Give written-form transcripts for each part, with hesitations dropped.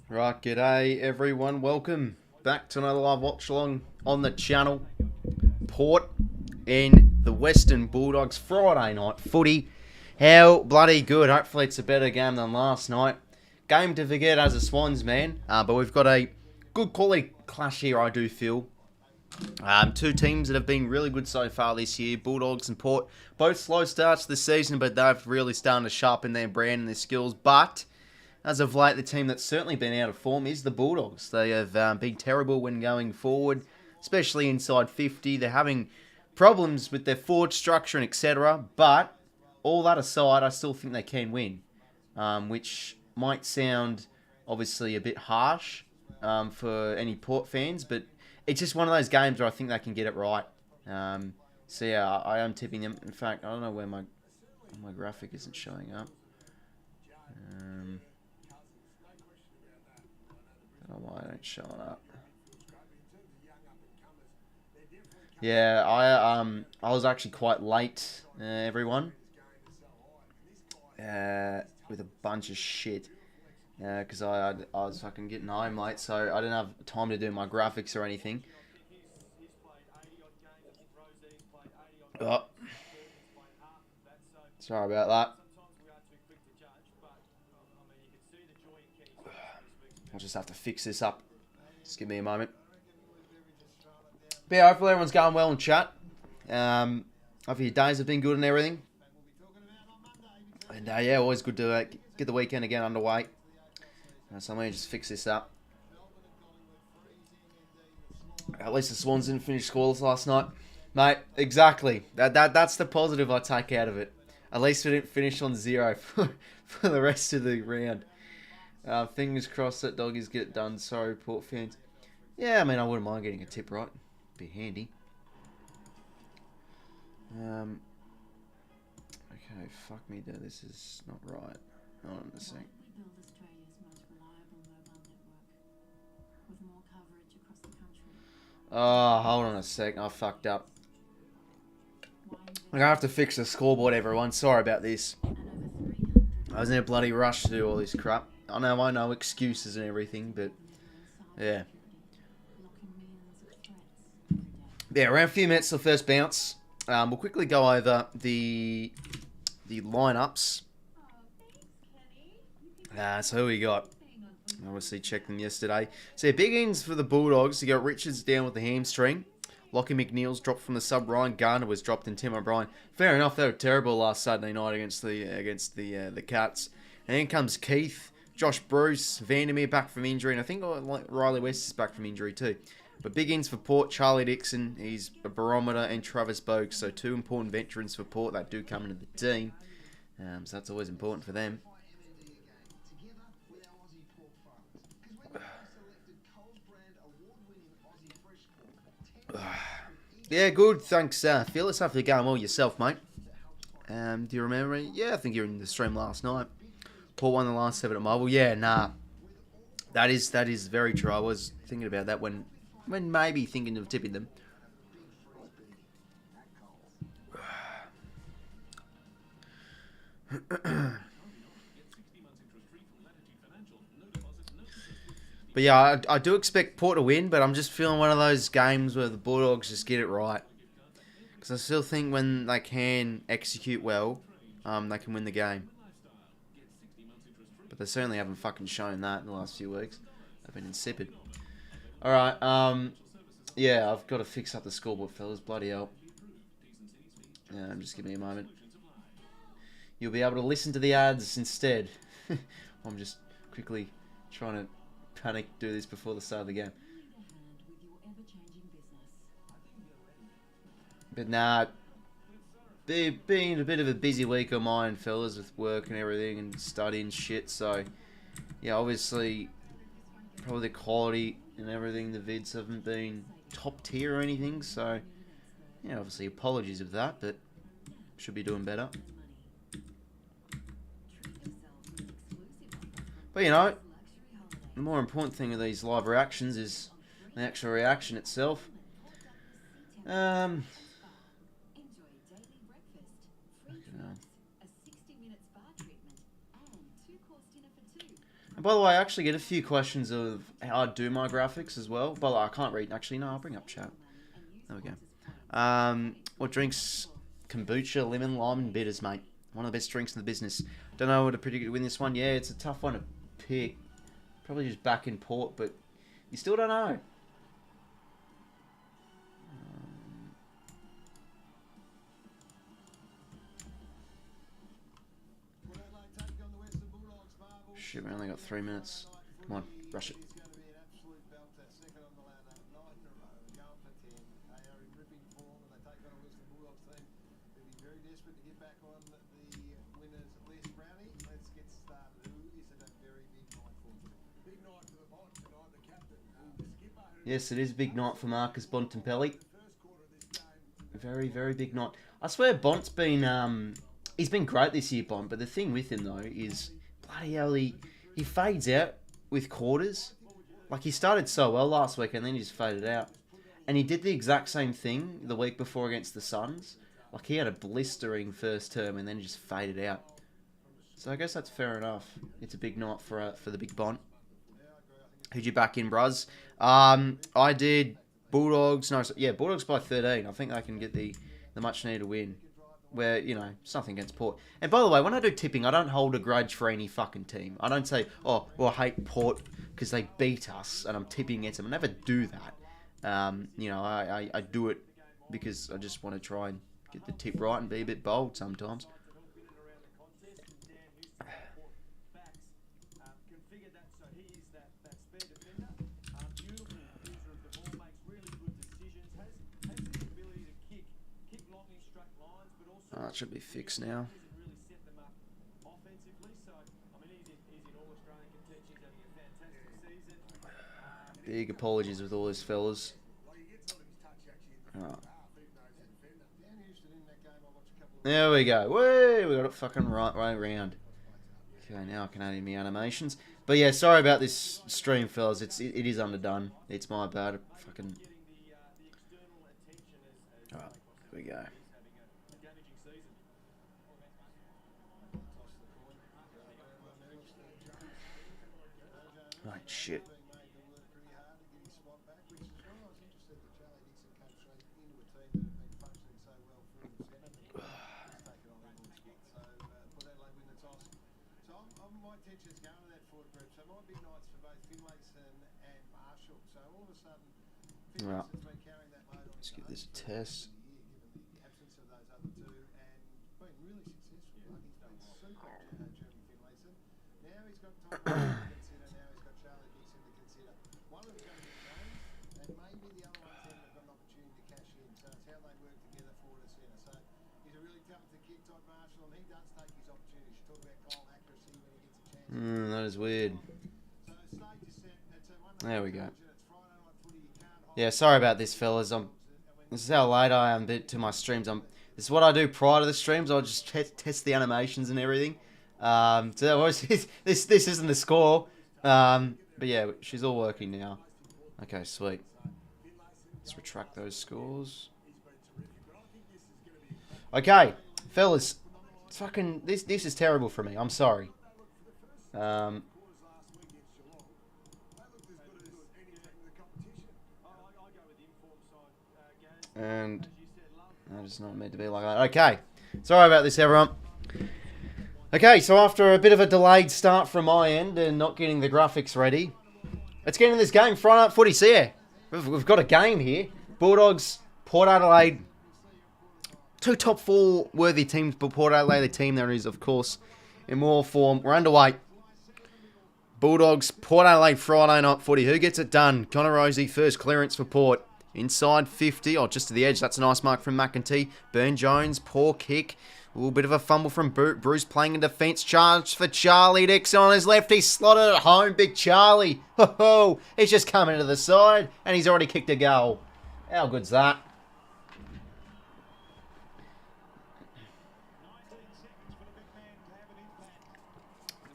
Right, g'day everyone. Welcome back to another live watch along on the channel. Port in the Western Bulldogs Friday night footy. How bloody good. Hopefully it's a better game than last night. Game to forget as a Swans man. But we've got a good quality clash here, I do feel. Two teams that have been really good so far this year, Bulldogs and Port. Both slow starts this season, but they've really started to sharpen their brand and their skills. But as of late, the team that's certainly been out of form is the Bulldogs. They have been terrible when going forward, especially inside 50. They're having problems with their forward structure and etc. But all that aside, I still think they can win, which might sound obviously a bit harsh for any Port fans, but it's just one of those games where I think they can get it right. So yeah, I am tipping them. In fact, I don't know where my graphic isn't showing up. I don't know why it ain't showing up. Yeah, I was actually quite late, everyone, with a bunch of shit, because I was fucking getting home late, so I didn't have time to do my graphics or anything. Oh, sorry about that. I'll just have to fix this up. Just give me a moment. But yeah, hopefully everyone's going well in chat. Hopefully your days have been good and everything. And yeah, always good to get the weekend again underway. So let me just fix this up. At least the Swans didn't finish scoreless last night. Mate, exactly. That's the positive I take out of it. At least we didn't finish on 0 for the rest of the round. Fingers crossed that doggies get it done. Sorry, Port fans. Yeah, I mean, I wouldn't mind getting a tip right. Be handy. Okay, fuck me, dude. This is not right. Hold on a sec. Oh, hold on a sec. I fucked up. I'm gonna have to fix the scoreboard, everyone. Sorry about this. I was in a bloody rush to do all this crap. I know, excuses and everything, but yeah. Yeah, around a few minutes till first bounce. We'll quickly go over the lineups. So who we got? Obviously checked them yesterday. So yeah, big ins for the Bulldogs. You got Richards down with the hamstring. 𝐓𝐿𝐼 McNeil's dropped from the sub. Reinhart was dropped, and Tim O'Brien. Fair enough, they were terrible last Saturday night against the Cats. And then comes Keith, Josh Bruce, Vandermeer back from injury, and I think Riley West is back from injury too. But big ins for Port, Charlie Dixon, he's a barometer, and Travis Bogue. So two important veterans for Port that do come into the team. So that's always important for them. Yeah, good. Thanks, Phyllis. Hopefully you're going well yourself, mate. Do you remember me? Yeah, I think you were in the stream last night. Port won the last 7 at Marvel. Yeah, nah. That is very true. I was thinking about that when maybe thinking of tipping them. But yeah, I do expect Port to win, but I'm just feeling one of those games where the Bulldogs just get it right. Because I still think when they can execute well, they can win the game. But they certainly haven't fucking shown that in the last few weeks. They've been insipid. Alright, yeah, I've got to fix up the scoreboard, fellas. Bloody hell. Just give me a moment. You'll be able to listen to the ads instead. I'm just quickly trying to do this before the start of the game. But nah, being a bit of a busy week of mine, fellas, with work and everything and studying shit. So yeah, obviously probably the quality and everything, the vids haven't been top tier or anything. So yeah, obviously apologies of that, but should be doing better. But you know, the more important thing of these live reactions is the actual reaction itself. And by the way, I actually get a few questions of how I do my graphics as well. But I can't read. Actually, no, I'll bring up chat. There we go. What drinks? Kombucha, lemon, lime, and bitters, mate. One of the best drinks in the business. Don't know what to predict to win this one. Yeah, it's a tough one to pick. Probably just back in Port, but you still don't know. Shit, we only got 3 minutes. Come on, rush it. Yes, it is a big night for Marcus Bontempelli. Very, very big night. I swear Bont's been, he's been great this year, Bont, but the thing with him, though, is bloody hell, he fades out with quarters. Like, he started so well last week and then he just faded out. And he did the exact same thing the week before against the Suns. Like, he had a blistering first term and then he just faded out. So I guess that's fair enough. It's a big night for the big Bont. Who'd you back in, bruz? I did Bulldogs. No, yeah, Bulldogs by 13. I think they can get the much needed win. Where, you know, it's nothing against Port. And by the way, when I do tipping, I don't hold a grudge for any fucking team. I don't say, oh, well, I hate Port because they beat us and I'm tipping against them. I never do that. You know, I do it because I just want to try and get the tip right and be a bit bold sometimes. That should be fixed now. Big apologies with all those fellas. Oh. There we go. Whee! We got it fucking right round. Okay, now I can add in my animations. But yeah, sorry about this stream, fellas. It is underdone. It's my bad. Fucking. Alright, here we go. Right, shit. Right. Let's give this a test. That is weird. There we go. Yeah, sorry about this, fellas. This is how late I am to my streams. This is what I do prior to the streams. I'll just test the animations and everything. So obviously this isn't the score. But yeah, she's all working now. Okay, sweet. Let's retract those scores. Okay, fellas. It's fucking this is terrible for me. I'm sorry. And that is not meant to be like that. Okay. Sorry about this, everyone. Okay, so after a bit of a delayed start from my end and not getting the graphics ready, let's get into this game. Friday Night Footy. So yeah, we've got a game here. Bulldogs, Port Adelaide. Two top four worthy teams, but Port Adelaide, the team there is, of course, in more form. We're underway. Bulldogs, Port Adelaide, Friday Night Footy. Who gets it done? 𝐼𝐻𝐿𝐼𝐻𝐪, first clearance for Port. Inside 50. Oh, just to the edge. That's a nice mark from 𝐸𝐿𝐼𝐻𝐾. Burn-Jones, poor kick. A little bit of a fumble from Bruce playing in defence. Charge for Charlie Dixon on his left. He's slotted at home. Big Charlie. Ho-ho. He's just coming to the side. And he's already kicked a goal. How good's that?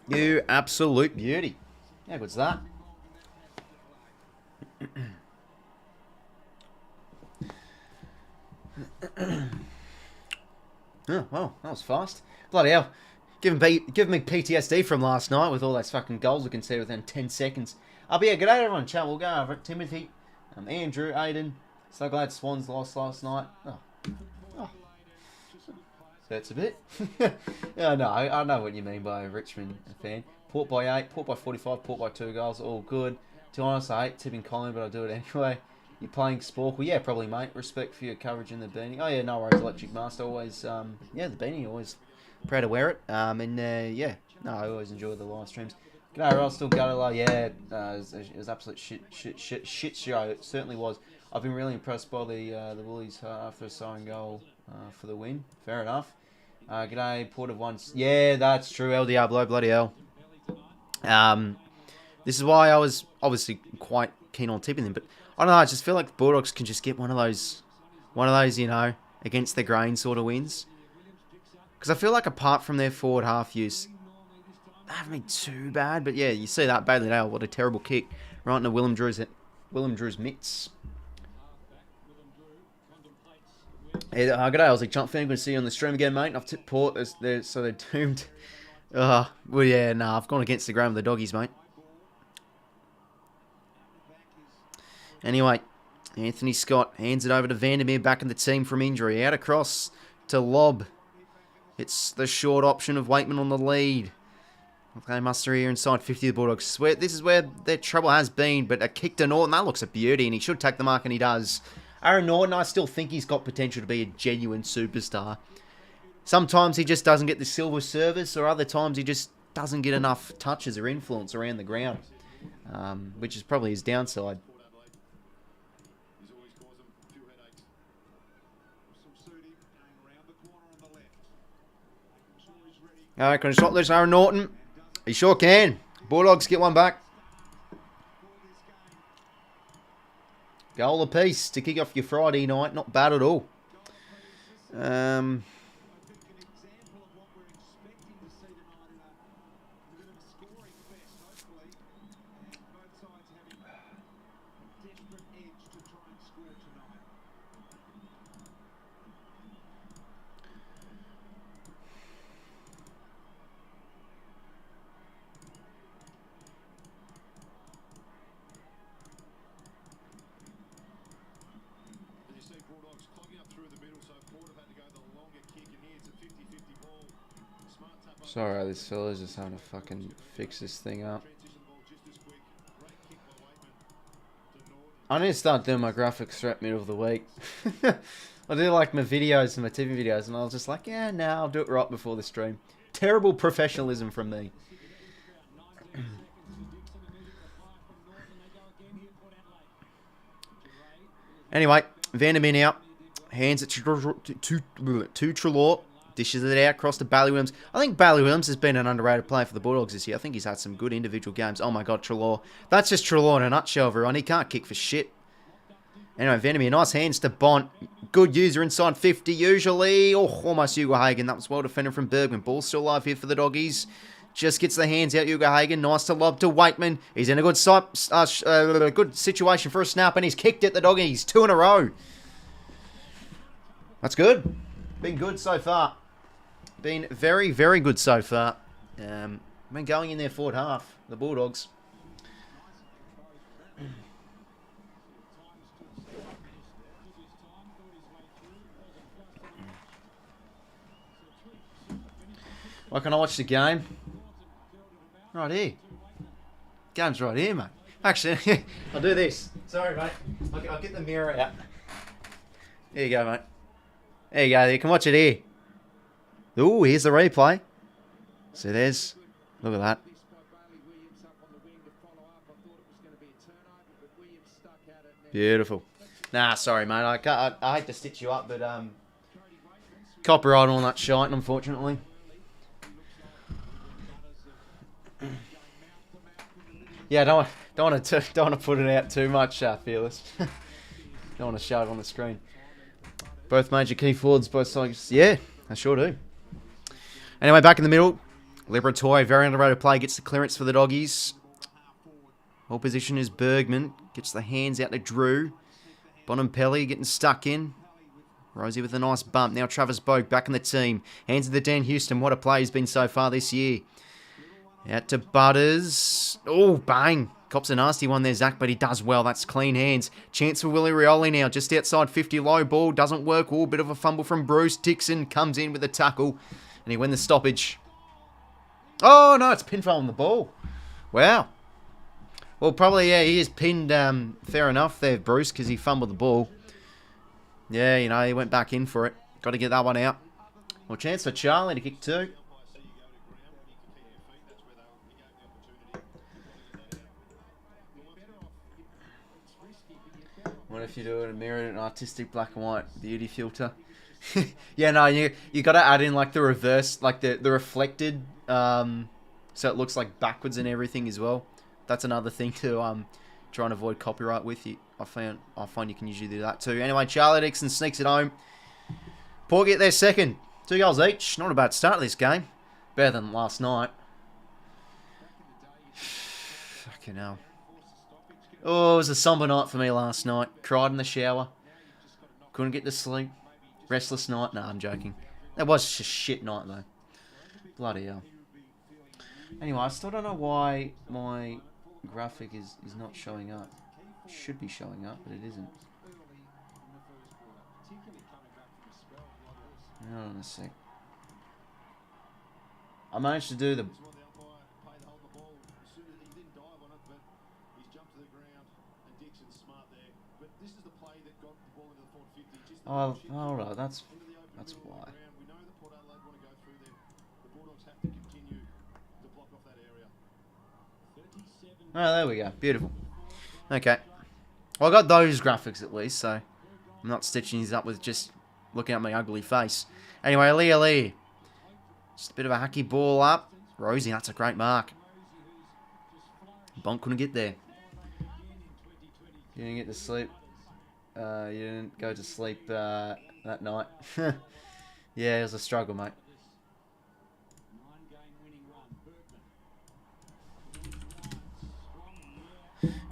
You absolute beauty. How good's that? Oh, well, that was fast. Bloody hell. Give me PTSD from last night with all those fucking goals we can see within 10 seconds. But yeah, g'day everyone. Chat, we'll go over it. Timothy, Andrew, Aiden. So glad Swans lost last night. Oh. So that's a bit. Yeah, no, I know what you mean by a Richmond fan. Port by 8, Port by 45, Port by 2 goals. All good. To be honest, I hate tipping Colin, but I'll do it anyway. You're playing Spork. Well, yeah, probably, mate. Respect for your coverage in the beanie. Oh, yeah, no worries, Electric Master. Always, yeah, the beanie, always proud to wear it. Yeah, no, I always enjoy the live streams. G'day, Ross, still Gutterla. Yeah, it was absolute shit show. It certainly was. I've been really impressed by the Woolies after a siren goal for the win. Fair enough. G'day, Port of once. Yeah, that's true. El Diablo, bloody hell. This is why I was obviously quite keen on tipping them, but I don't know. I just feel like the Bulldogs can just get one of those, you know, against the grain sort of wins. Because I feel like apart from their forward half use, they haven't been too bad. But yeah, you see that Bailey Dale, what a terrible kick right into Willem Drew's mitts. Hey, g'day, I was like, Jump fan, good to see you on the stream again, mate. I've tipped Port, so they're doomed. Well, yeah, nah, I've gone against the grain with the doggies, mate. Anyway, Anthony Scott hands it over to Vandermeer back in the team from injury. Out across to Lob. It's the short option of Wakeman on the lead. They muster here inside 50 of the Bulldogs. This is where their trouble has been, but a kick to Norton, that looks a beauty, and he should take the mark, and he does. Aaron Norton, I still think he's got potential to be a genuine superstar. Sometimes he just doesn't get the silver service, or other times he just doesn't get enough touches or influence around the ground, which is probably his downside. Alright, can I shot this Aaron Norton? He sure can. Bulldogs get one back. Goal apiece to kick off your Friday night. Not bad at all. Sorry, this fella's just having to fucking fix this thing up. I need to start doing my graphics throughout middle of the week. I do like my videos and my TV videos, and I was just like, yeah, no, I'll do it right before the stream. Terrible professionalism from me. Anyway, Vandermeer now hands it to Treloar. Dishes it out across to Bailey Williams. I think Bailey Williams has been an underrated player for the Bulldogs this year. I think he's had some good individual games. Oh my god, Treloar. That's just Treloar in a nutshell, everyone. He can't kick for shit. Anyway, Vandermeer, nice hands to Bont. Good user inside 50 usually. Oh, almost 𝐼𝐗𝐤𝐤. That was well defended from Bergman. Ball still alive here for the doggies. Just gets the hands out, 𝐼𝐗𝐤𝐤. Nice to lob to Wakeman. He's in a good situation for a snap, and he's kicked it, the doggies. 2 in a row. That's good. Been good so far. Been very, very good so far. Been going in their forward half, the Bulldogs. Why can't I watch the game? Right here. Game's right here, mate. Actually, I'll do this. Sorry, mate. I'll get the mirror out. There you go, mate. There you go. You can watch it here. Ooh, here's the replay. So there's... Look at that. Beautiful. Nah, sorry, mate. I hate to stitch you up, but copyright on that shite, unfortunately. Yeah, don't want to put it out too much, Fearless. Don't want to show it on the screen. Both major key forwards, both sides. Yeah, I sure do. Anyway, back in the middle. Liberatore, very underrated play, gets the clearance for the doggies. All position is Bergman. Gets the hands out to Drew. Bonampelli getting stuck in. Rosie with a nice bump. Now Travis Bogue back in the team. Hands to the Dan Houston. What a play he's been so far this year. Out to Butters. Oh, bang. Cops a nasty one there, Zach, but he does well. That's clean hands. Chance for Willie Rioli now. Just outside 50. Low ball. Doesn't work. Oh, bit of a fumble from Bruce. Dixon comes in with a tackle. And he wins the stoppage. Oh, no. It's pinfall on the ball. Wow. Well, probably, yeah, he is pinned fair enough there, Bruce, because he fumbled the ball. Yeah, you know, he went back in for it. Got to get that one out. Well, chance for Charlie to kick 2. What if you do it and mirror an artistic black and white beauty filter? Yeah, no, you got to add in like the reverse, like the reflected, so it looks like backwards and everything as well. That's another thing to try and avoid copyright with. I find you can usually do that too. Anyway, Charlie Dixon sneaks it home. Port get their second. 2 goals each. Not a bad start to this game. Better than last night. Fucking hell. Oh, it was a somber night for me last night. Cried in the shower. Couldn't get to sleep. Restless night. Nah, I'm joking. That was just a shit night though. Bloody hell. Anyway, I still don't know why my graphic is not showing up. It should be showing up, but it isn't. Hold on a sec. I managed to do the... Oh, alright, that's why. Oh, there we go. Beautiful. Okay. Well, I got those graphics at least, so I'm not stitching these up with just looking at my ugly face. Anyway, Ali. Just a bit of a hacky ball up. Rosie, that's a great mark. Bonk couldn't get there. You didn't get to sleep. You didn't go to sleep that night. Yeah, it was a struggle, mate.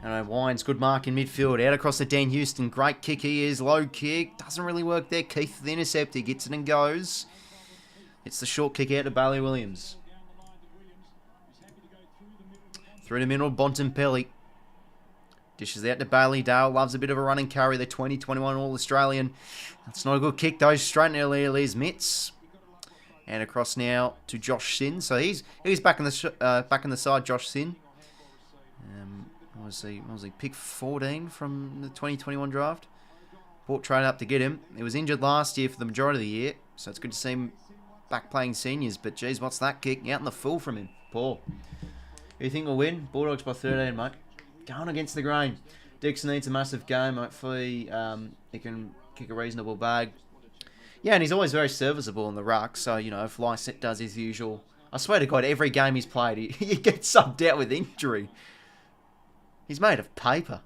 And Wines, good mark in midfield. Out across the Dan Houston. Great kick he is. Low kick. Doesn't really work there. Keith the intercept. He gets it and goes. It's the short kick out to Bailey Williams. Through the middle, Bontempelli. Dishes out to Bailey. Dale loves a bit of a run and carry. The 2021 All-Australian. That's not a good kick though. Straight into Lee's mitts. And across now to Josh Sin. So he's back in the side. Josh Sin. Was he pick 14 from the 2021 draft? Port traded up to get him. He was injured last year for the majority of the year, so it's good to see him back playing seniors. But geez, what's that kick? Out in the full from him. Poor. Who you think will win? Bulldogs by 13, mate. Going against the grain. Dixon needs a massive game. Hopefully he can kick a reasonable bag. Yeah, and he's always very serviceable in the ruck. So, you know, if 𝐼𝐶𝐿 does his usual... I swear to God, every game he's played, he gets subbed out with injury. He's made of paper.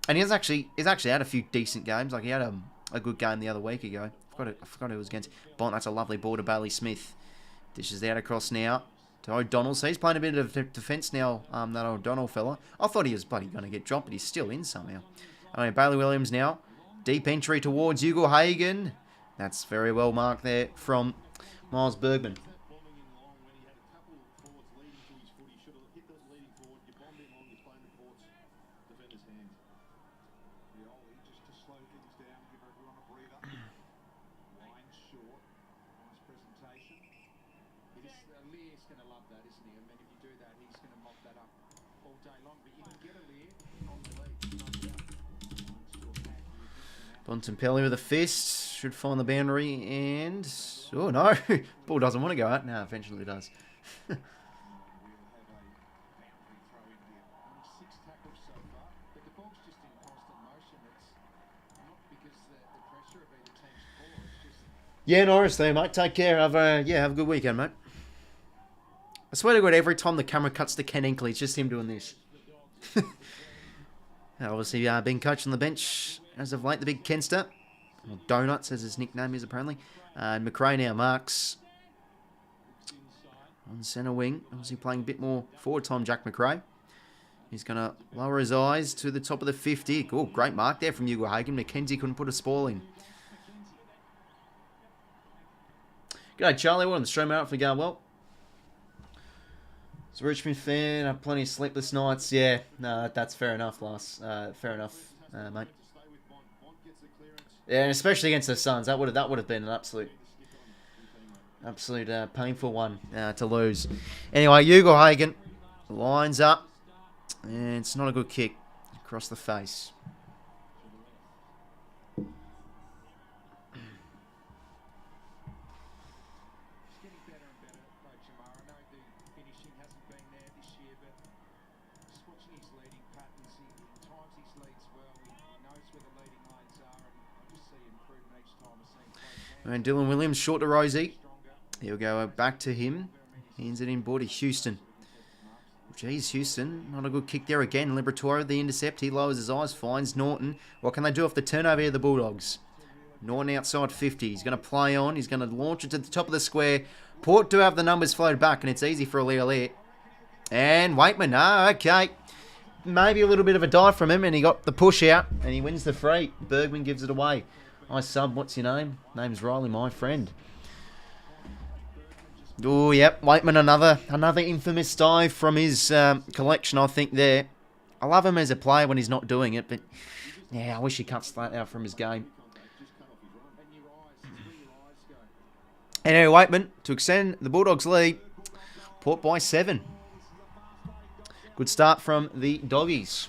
And he's actually had a few decent games. Like he had a good game the other week ago. I forgot who it was against. Bont, that's a lovely ball to Bailey Smith. Dishes out across now to O'Donnell. So he's playing a bit of defence now, that O'Donnell fella. I thought he was bloody going to get dropped, but he's still in somehow. I mean, Bailey Williams now. Deep entry towards 𝐼𝐗ⁱ That's very well marked there from Miles Bergman. Bontempelli with a fist. Should find the boundary and... Oh, no. Ball doesn't want to go out. No, eventually it does. Yeah, Norris there, mate. Take care. Have a good weekend, mate. I swear to God, every time the camera cuts to Ken Inkley, it's just him doing this. Obviously, being coached on the bench as of late, the big Kenster. Or Donuts, as his nickname is, apparently. And McRae now marks on centre wing. Obviously playing a bit more forward time, Jack McRae. He's going to lower his eyes to the top of the 50. Oh, great mark there from 𝐼𝐗ⁱ. McKenzie couldn't put a spoil in. G'day, Charlie. Welcome to the stream out for going well. It's a Richmond fan. I have plenty of sleepless nights. Yeah, no, that's fair enough, Lars. Fair enough, mate. Yeah, and especially against the Suns, that would have been an absolute painful one to lose. Anyway, 𝐼𝐗𝐿𝐴 lines up, and it's not a good kick across the face. And Dylan Williams short to Rosie. He'll go back to him. Hands it in board to Houston. Jeez, Houston. Not a good kick there again. 𝐼𝐵𝐴, the intercept. He lowers his eyes, finds Norton. What can they do off the turnover here, the Bulldogs? Norton outside 50. He's going to play on. He's going to launch it to the top of the square. Port do have the numbers floated back, and it's easy for 𝐼𝐵𝐴. And 𝐻𝐚𝐴, okay. Maybe a little bit of a dive from him, and he got the push out, and he wins the free. Bergman gives it away. Hi, sub. What's your name? Name's Riley, my friend. Oh, yep. 𝐻𝐚𝐴, another infamous dive from his collection, I think, there. I love him as a player when he's not doing it, but, yeah, I wish he cut that out from his game. Anyway, 𝐻𝐚𝐴 to extend the Bulldogs' lead. Port by 7. Good start from the Doggies.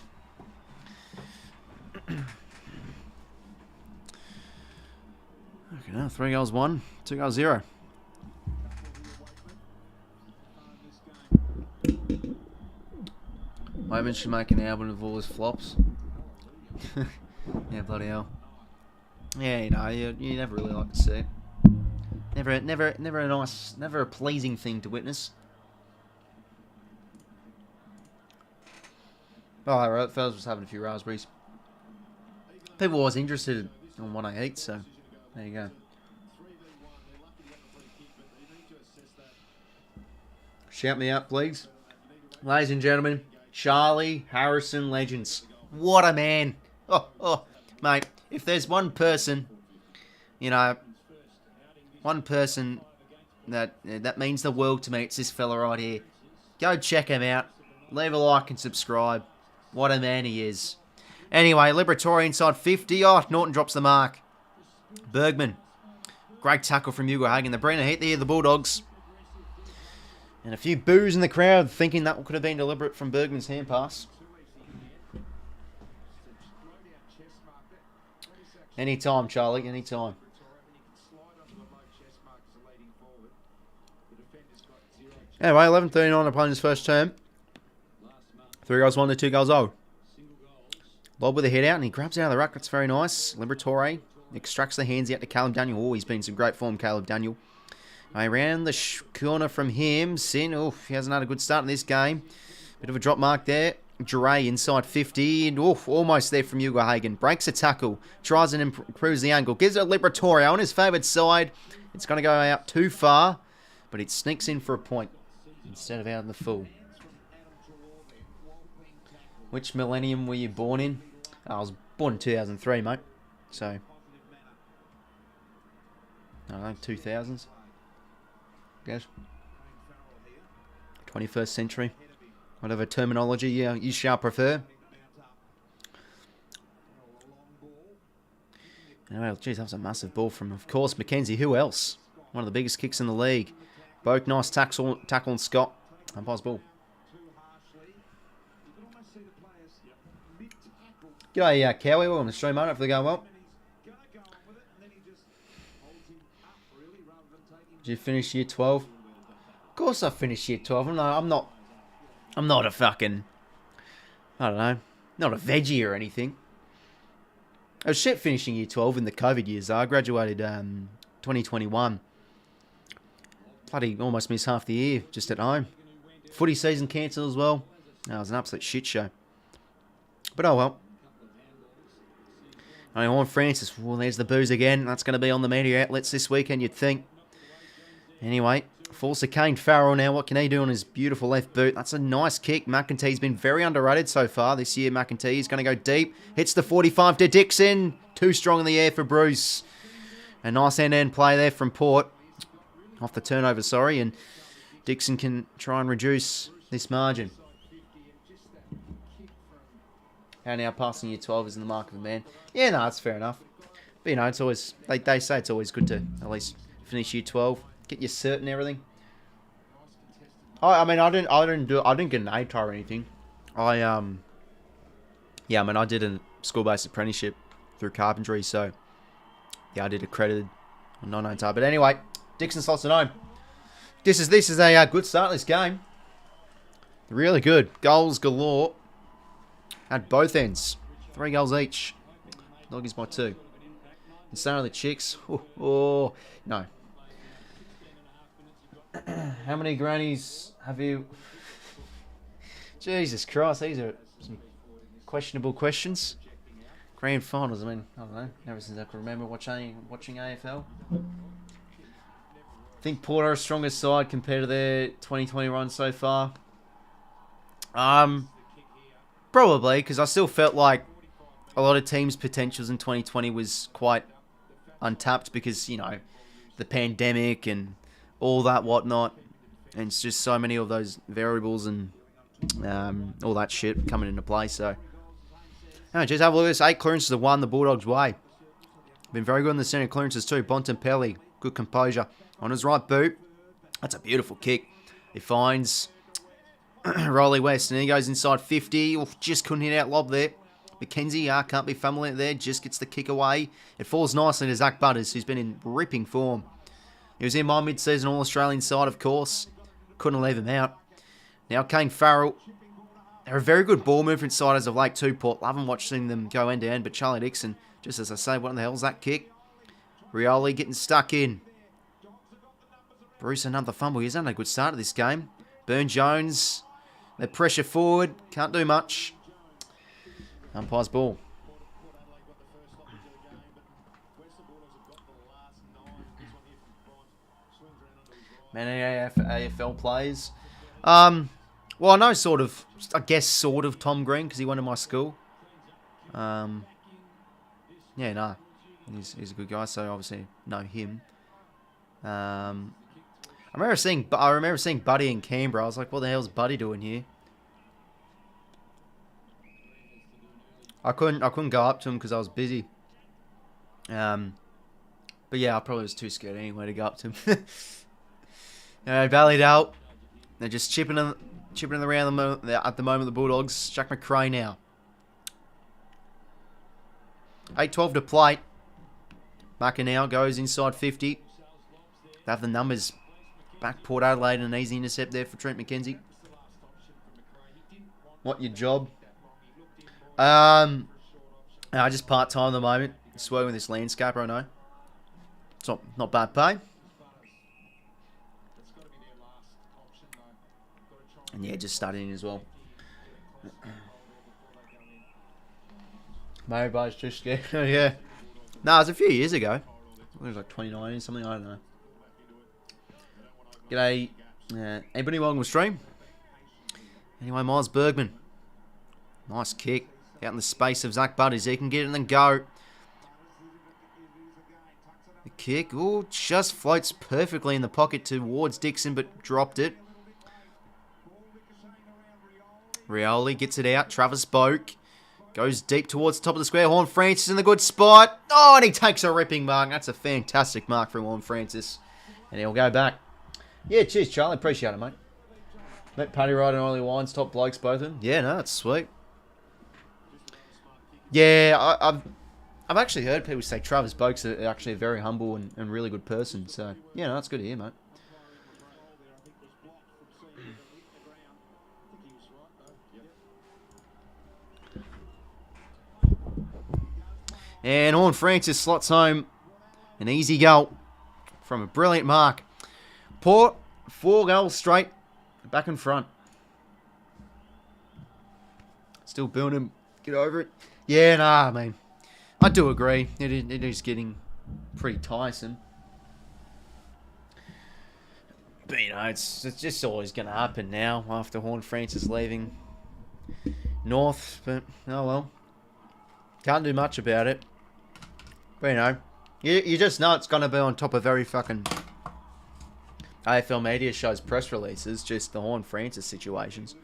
Okay, now 3 goals 1, 2 goals 0. 𝐻𝐚𝐴 should make an album of all his flops. Yeah, bloody hell. Yeah, you know, you never really like to see it. Never a nice, never a pleasing thing to witness. Oh, right, fellas was having a few raspberries. People was interested in what I eat, so there you go. Shout me out, please. Ladies and gentlemen, Charlie Harrison Legends. What a man. Oh, mate, if there's one person, you know, one person that means the world to me, it's this fella right here. Go check him out. Leave a like and subscribe. What a man he is. Anyway, 𝐼𝐵𝐴 inside 50. Oh, Norton drops the mark. Bergman. Great tackle from 𝐼𝐗𝐿𝐴. The Brenner hit there, the Bulldogs. And a few boos in the crowd thinking that could have been deliberate from Bergman's hand pass. Anytime, Charlie, anytime. Anyway, 11:39 upon his first term. 3 goals 1 to 2 goals 0. Lob with a head out, and he grabs it out of the ruck. That's very nice. 𝐼𝐵𝐴 extracts the hands out to Caleb Daniel. Oh, he's been in some great form, Caleb Daniel. Around the corner from him. Sin, oh, he hasn't had a good start in this game. Bit of a drop mark there. 𝐻𝐴 inside 50, and oh, almost there from 𝐼𝐗𝐿𝐴. Breaks a tackle. Tries and improves the angle. Gives it to 𝐼𝐵𝐴 on his favoured side. It's going to go out too far, but it sneaks in for a point instead of out in the full. Which millennium were you born in? I was born in 2003, mate. So, I don't know, 2000s. Guess. 21st century. Whatever terminology you shall prefer. Anyway, geez, that was a massive ball from, of course, Mackenzie. Who else? One of the biggest kicks in the league. Both nice tackle on Scott. Umpire's ball. G'day, 𝐼𝐿𝐴. Welcome to the stream, mate. Hopefully going well. Did you finish year 12? Of course I finished year 12. I'm not a fucking, I don't know, not a veggie or anything. I was shit finishing year 12 in the COVID years. I graduated 2021. Bloody almost missed half the year just at home. Footy season cancelled as well. That was an absolute shit show. But oh well. On Francis. Well, there's the booze again. That's going to be on the media outlets this weekend, you'd think. Anyway, falls to 𝐾𝐴 now. What can he do on his beautiful left boot? That's a nice kick. McEntee's been very underrated so far this year. McEntee's going to go deep. Hits the 45 to Dixon. Too strong in the air for Bruce. A nice end-to-end play there from Port. Off the turnover, sorry. And Dixon can try and reduce this margin. How now passing year 12 is in the mark of a man. Yeah, no, that's fair enough. But, you know, it's always, they say it's always good to at least finish year 12. Get your cert and everything. I mean, I didn't get an ATAR or anything. Yeah, I mean, I did a school-based apprenticeship through carpentry, so yeah, I did accredited on non-ATAR. But anyway, Dixon slots it home. This is a good start to this game. Really good. Goals galore at both ends. 3 goals each. Doggies by 2. And so are the Chicks. Oh, no. How many grannies have you... Jesus Christ, these are some questionable questions. Grand finals, I mean, I don't know. Ever since I can remember watching AFL. I think Port are a stronger side compared to their 2020 run so far. Probably, because I still felt like a lot of teams' potentials in 2020 was quite untapped because, you know, the pandemic and all that whatnot. And it's just so many of those variables and all that shit coming into play. So, anyway, just have a look at this. 8 clearances have won the Bulldogs' way. Been very good in the centre clearances too. Bontempelli, good composure. On his right boot. That's a beautiful kick. He finds Rolly West, and he goes inside 50. Oh, just couldn't hit out lob there. McKenzie can't be fumbling it there. Just gets the kick away. It falls nicely to Zach Butters, who's been in ripping form. He was in my mid-season All-Australian side, of course. Couldn't leave him out. Now Kane Farrell. They're a very good ball movement side as of late too, Port. Love and watching them go end to end. But Charlie Dixon, just as I say, what in the hell's that kick? Rioli getting stuck in. Bruce another fumble. He's done a good start to this game. Burn Jones. They pressure forward. Can't do much. Umpire's ball. Many AFL players. Well, I know I guess Tom Green because he went to my school. Yeah, no. He's a good guy, so obviously know him. I remember seeing Buddy in Canberra. I was like, what the hell's Buddy doing here? I couldn't go up to him because I was busy. But yeah, I probably was too scared anyway to go up to him. Valleyed out. They're just chipping in around at the moment. The Bulldogs. Jack McRae now. 8-12 to plate. Marker now goes inside 50. They have the numbers. Back Port Adelaide, an easy intercept there for Trent McKenzie. What your job? I just part-time at the moment. Swearing with this landscaper, I know. It's not bad pay. And yeah, just studying as well. Everybody's just scared. Yeah. No, it was a few years ago. I think it was like 2019 or something, I don't know. G'day, anybody welcome to stream? Anyway, Miles Bergman. Nice kick. Out in the space of Zach Butters. He can get it and then go. The kick, oh, just floats perfectly in the pocket towards Dixon, but dropped it. Rioli gets it out. Travis Boak goes deep towards the top of the square. Horn Francis in the good spot. Oh, and he takes a ripping mark. That's a fantastic mark from Horn Francis. And he'll go back. Yeah, cheers, Charlie. Appreciate it, mate. Met Paddy Ryder and Ollie Wines, top blokes, both of them. Yeah, no, that's sweet. Yeah, I've actually heard people say Travis Boak's actually a very humble and really good person. So, yeah, no, that's good to hear, mate. And Horn Francis slots home an easy goal from a brilliant mark. Port, 4 goals straight, back in front. Still building, get over it. Yeah, nah, I mean, I do agree. It is getting pretty tiresome. But, you know, it's just always going to happen now after Horn Francis leaving North. But, oh well. Can't do much about it. But, you know, you just know it's going to be on top of every fucking AFL media shows press releases, just the Horn Francis situations.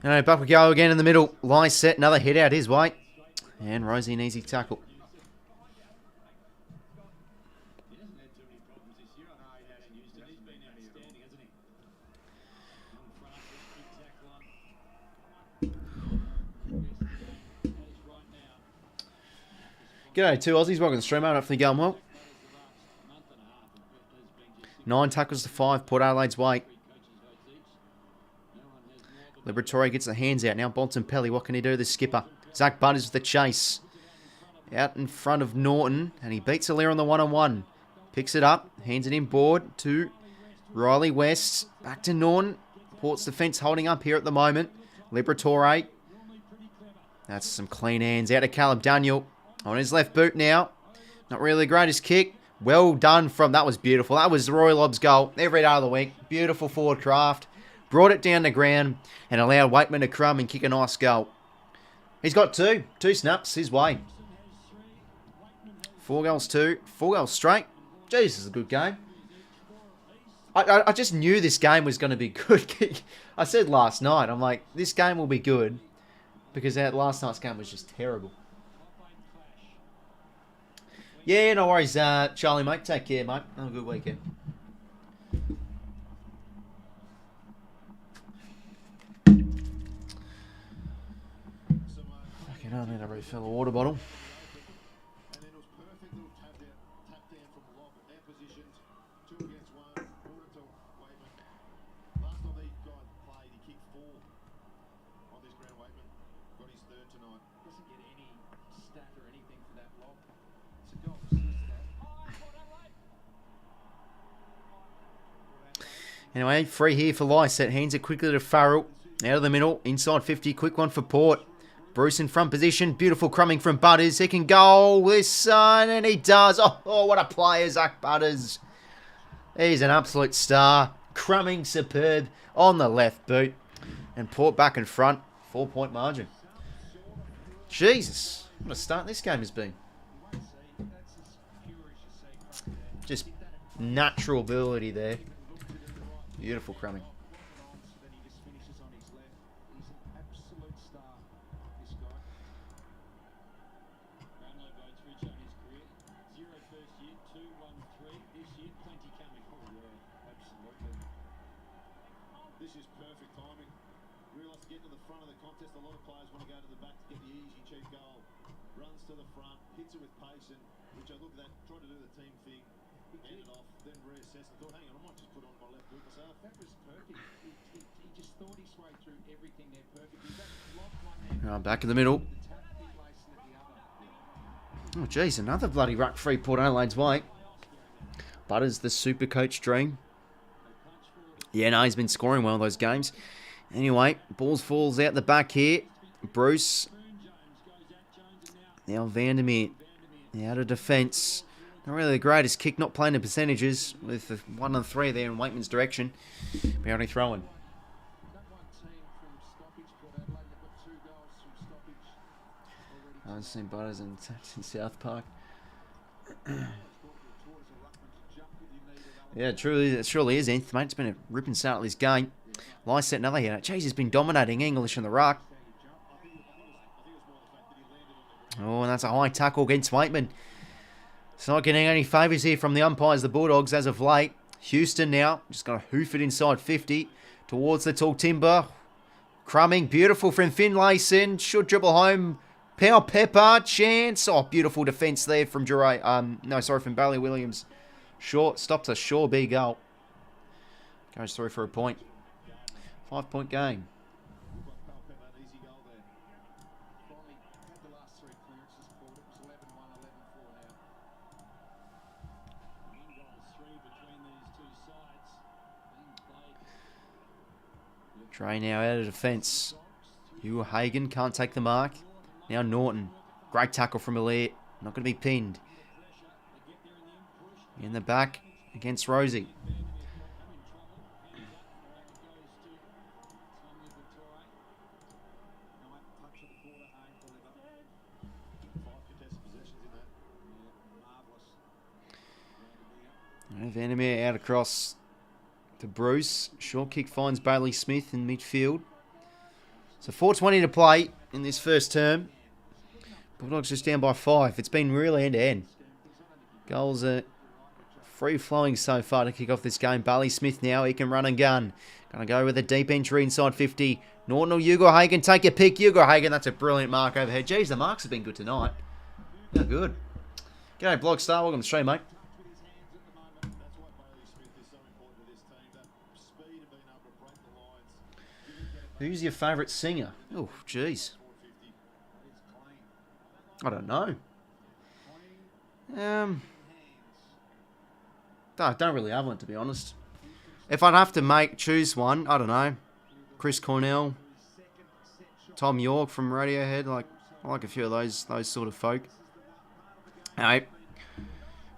Alright, back we go again in the middle. Lie set, another hit out his way. And Rosie an easy tackle. G'day, 2 Aussies. Welcome to the stream, mate. Hopefully going well. 9 tackles to 5. Port Adelaide's way. 𝐼𝐵 gets the hands out. Now 𝐓𝐴𝐿𝐿. What can he do? The skipper. Zach Butters with the chase. Out in front of Norton. And he beats 𝐼𝐵 on the one-on-one. Picks it up. Hands it inboard to Riley West. Back to Norton. Port's defence holding up here at the moment. 𝐼𝐵. That's some clean hands. Out to Caleb Daniel. On his left boot now. Not really the greatest kick. Well done from... That was beautiful. That was Roy Lobb's goal every day of the week. Beautiful forward craft. Brought it down the ground and allowed 𝐼𝐵 to crumb and kick a nice goal. He's got 2 snaps his way. 4 goals 2. 4 goals straight. Jeez, this is a good game. I just knew this game was going to be good. I said last night, I'm like, this game will be good. Because last night's game was just terrible. Yeah, no worries, Charlie, mate. Take care, mate. Have a good weekend. Fucking hell, I need to refill a water bottle. Anyway, free here for Lyset. Hands it quickly to Farrell. Out of the middle. Inside 50. Quick one for Port. Bruce in front position. Beautiful crumbing from Butters. He can goal this one. And he does. Oh, what a player, Zach Butters. He's an absolute star. Crumbing superb on the left boot. And Port back in front. 4-point margin. Jesus. What a start this game has been. Just natural ability there. Beautiful crumbing. This is perfect timing. Realise to get to the front of the contest. A lot of players want to go to the back to get the easy, cheap goal. Runs to the front, hits it with pace, and which I looked at, tried to do the team thing, hand it off, then reassess and thought, hang on, I might just put on my left boot myself. That was perfect. He just thought his way through everything there perfectly. Back in the middle. Oh, jeez, another bloody ruck-free Port Adelaide's way. Butters, the super coach dream. Yeah, no, he's been scoring well in those games. Anyway, balls falls out the back here. Bruce. Now Vandermeer. Out of defence. Not really the greatest kick, not playing the percentages. With the 1 and 3 there in Wakeman's direction. But only throwing. I've seen Butters in South Park. Yeah, truly, it surely is, Nth, mate. It's been a ripping start of this game. Lyset another hit. Jeez, he's been dominating English in the ruck. Oh, and that's a high tackle against 𝐼𝐵. It's not getting any favours here from the umpires, the Bulldogs, as of late. Houston now, just going to hoof it inside 50 towards the tall timber. Crumbing, beautiful from Finlayson. Should dribble home. 𝐵𝐿 chance. Oh, beautiful defence there from from Bailey Williams. Short, stops a sure big goal. Goes through for a point. 5-point game. Dre now out of defence. 𝐼𝐗ₐ can't take the mark. Now Norton. Great tackle from 𝐼𝐵. Not going to be pinned. In the back against Rosie. Vandermeer out across to Bruce. Short kick finds Bailey Smith in midfield. So 4:20 to play in this first term. Bulldogs just down by 5. It's been really end-to-end. Goals are free-flowing so far to kick off this game. Bailey Smith now, he can run and gun. Going to go with a deep entry inside 50. Norton or 𝐼𝐴𝐺𝐸, take your pick. 𝐼𝐴𝐺𝐸, that's a brilliant mark overhead. Geez, the marks have been good tonight. Yeah, good. G'day, Blog Star. Welcome to the stream, mate. Who's your favourite singer? Oh, jeez. I don't know. I don't really have one, to be honest. If I'd have to choose one, I don't know. Chris Cornell, Tom York from Radiohead. I like a few of those sort of folk. Anyway,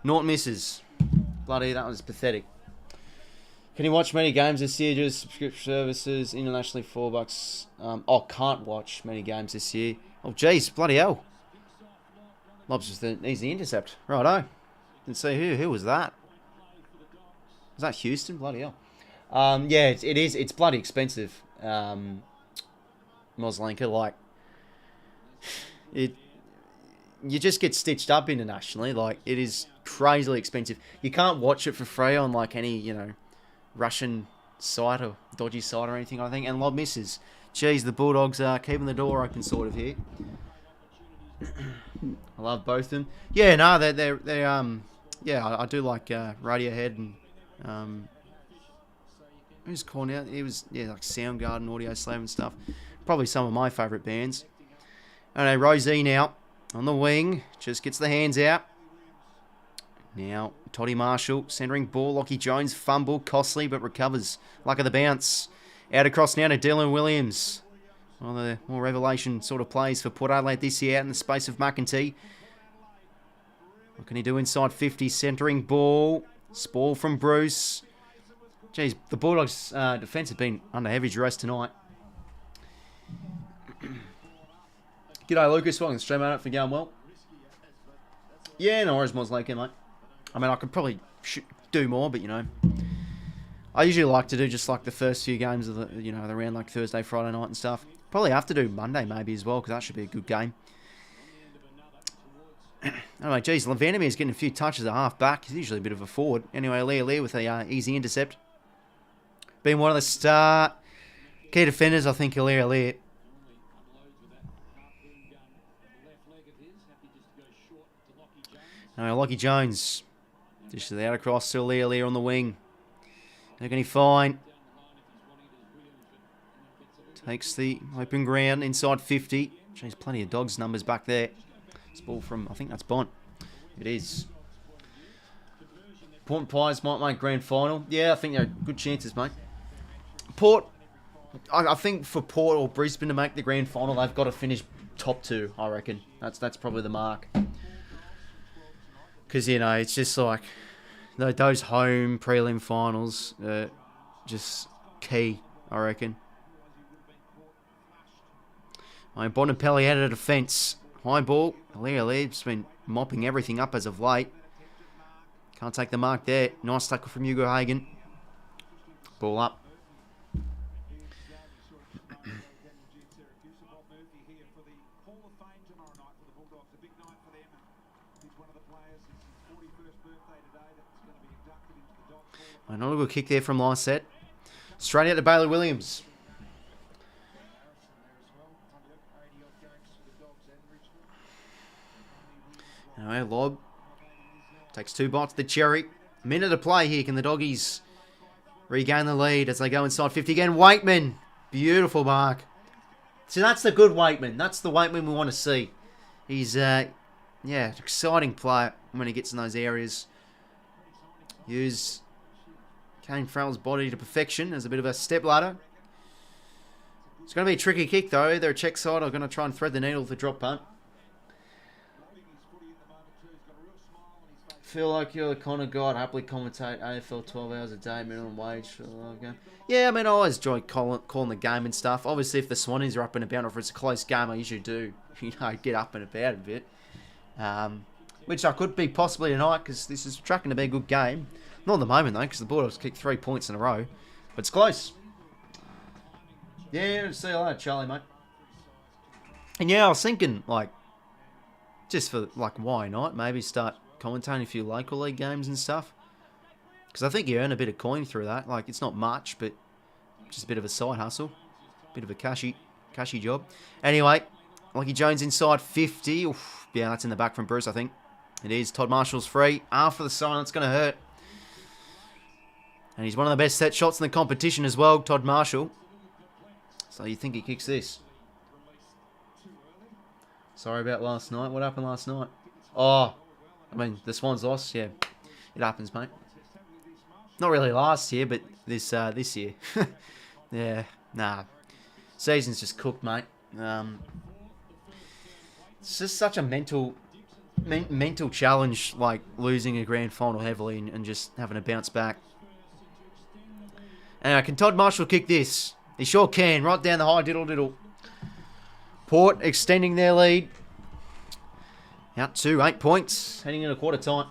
Norton misses. Bloody, that was pathetic. Can you watch many games this year? Just subscription services, internationally $4. Can't watch many games this year. Oh, jeez, bloody hell. Lobs just needs the intercept. Righto. Didn't see who was that. Was that Houston? Bloody hell. Yeah, it is. It's bloody expensive. Moslenka, you just get stitched up internationally. It is crazily expensive. You can't watch it for free on any, Russian site or dodgy site or anything, I think. And Lob misses. Geez, the Bulldogs are keeping the door open sort of here. I love both of them. Yeah, no, yeah, I do like Radiohead and who's Cornell? It was like Soundgarden, Audioslave and stuff. Probably some of my favourite bands. I know Rosie now on the wing, just gets the hands out. Now Toddy Marshall centering ball. Lachie Jones fumble, costly but recovers. Luck of the bounce. Out across now to Dylan Williams. One of the more revelation sort of plays for Port Adelaide this year out in the space of 𝐸𝐿. What can he do inside 50? Centering ball. Spall from Bruce. Jeez, the Bulldogs' defence have been under heavy duress tonight. G'day, Lucas. Welcome to the stream, mate. For going well. Yeah, no worries, Moslenka, mate. I mean, I could probably do more, but, I usually like to do just the first few games of the, around Thursday, Friday night and stuff. Probably have to do Monday maybe as well, because that should be a good game. Anyway, geez, Vandermeer's getting a few touches at half back. He's usually a bit of a forward. Anyway, 𝐼𝐴𝐺𝐸 with a easy intercept. Been one of the star key defenders, I think, 𝐼𝐴𝐺𝐸. Anyway, Lachie Jones. Dishes out across to 𝐼𝐴𝐺𝐸 on the wing. How can he find? Takes the open ground inside 50. Jeez, plenty of Dogs numbers back there. It's ball from, I think that's Bont. It is. Port and Pies might make grand final. Yeah, I think they're good chances, mate. Port, I think for Port or Brisbane to make the grand final, they've got to finish top 2, I reckon. That's probably the mark. Because, it's just those home prelim finals are just key, I reckon. Bontempelli out of defence. High ball. 𝐼𝐴𝐺𝐸's been mopping everything up as of late. Can't take the mark there. Nice tackle from 𝐼𝐴𝐺𝐸. Ball up. Not a good kick there from Lyset. Straight out to Bailey Williams. Anyway, Lob takes 2 bites. The cherry. Minute to play here. Can the Doggies regain the lead as they go inside 50 again? 𝐻𝐻𝐿𝐴𝐻𝐻. Beautiful mark. So that's the good 𝐻𝐻𝐿𝐴𝐻𝐻. That's the 𝐻𝐻𝐿𝐴𝐻𝐻 we want to see. He's, exciting player when he gets in those areas. Use Kane Farrell's body to perfection as a bit of a step ladder. It's going to be a tricky kick, though. They're a check side. I'm going to try and thread the needle with the drop punt. Feel like you're the kind of guy to happily commentate AFL 12 hours a day, minimum wage for the live game. Yeah, I mean, I always enjoy calling the game and stuff. Obviously, if the Swannies are up and about, or if it's a close game, I usually do, get up and about a bit. Which I could be possibly tonight, because this is tracking to be a good game. Not at the moment, though, because the Bulldogs kicked 3 points in a row. But it's close. Yeah, see you later, Charlie, mate. And yeah, I was thinking, like, just for, like, why not? Maybe start commentating a few local league games and stuff. Because I think you earn a bit of coin through that. Like, it's not much, but just a bit of a side hustle. Bit of a cashy job. Anyway, Lachie Jones inside 50. Oof, yeah, that's in the back from Bruce, I think. It is. Todd Marshall's free. After the sign, it's going to hurt. And he's one of the best set shots in the competition as well, Todd Marshall. So you think he kicks this? Sorry about last night. What happened last night? Oh, I mean, the Swans lost. Yeah, it happens, mate. Not really last year, but this year. Yeah, nah. Season's just cooked, mate. It's just such a mental challenge, like losing a grand final heavily and just having to bounce back. And can Todd Marshall kick this? He sure can. Right down the high diddle. Port extending their lead. Out to 8 points. Heading into quarter time.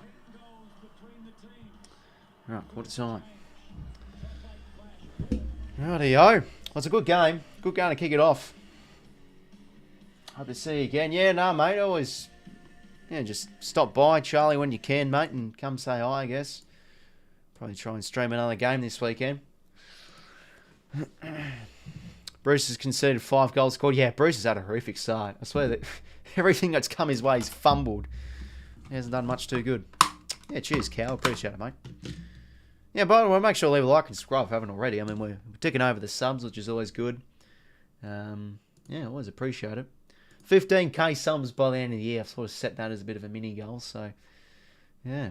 Alright, quarter time. Rightio. Well, it's a good game. Good game to kick it off. Hope to see you again. Yeah, nah, mate. Always, yeah, just stop by, Charlie, when you can, mate, and come say hi, I guess. Probably try and stream another game this weekend. Bruce has conceded 5 goals scored. Yeah, Bruce has had a horrific start. I swear that everything that's come his way is fumbled. He hasn't done much too good. Yeah, cheers, Cal. Appreciate it, mate. Yeah, by the way, make sure to leave a like and subscribe if you haven't already. I mean, we're ticking over the subs, which is always good. Yeah, always appreciate it. 15k subs by the end of the year. I've sort of set that as a bit of a mini goal, so yeah.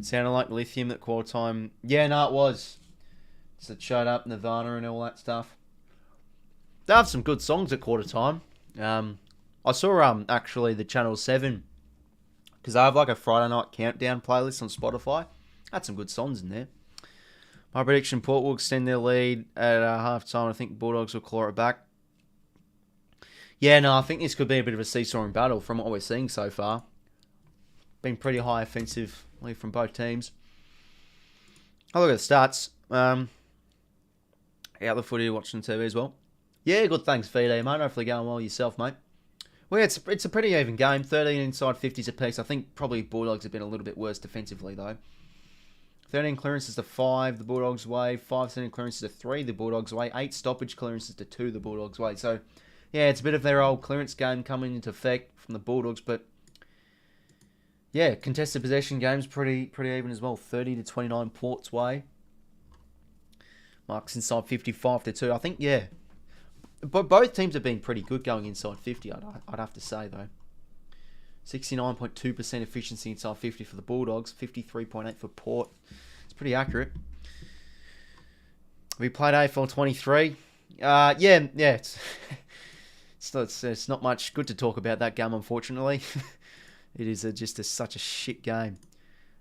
Sounded like Lithium at quarter time. Yeah, no, it was. So it showed up Nirvana and all that stuff. They have some good songs at quarter time. I saw actually the Channel 7, because I have like a Friday night countdown playlist on Spotify. Had some good songs in there. My prediction: Port will extend their lead at half time. I think Bulldogs will claw it back. Yeah, no, I think this could be a bit of a seesawing battle from what we're seeing so far. Been pretty high offensively from both teams. I'll look at the stats. Out the footy, watching TV as well. Yeah, good, thanks, VD, mate. Hopefully going well yourself, mate. Well, yeah, it's a pretty even game. 13 inside 50s apiece. I think probably Bulldogs have been a little bit worse defensively, though. 13 clearances to 5, the Bulldogs' way. 5 clearances clearances to 3, the Bulldogs' way. 8 stoppage clearances to 2, the Bulldogs' way. So, yeah, it's a bit of their old clearance game coming into effect from the Bulldogs, but yeah, contested possession game's pretty even as well. 30 to 29 Port's way. Marks inside 55 to 2. I think, yeah. But both teams have been pretty good going inside 50, I'd have to say, though. 69.2% efficiency inside 50 for the Bulldogs. 53.8 for Port. It's pretty accurate. We played AFL 23. Yeah. It's not much good to talk about that game, unfortunately. It is such a shit game.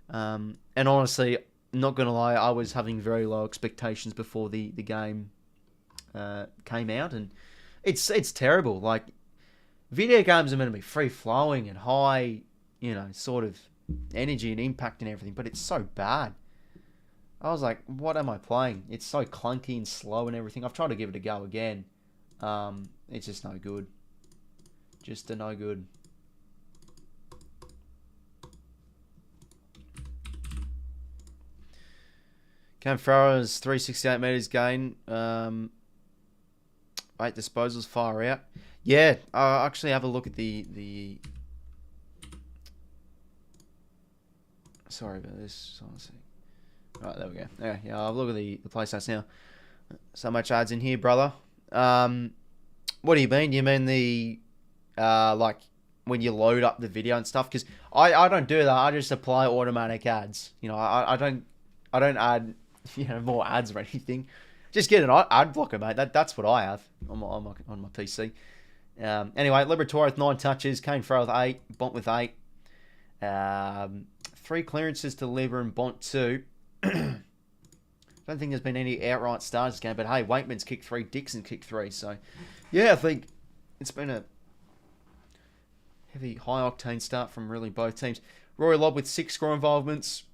And honestly, not going to lie, I was having very low expectations before the game came out. And it's terrible. Like, video games are meant to be free-flowing and high, sort of energy and impact and everything. But it's so bad. I was like, what am I playing? It's so clunky and slow and everything. I've tried to give it a go again. It's just no good. Just no good. Cam Farrow's 368 metres gain. 8 disposals far out. Yeah, I'll actually have a look at the... Sorry about this. Right, there we go. Yeah, I'll have a look at the play stats now. So much ads in here, brother. What do you mean? Do you mean the... like, when you load up the video and stuff? Because I don't do that. I just apply automatic ads. I don't add... more ads or anything. Just get an ad blocker, mate. That's what I have on my PC. Anyway, Liberatore with 9 touches. Kane Farrell with 8. Bont with 8. 3 clearances to Lever and Bont 2. I don't think there's been any outright stars this game, but hey, Waitman's kicked 3, Dixon kicked 3. So, yeah, I think it's been a heavy, high-octane start from really both teams. Rory Lobb with 6 score involvements.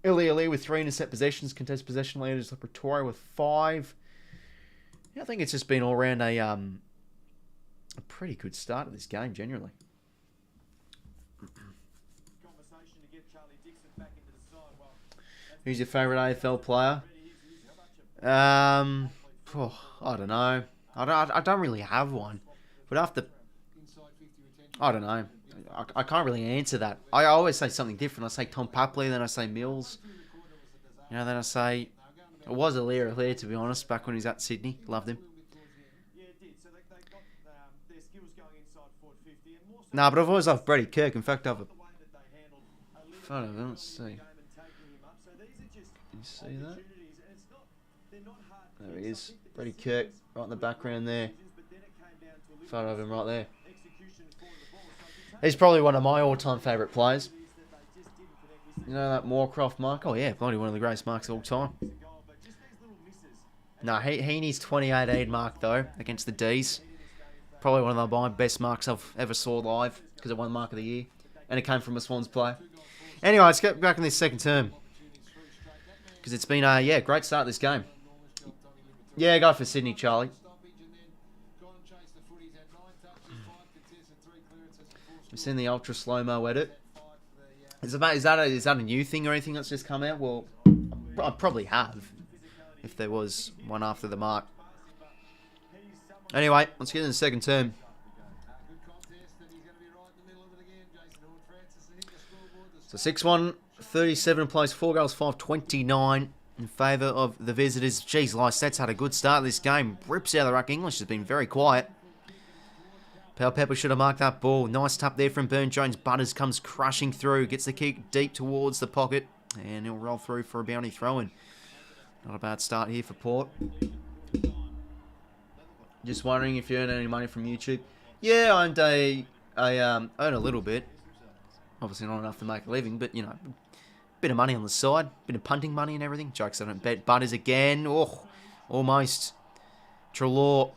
Ili with 3 intercept possessions. Contest possession leaders. Liberatore with 5. Yeah, I think it's just been all around a pretty good start of this game, generally. Who's your favourite AFL player? I don't know. I don't really have one. But after... I don't know. I can't really answer that. I always say something different. I say Tom Papley, then I say Mills. You know, then I say... It was 𝐼𝙗𝐸, to be honest, back when he was at Sydney. Loved him. Nah, but I've always loved Brady Kirk. In fact, I have a photo of him. Let's see. Can you see that? There he is. Brady Kirk, right in the background there. Photo of him right there. He's probably one of my all-time favourite players. You know that Moorcroft mark? Oh yeah, bloody one of the greatest marks of all time. No, Heaney's 2018 mark though, against the D's. Probably one of my best marks I've ever saw live, because it won Mark of the Year. And it came from a Swans player. Anyway, let's get back in this second term. Because it's been a great start to this game. Yeah, go for Sydney, Charlie. We've seen the ultra slow-mo edit. Is that a new thing or anything that's just come out? Well, I probably have, if there was one after the mark. Anyway, let's get in the second term. So 6-1, 37 plays, 4 goals, 5-29 in favour of the visitors. Jeez, Lycette's had a good start this game. Rips out of the ruck. English has been very quiet. 𝐵𝐴 should have marked that ball. Nice tap there from Burne-Jones. Butters comes crushing through. Gets the kick deep towards the pocket. And he'll roll through for a bounty throw-in. Not a bad start here for Port. Just wondering if you earn any money from YouTube. Yeah, I earn a little bit. Obviously not enough to make a living, but, you know, a bit of money on the side. Bit of punting money and everything. Jokes, I don't bet. Butters again. Oh, almost. Treloar.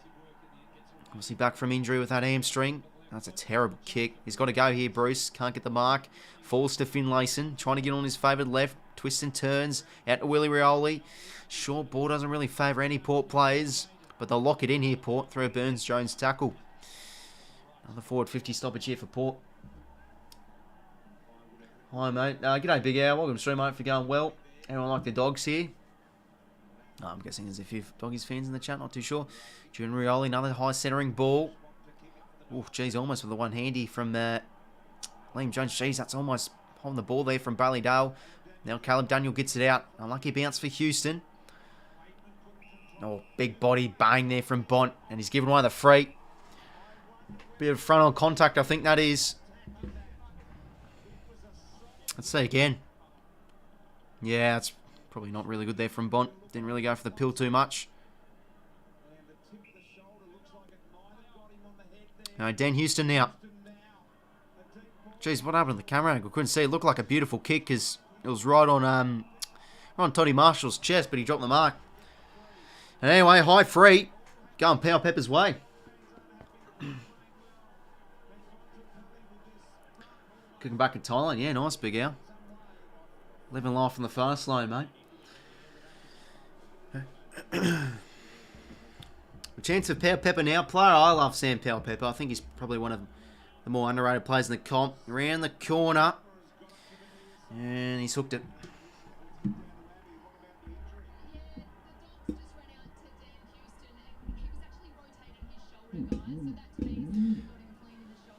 Obviously back from injury with that hamstring. That's a terrible kick. He's got to go here, Bruce. Can't get the mark. Falls to Finlayson. Trying to get on his favoured left. Twists and turns. Out to Willie Rioli. Short ball doesn't really favour any Port players. But they'll lock it in here, Port. Through a Burns-Jones tackle. Another forward 50 stoppage here for Port. Hi, mate. G'day, Big Al. Welcome to stream, mate, for going well. Anyone like the Dogs here? I'm guessing there's a few Doggies fans in the chat, not too sure. June Rioli, another high centering ball. Oh, geez, almost with the one handy from Liam Jones. Jeez, that's almost holding the ball there from Ballyndale. Now Caleb Daniel gets it out. Unlucky bounce for Houston. Oh, big body bang there from Bont. And he's given away the free. Bit of front on contact, I think that is. Let's see again. Yeah, that's probably not really good there from Bont. Didn't really go for the pill too much. No, Dan Houston now. Jeez, what happened to the camera angle? Couldn't see. It looked like a beautiful kick because it was right on Toddy Marshall's chest, but he dropped the mark. And anyway, high free. Going 𝐵𝐴's way. Kicking back in Thailand. Yeah, nice, Big Al. Living life on the fast lane, mate. A chance of 𝐵𝐴 now. Player I love Sam 𝐵𝐴. I think he's probably one of the more underrated players in the comp. Around the corner. And he's hooked it.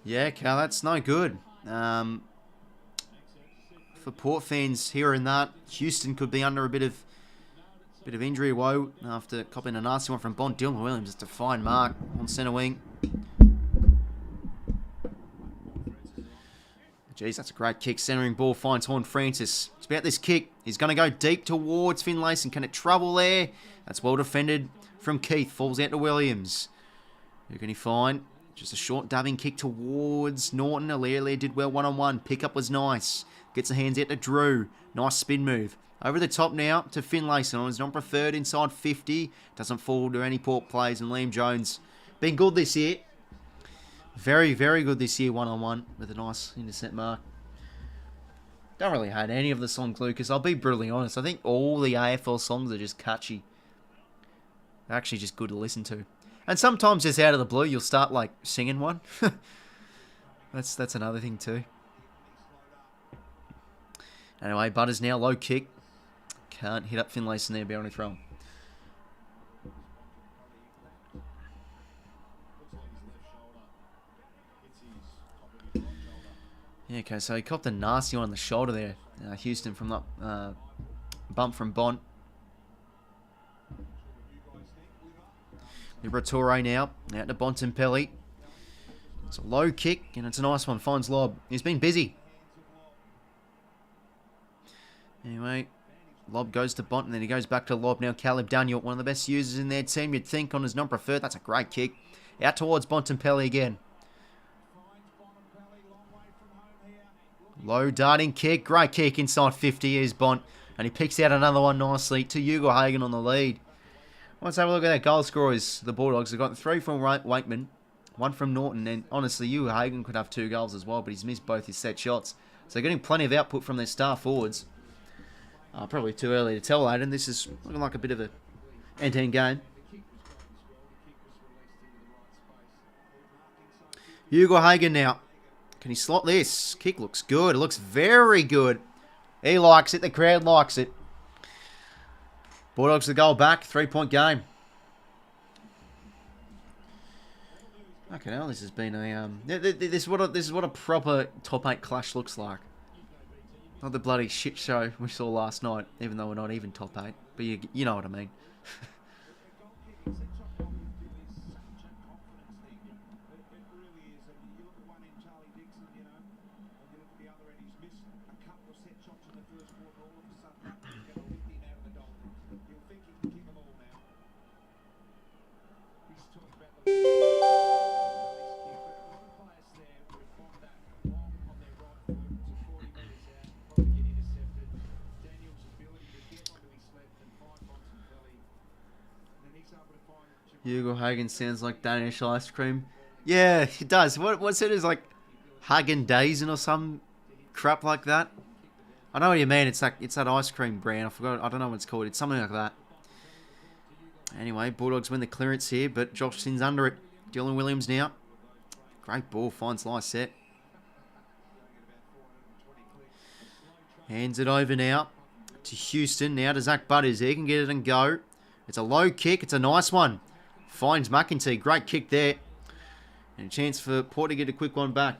Yeah, Cal, that's no good. For Port fans hearing that, Houston could be under a bit of injury woe after copying a nasty one from Bond. Dylan Williams, just a fine mark on centre wing. Jeez, that's a great kick. Centering ball finds Horn Francis. It's about this kick. He's going to go deep towards Finlayson. Can it trouble there? That's well defended from Keith. Falls out to Williams. Who can he find? Just a short dubbing kick towards Norton. 𝐼𝐻𝐿𝐼 did well one-on-one. Pickup was nice. Gets the hands out to Drew. Nice spin move. Over the top now to Finlayson on his non-preferred inside 50. Doesn't fall to any Port plays. And Liam Jones been good this year. Very, very good this year one-on-one with a nice intercept mark. Don't really hate any of the songs, Lucas. I'll be brutally honest. I think all the AFL songs are just catchy. They're actually just good to listen to. And sometimes just out of the blue, you'll start like singing one. That's another thing too. Anyway, Butters now low kick. Can't hit up Finlayson there, boundary throw. Yeah, okay, so he copped a nasty one on the shoulder there. Houston from that bump from Bont. Liberatore now, out to Bontempelli. It's a low kick, and it's a nice one. Finds Lob. He's been busy. Anyway, Lob goes to Bont, and then he goes back to Lob. Now Caleb Daniel, one of the best users in their team, you'd think, on his non-preferred. That's a great kick. Out towards Bontempelli again. Low darting kick. Great kick inside 50 is Bont. And he picks out another one nicely to 𝐼𝐻𝐿𝐼 on the lead. Let's have a look at that goal scorers. The Bulldogs have got 3 from 𝐼𝐻𝐿𝐼, 1 from Norton. And honestly, 𝐼𝐻𝐿𝐼 could have 2 goals as well, but he's missed both his set shots. So getting plenty of output from their star forwards. Probably too early to tell, Aiden. This is looking like a bit of a end-to-end game. 𝐼𝐻𝐿𝐼 now. Can he slot this? Kick looks good. It looks very good. He likes it. The crowd likes it. Bulldogs the goal back. 3-point game. Okay, now this has been a this is what a proper top 8 clash looks like. Not the bloody shit show we saw last night, even though we're not even top 8. But you know what I mean. 𝐼𝐻𝐿𝐼 sounds like Danish ice cream. Yeah, it does. What's it? Is like Hagen-Dazs or some crap like that. I know what you mean. It's that ice cream brand. I forgot. I don't know what it's called. It's something like that. Anyway, Bulldogs win the clearance here, but Josh Sin's under it. Dylan Williams now. Great ball. Finds nice set. Hands it over now to Houston. Now to Zach Butters. He can get it and go. It's a low kick. It's a nice one. Finds 𝐸𝐿𝐼. Great kick there. And a chance for Port to get a quick one back.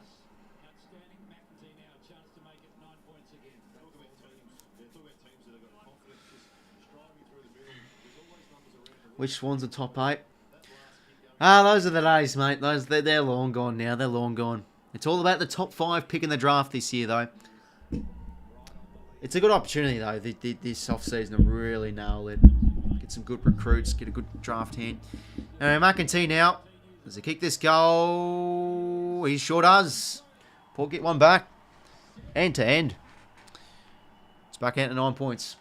Which Swans are top 8? Those are the days, mate. They're long gone now. They're long gone. It's all about the top 5 pick in the draft this year, though. It's a good opportunity, though, this off-season to really nail it. Get some good recruits, get a good draft hand. 𝐸𝐿𝐼 now. Does he kick this goal? He sure does. Port get one back. End to end. It's back out to 9 points.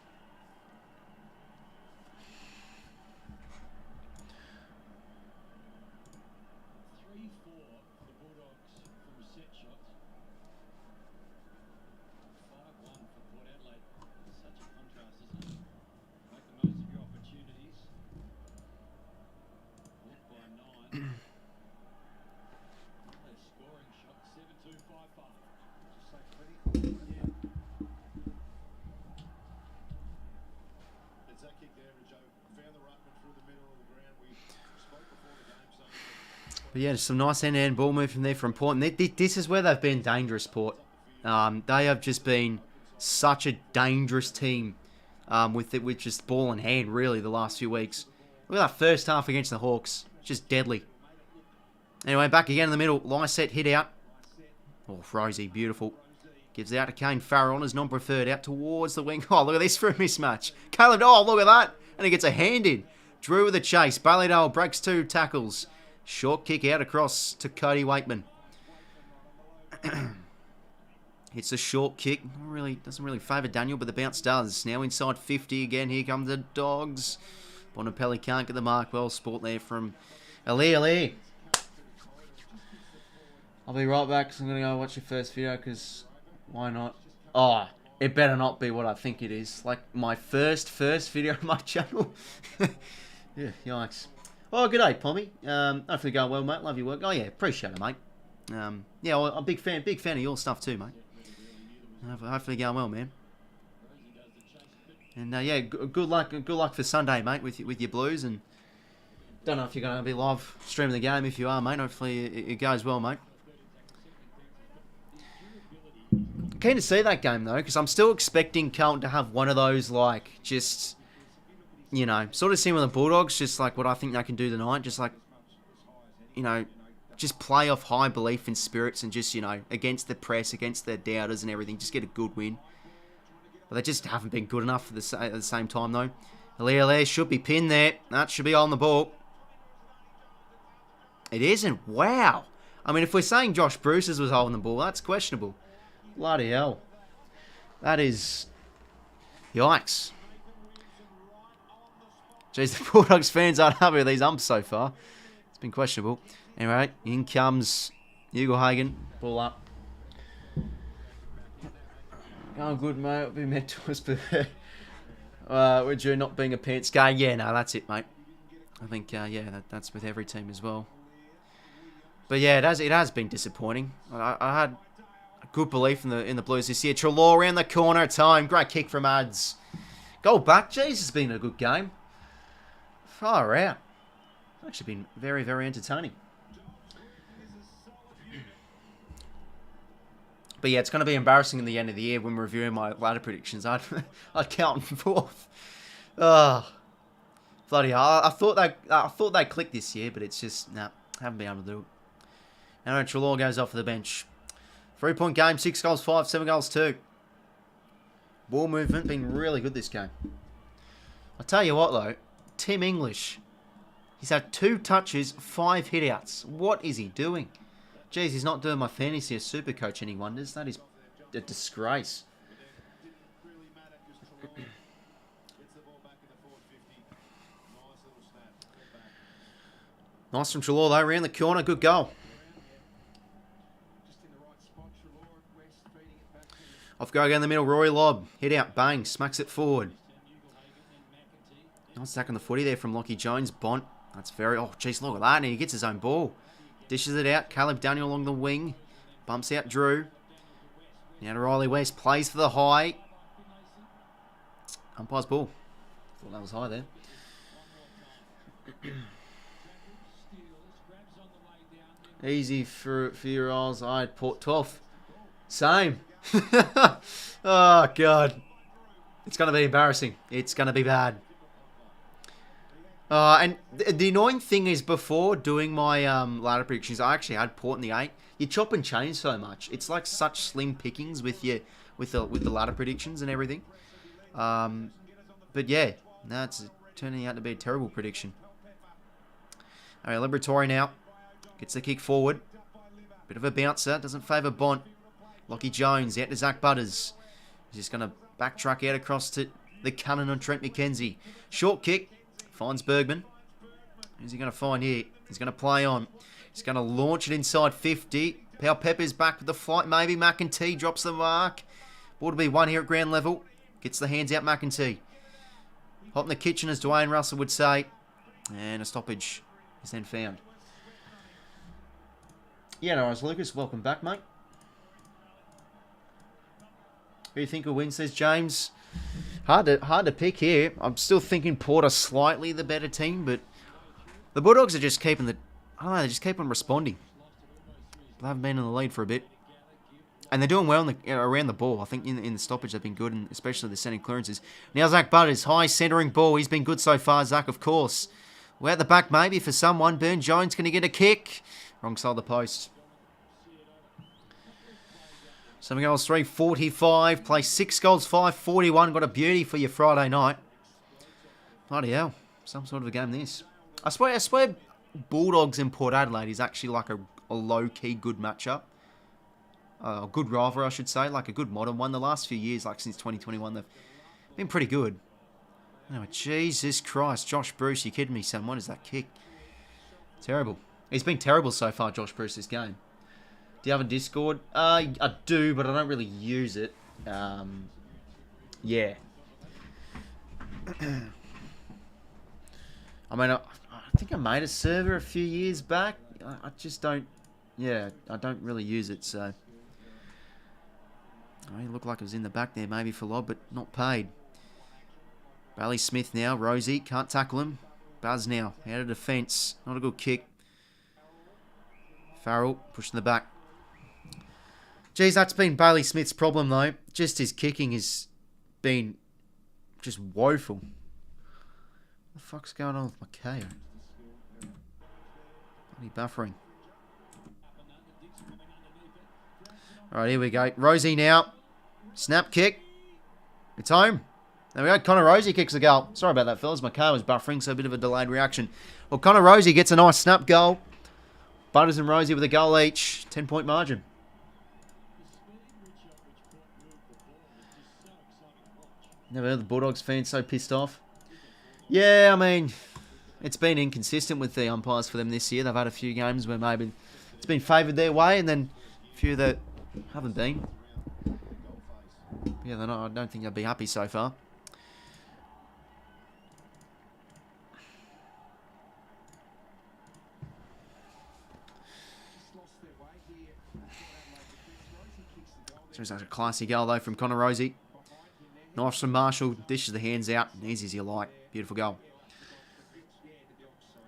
But yeah, some nice end-to-end ball move from there from Port. And this is where they've been dangerous, Port. They have just been such a dangerous team with just ball in hand, really, the last few weeks. Look at that first half against the Hawks. Just deadly. Anyway, back again in the middle. Lie set, hit out. Oh, Rosie, beautiful. Gives it out to Kane Farrell on his non-preferred. Out towards the wing. Oh, look at this for a mismatch. Caleb, oh, look at that. And he gets a hand in. Drew with a chase. Bailey Dale breaks 2 tackles. Short kick out across to Cody Wakeman. It's a short kick. Doesn't really favour Daniel, but the bounce does. Now inside 50 again. Here come the Dogs. Bonapelli can't get the mark. Well, sport there from 𝐼𝐻𝐿𝐼. I'll be right back because I'm going to go watch your first video because why not? Oh, it better not be what I think it is. Like my first video on my channel. Yeah, yikes. Oh, good day, Pommy. Hopefully going well, mate. Love your work. Oh, yeah, appreciate it, mate. Yeah, well, I'm a big fan of your stuff too, mate. Hopefully going well, man. And yeah, good luck for Sunday, mate, with your Blues. And don't know if you're going to be live streaming the game. If you are, mate, hopefully it goes well, mate. Keen to see that game though, because I'm still expecting Carlton to have one of those, like, just, you know, sort of similar to the Bulldogs, just like what I think they can do tonight, just like, you know, just play off high belief and spirits and just, you know, against the press, against their doubters and everything, just get a good win. But they just haven't been good enough at the same time though. 𝐼𝐻𝐿𝐼 should be pinned there. That should be on the ball. It isn't. Wow. I mean, if we're saying Josh Bruce's was holding the ball, that's questionable. Bloody hell. That is... Yikes. Jeez, the Bulldogs fans aren't happy with these umps so far. It's been questionable. Anyway, in comes 𝐴𝐵. Ball up. Oh, good, mate. It'll be meant to us, but... would you not being a pants guy? Yeah, no, that's it, mate. I think, yeah, that's with every team as well. But yeah, it has been disappointing. I had a good belief in the Blues this year. Treloar around the corner, time. Great kick from Ads. Goal back. Jeez, it's been a good game. Far out. It's actually been very, very entertaining. But yeah, it's going to be embarrassing in the end of the year when we're reviewing my ladder predictions. I'd count 4th. Oh, bloody hell. I thought they clicked this year, but it's just haven't been able to do it. Now Treloar goes off for the bench. 3-point game, 6 goals, 5, 7 goals, 2. Ball movement been really good this game. I'll tell you what though, Tim English, he's had 2 touches, 5 hitouts. What is he doing? Jeez, he's not doing my fantasy as super coach any wonders. That is a disgrace. Nice from Treloar though, around the corner, good goal. Off go again in the middle, Rory lob. Hit out, bang, smacks it forward. Nice sack on the footy there from Lachie Jones. Bont, that's very... Oh, jeez, look at that. And he gets his own ball. Dishes it out. Caleb Daniel along the wing. Bumps out Drew. Now to Riley West. Plays for the high. Umpire's ball. Thought that was high there. Easy for your eyes. I had Port 12th. Same. Oh, God. It's going to be embarrassing. It's going to be bad. And the annoying thing is, before doing my ladder predictions, I actually had Port in the 8. You chop and change so much. It's like such slim pickings with the ladder predictions and everything. But yeah, no, it's turning out to be a terrible prediction. All right, Liberatore now gets the kick forward. Bit of a bouncer. Doesn't favour Bont. Lachie Jones out to Zach Butters. He's just going to backtrack out across to the cannon on Trent McKenzie. Short kick. Finds Bergman. Who's he going to find here? He's going to play on. He's going to launch it inside 50. 𝐵𝐿 back with the flight. Maybe McEntee drops the mark. Ball to be 1 here at ground level. Gets the hands out McEntee. Hot in the kitchen, as Dwayne Russell would say. And a stoppage is then found. Yeah, no worries, Lucas. Welcome back, mate. Who do you think will win, says James? Hard to pick here. I'm still thinking Port are slightly the better team, but the Bulldogs are just keeping the... I don't know, they just keep on responding. They haven't been in the lead for a bit. And they're doing well around the ball. I think in the stoppage they've been good, and especially the sending clearances. Now Zach Butters, high centering ball. He's been good so far, Zach, of course. We're at the back maybe for someone. Burn Jones going to get a kick. Wrong side of the post. 7 goals, 345. Play 6 goals, 541. Got a beauty for your Friday night. Bloody hell. Some sort of a game this. I swear Bulldogs and Port Adelaide is actually like a low-key good matchup. A good rivalry, I should say. Like a good modern one. The last few years, like since 2021, they've been pretty good. Anyway, Jesus Christ. Josh Bruce, you kidding me, son? What is that kick? Terrible. He's been terrible so far, Josh Bruce, this game. Do you have a Discord? I do, but I don't really use it. Yeah. I mean, I think I made a server a few years back. I just don't... Yeah, I don't really use it, so... Oh, he looked like it was in the back there, maybe for lob, but not paid. Bailey Smith now. Rosie, can't tackle him. Buzz now, out of defence. Not a good kick. Farrell, pushing the back. Geez, that's been Bailey Smith's problem, though. Just his kicking has been just woeful. What the fuck's going on with my KO? Bloody buffering. Alright, here we go. Rosie now. Snap kick. It's home. There we go. Connor Rosie kicks the goal. Sorry about that, fellas. My car was buffering, so a bit of a delayed reaction. Well, Connor Rosie gets a nice snap goal. Butters and Rosie with a goal each. 10-point margin. Never heard the Bulldogs fans so pissed off. Yeah, I mean, it's been inconsistent with the umpires for them this year. They've had a few games where maybe it's been favoured their way, and then a few that haven't been. Yeah, I don't think they'll be happy so far. So it's a classy goal, though, from Connor Rosie. Nice from Marshall. Dishes the hands out. Easy as you like. Beautiful goal. You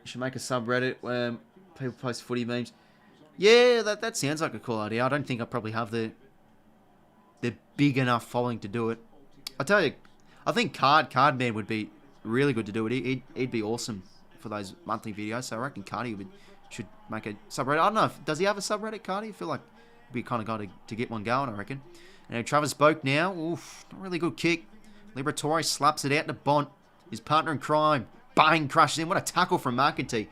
should make a subreddit where people post footy memes. Yeah, that sounds like a cool idea. I don't think I probably have the big enough following to do it. I tell you, I think CARDMAN would be really good to do it. He'd be awesome for those monthly videos. So I reckon Cardi should make a subreddit. I don't know. Does he have a subreddit, Cardi? I feel like he'd be the kind of guy to get one going, I reckon. And Travis Boak now. Oof, not really good kick. Liberatore slaps it out to Bont. His partner in crime. Bang, crashes in. What a tackle from 𝐼𝐻𝐿.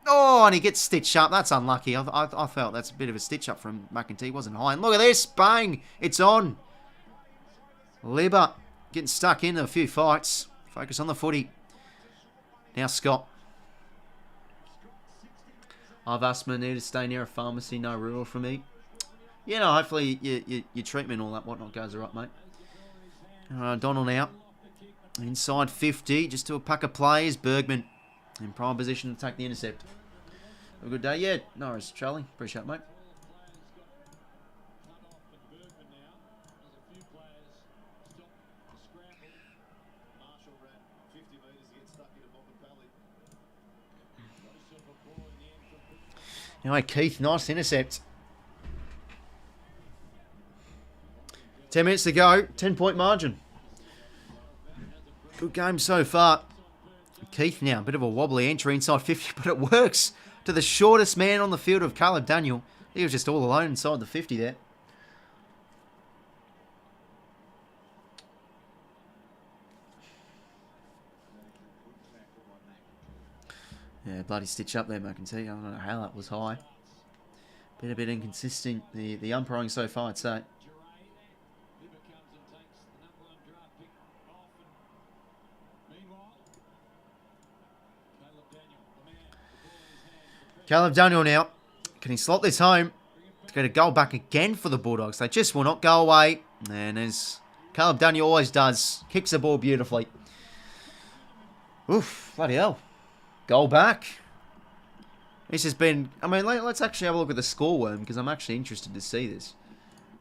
Oh, and he gets stitched up. That's unlucky. I felt that's a bit of a stitch up from 𝐼𝐻𝐿. Wasn't high. And look at this. Bang. It's on. Libba getting stuck in a few fights. Focus on the footy. Now Scott. I've asked my need to stay near a pharmacy. No rule for me. You know, hopefully your treatment and all that whatnot goes all right, mate. Donald out. Inside 50. Just to a pack of players. Bergman in prime position to take the intercept. Have a good day. Yeah, no worries, Charlie. Appreciate it, mate. Anyway, Keith, nice intercept. 10 minutes to go. 10-point margin. Good game so far. Keith now, a bit of a wobbly entry inside 50, but it works to the shortest man on the field of Caleb Daniel. He was just all alone inside the 50 there. Yeah, bloody stitch up there, I can tell you. I don't know how that was high. Been a bit inconsistent, the umpiring so far, I'd say. Caleb Daniel now. Can he slot this home? To get a goal back again for the Bulldogs. They just will not go away. And as Caleb Daniel always does, kicks the ball beautifully. Oof, bloody hell. Goal back. This has been... I mean, let's actually have a look at the score worm, because I'm actually interested to see this.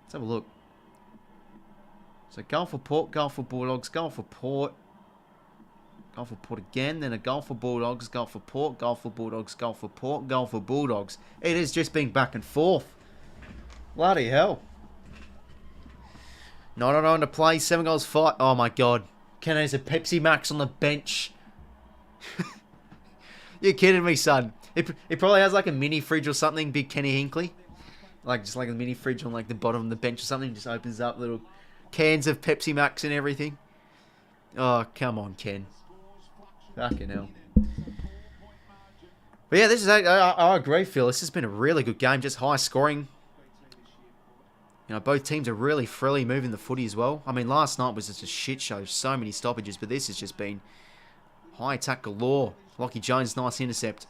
Let's have a look. So, goal for Port, goal for Bulldogs, goal for Port. Goal for Port again, then a goal for Bulldogs, goal for Port, goal for Bulldogs, goal for Port, goal for Bulldogs. It has just been back and forth. Bloody hell. 9-9 to play, 7 goals fight. Oh my god. Ken has a Pepsi Max on the bench. You're kidding me, son. It probably has like a mini fridge or something, big Kenny Hinkley. like just like a mini fridge on like the bottom of the bench or something. Just opens up little cans of Pepsi Max and everything. Oh, come on, Ken. Fucking hell. But yeah, this is I agree, Phil. This has been a really good game, just high scoring. You know, both teams are really freely moving the footy as well. I mean, last night was just a shit show. So many stoppages, but this has just been high attack galore. Lockie Jones, nice intercept.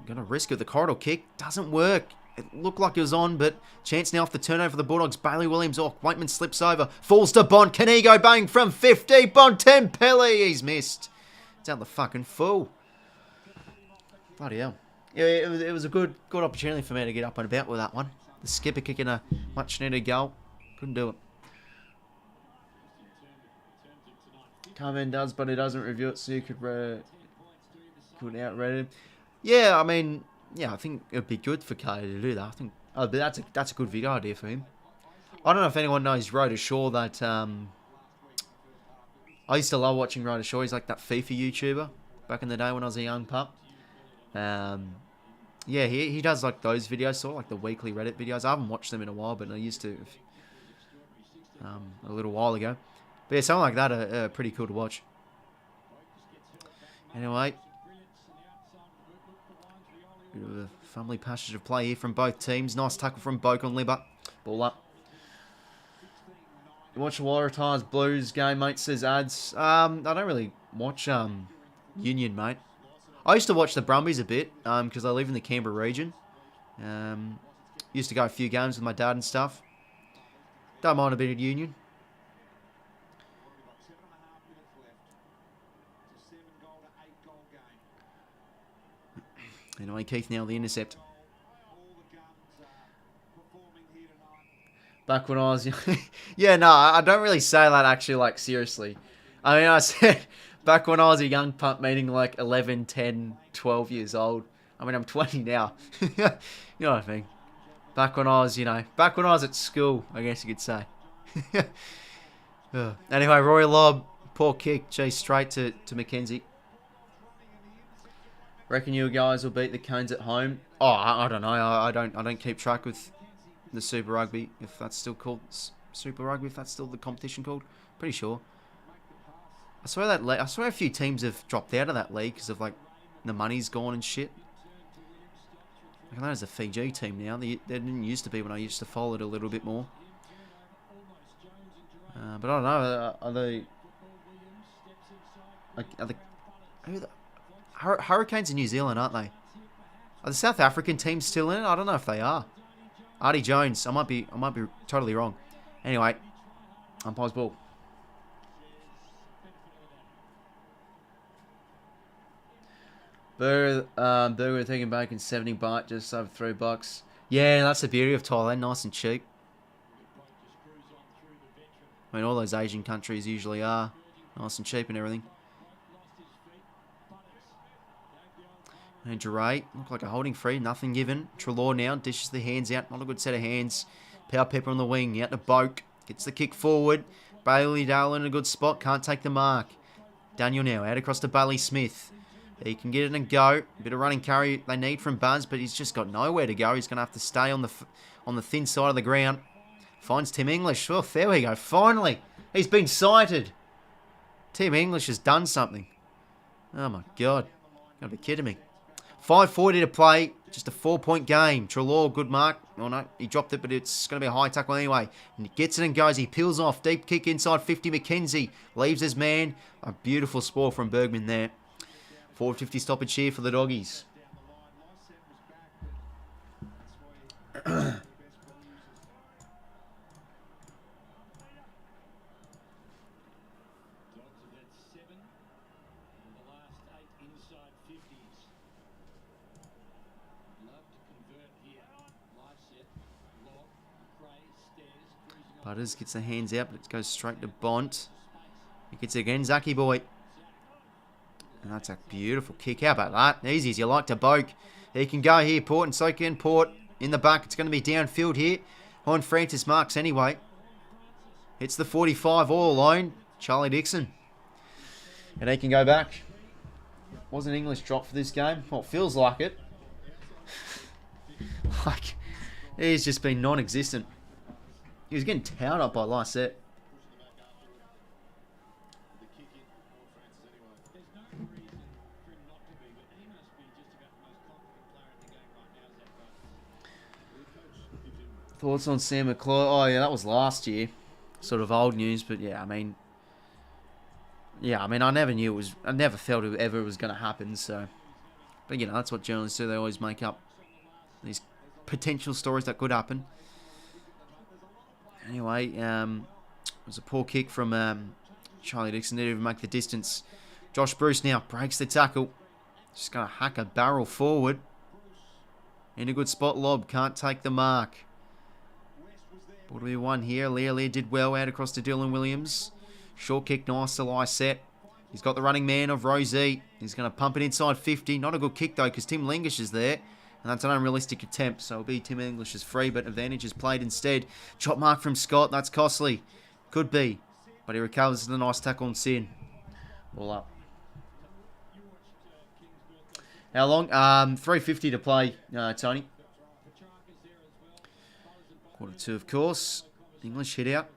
Gonna risk it. The corridor kick doesn't work. It looked like it was on, but chance now off the turnover for the Bulldogs. Bailey Williams, Waitman slips over. Falls to Bond. 𝐤𝐴𝐥𝐝 bang from 50. 𝗏𝗏, he's missed. It's out the fucking full. Bloody hell. Yeah, it was a good opportunity for me to get up and about with that one. The skipper kicking a much needed goal. Couldn't do it. KARDMAN does, but he doesn't review it, so you could outrate him. Yeah, I mean, yeah, I think it'd be good for Kaido to do that. I think but that's a good video idea for him. I don't know if anyone knows 𝐼𝐴𝐥𝐝 that I used to love watching 𝐼𝐴𝐥𝐝. He's like that FIFA YouTuber back in the day when I was a young pup. Yeah, he does like those videos, sort of like the weekly Reddit videos. I haven't watched them in a while, but I used to a little while ago. But yeah, something like that are pretty cool to watch. Anyway, bit of a family passage of play here from both teams. Nice tackle from Boak on 𝐬𝐵𝐵. Ball up. You watch the Waratahs Blues game, mate, says ads. I don't really watch Union, mate. I used to watch the Brumbies a bit because I live in the Canberra region. Used to go a few games with my dad and stuff. Don't mind a bit of Union. Anyway, Keith now the intercept. Back when I was young. Yeah, no, I don't really say that actually, like, seriously. I mean, I said back when I was a young pup, meaning like 11, 10, 12 years old. I mean, I'm 20 now. You know what I mean? Back when I was, back when I was at school, I guess you could say. Anyway, Roy Lobb, poor kick, geez, straight to Mackenzie. Reckon you guys will beat the Canes at home? Oh, I don't know. I don't keep track with the Super Rugby, if that's still called Super Rugby, if that's still the competition called. Pretty sure. I swear a few teams have dropped out of that league because of like the money's gone and shit. I know there's a Fiji team now. They didn't used to be when I used to follow it a little bit more. But I don't know. Are the Hurricanes in New Zealand, aren't they? Are the South African teams still in it? I don't know if they are. Artie Jones. I might be totally wrong. Anyway, umpire's ball. Burger taking bacon, 70 baht, just over $3. Yeah, that's the beauty of Thailand, nice and cheap. I mean, all those Asian countries usually are nice and cheap and everything. And 𝐼𝐴𝐥𝐝, look like a holding free, nothing given. Treloar now dishes the hands out, not a good set of hands. Power Pepper on the wing, out to Boak, gets the kick forward. Bailey Dale in a good spot, can't take the mark. Daniel now out across to Bailey Smith. He can get it and go. A bit of running carry they need from Buzz, but he's just got nowhere to go. He's going to have to stay on the thin side of the ground. Finds Tim English. Oh, there we go. Finally, he's been sighted. Tim English has done something. Oh my God, gotta be kidding me. 5:40 to play. Just a 4-point game. Treloar, good mark. Oh no, he dropped it, but it's going to be a high tackle anyway. And he gets it and goes. He peels off. Deep kick inside 50. Mackenzie leaves his man. A beautiful spoil from Bergman there. 4:50 stoppage here for the doggies. Butters gets the hands out, but it goes straight to Bont. He gets it again, Zachy boy. And that's a beautiful kick. How about that? Easy as you like to Boak. He can go here, Port, and so can Port. In the back, it's going to be downfield here. On Francis Marks anyway. Hits the 45 all alone. Charlie Dixon. And he can go back. Wasn't English dropped for this game? Well, it feels like it. Like, he's just been non-existent. He was getting towed up by 𝐼𝐻𝐿𝐴. Thoughts on Sam McClure? Oh yeah, that was last year. Sort of old news, but yeah, I mean, I never knew it was. I never felt it ever was going to happen. So, but you know, that's what journalists do. They always make up these potential stories that could happen. Anyway, it was a poor kick from Charlie Dixon. Didn't even make the distance. Josh Bruce now breaks the tackle. Just going to hack a barrel forward. In a good spot, Lob can't take the mark. What do we won here? 𝐼𝐻𝐿𝐴 did well out across to Dylan Williams. Short kick, nice to 𝐼𝐻𝐿𝐴. He's got the running man of 𝐼𝐻𝐿𝐴. He's going to pump it inside 50. Not a good kick though, because Tim Lingish is there. And that's an unrealistic attempt, so it'll be Tim English's free, but advantage is played instead. Chop mark from Scott, that's costly. Could be, but he recovers with a nice tackle on Sin. Ball up. How long? 3:50 to play, Tony. Quarter two, of course. English hit out.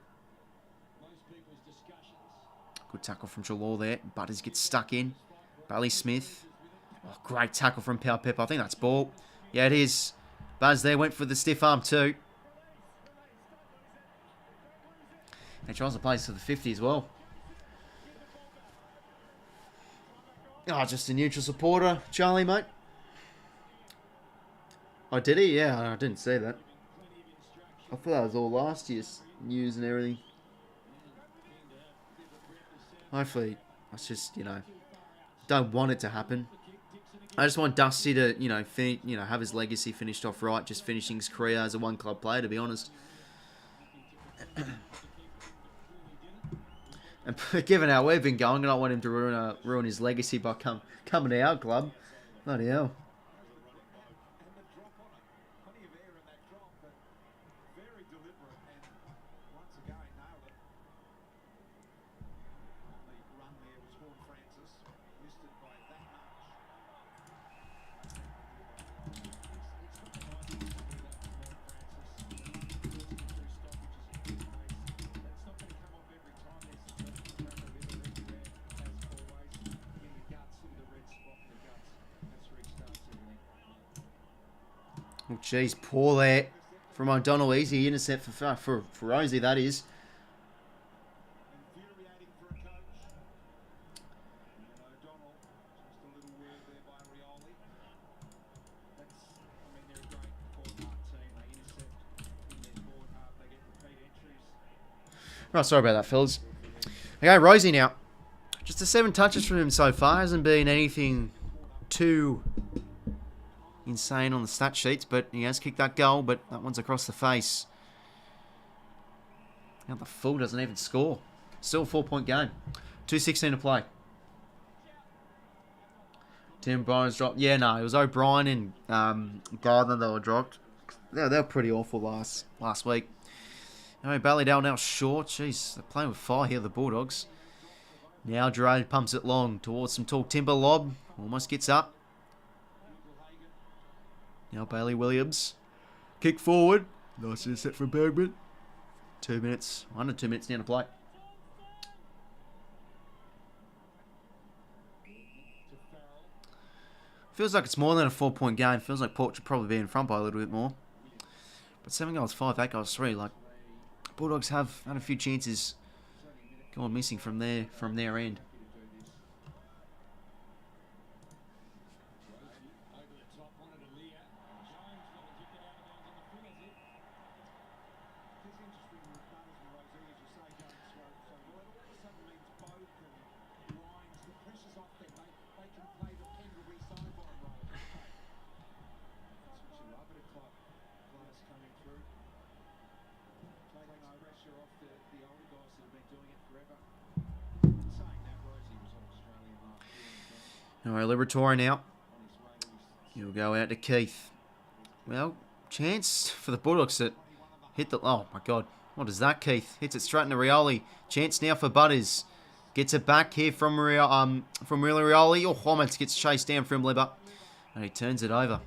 Good tackle from Jalor there. Butters gets stuck in. Bailey Smith. Oh, great tackle from 𝐵𝗹𝗶𝗹. I think that's ball. Yeah, it is. Buzz there went for the stiff arm too. He tries to play to the 50 as well. Oh, just a neutral supporter. Charlie, mate. Oh, did he? Yeah, I didn't see that. I thought that was all last year's news and everything. Hopefully, that's just, you know, don't want it to happen. I just want 𝐷UCY to, you know, have his legacy finished off right, just finishing his career as a one-club player, to be honest. And given how we've been going, I don't want him to ruin his legacy by coming to our club. Bloody hell. Oh, jeez, poor there from O'Donnell. Easy intercept for Rosie, that is. Right, sorry about that, fellas. Okay, Rosie now. Just the 7 touches from him so far. Hasn't been anything too insane on the stat sheets, but he has kicked that goal, but that one's across the face. Now the fool doesn't even score. Still a 4-point game. 2:16 to play. Tim Bryan's dropped. Yeah, no, it was O'Brien and Gardner that were dropped. They were pretty awful last week. Anyway, Ballydale now short. Jeez, they're playing with fire here, the Bulldogs. Now 𝐷𝐿ADE pumps it long towards some tall timber. Lob almost gets up. Now Bailey Williams. Kick forward. Nice intercept from Bergman. 2 minutes. Under 2 minutes down to play. Feels like it's more than a 4-point game. Feels like Port should probably be in front by a little bit more. But 7 goals 5, 8 goals 3. Like, Bulldogs have had a few chances gone missing from their end. Alright, Liberatore now. He'll go out to Keith. Well, chance for the Bulldogs that hit the... Oh, my God. What is that, Keith? Hits it straight into Rioli. Chance now for Butters. Gets it back here from Rioli. Oh, 𝐼𝐻𝐿𝐼𝐻 gets chased down from 𝐬𝐵. And he turns it over.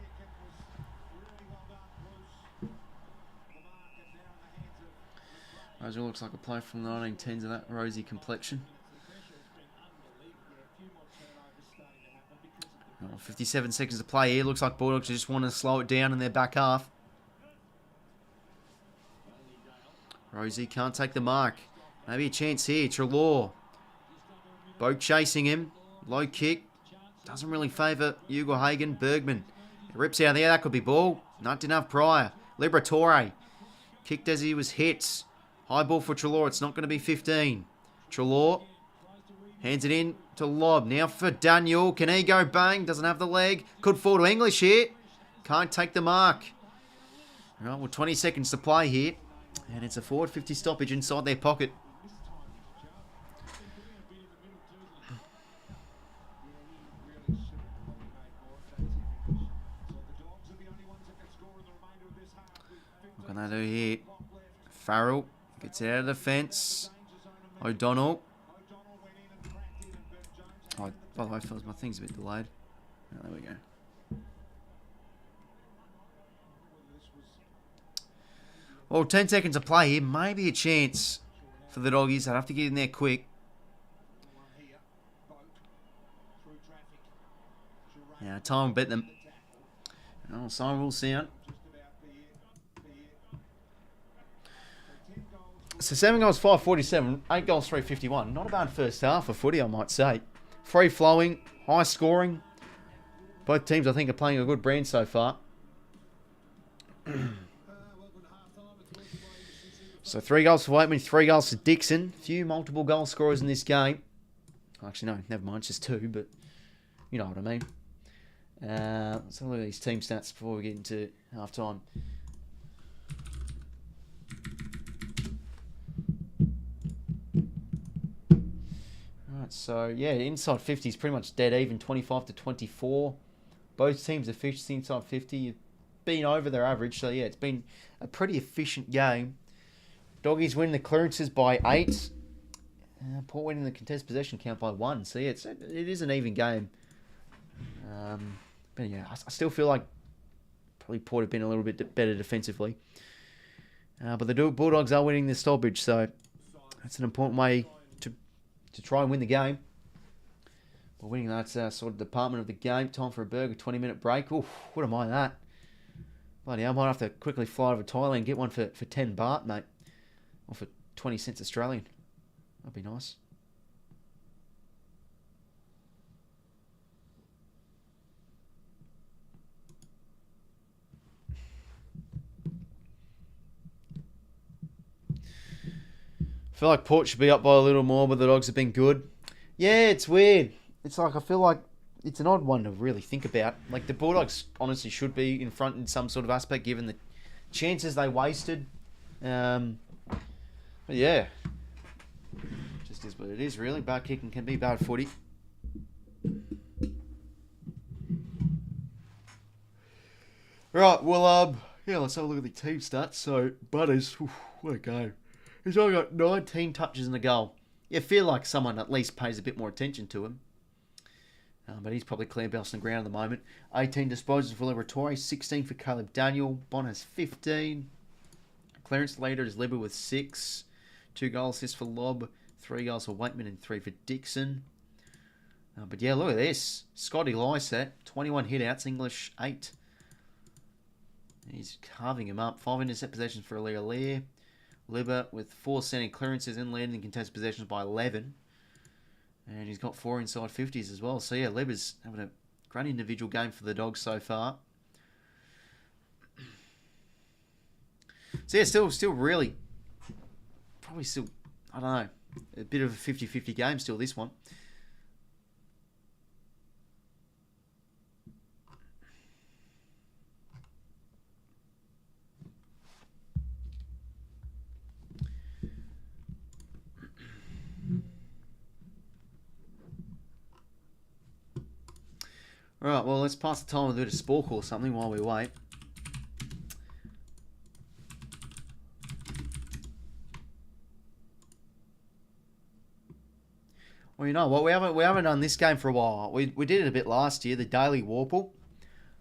Rosie looks like a player from the 1910s of that rosy complexion. Oh, 57 seconds to play here. Looks like Bulldogs just want to slow it down in their back half. Rosie can't take the mark. Maybe a chance here. 𝐸𝐿𝐼. Boat chasing him. Low kick. Doesn't really favour 𝐼𝐻𝐤 It rips out there. That could be ball. Not enough prior. Liberatore. Kicked as he was hit. High ball for 𝐸𝐿𝐼. It's not going to be 15. 𝐸𝐿𝐼 hands it in to Lob. Now for Daniel. Can he go bang? Doesn't have the leg. Could fall to English here. Can't take the mark. All right, well, 20 seconds to play here. And it's a forward 50 stoppage inside their pocket. What can they do here? Farrell gets out of the fence. O'Donnell. Oh, by the way, fellas, my thing's a bit delayed. Oh, there we go. Well, 10 seconds to play here. Maybe a chance for the doggies. I'd have to get in there quick. Yeah, time will bet them. Oh, siren will sound. So 7 goals, 547, 8 goals, 351. Not a bad first half of footy, I might say. Free flowing, high scoring. Both teams, I think, are playing a good brand so far. So 3 goals for 𝐻𝐿𝐼𝐻, 3 goals for Dixon. Few multiple goal scorers in this game. Actually, no, never mind, it's just 2, but you know what I mean. Let's have a look at these team stats before we get into half time. Alright, so yeah, inside 50 is pretty much dead even, 25 to 24. Both teams efficiency inside 50. You've been over their average, so yeah, it's been a pretty efficient game. Doggies win the clearances by 8. Port winning the contest possession count by 1. So yeah, it is an even game. But yeah, I still feel like probably Port have been a little bit better defensively. But the Bulldogs are winning the stoppage, so that's an important way to try and win the game. But winning that's sort of department of the game. Time for a burger, 20-minute break. Oof, wouldn't mind that. Bloody hell, I might have to quickly fly over to Thailand and get one for 10 baht, mate. Or for 20 cents Australian. That'd be nice. I feel like Port should be up by a little more, but the Dogs have been good. Yeah, it's weird. It's like, I feel like it's an odd one to really think about. Like, the Bulldogs honestly should be in front in some sort of aspect, given the chances they wasted. But yeah, just is what it is, really. Bad kicking can be bad footy. Right, well, yeah, let's have a look at the team stats. So, Butters, what a game. He's only got 19 touches in the goal. You feel like someone at least pays a bit more attention to him. But he's probably clear belts on the ground at the moment. 18 disposals for Liberatore, 16 for Caleb Daniel. Bon has 15. Clearance leader is Libba with 6. 2 goal assists for Lob, 3 goals for 𝐻𝐿𝐼𝐻 and 3 for Dixon. But yeah, look at this. Scotty Lysett, 21 hitouts, English 8. He's carving him up. 5 intercept possessions for 𝐼𝐻𝐿𝐼𝐻. Libba with 4 standing clearances and leading in contested possessions by 11. And he's got 4 inside 50s as well. So yeah, Libba's having a great individual game for the Dogs so far. So yeah, still really, probably still, I don't know, a bit of a 50-50 game still, this one. Alright, well, let's pass the time with a bit of Spork or something while we wait. Well, you know what? We haven't done this game for a while. We did it a bit last year, the Daily Warple.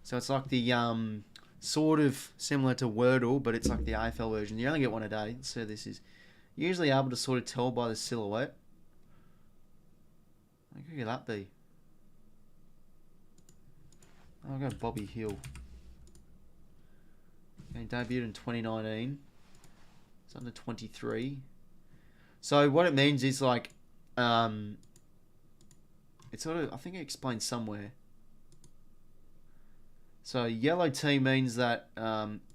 So it's like the sort of similar to Wordle, but it's like the AFL version. You only get one a day. So this is usually able to sort of tell by the silhouette. Who could that be? I'll go Bobby Hill. Okay, debuted in 2019. It's under 23. So what it means is like, it's sort of, I think it explains somewhere. So yellow team means that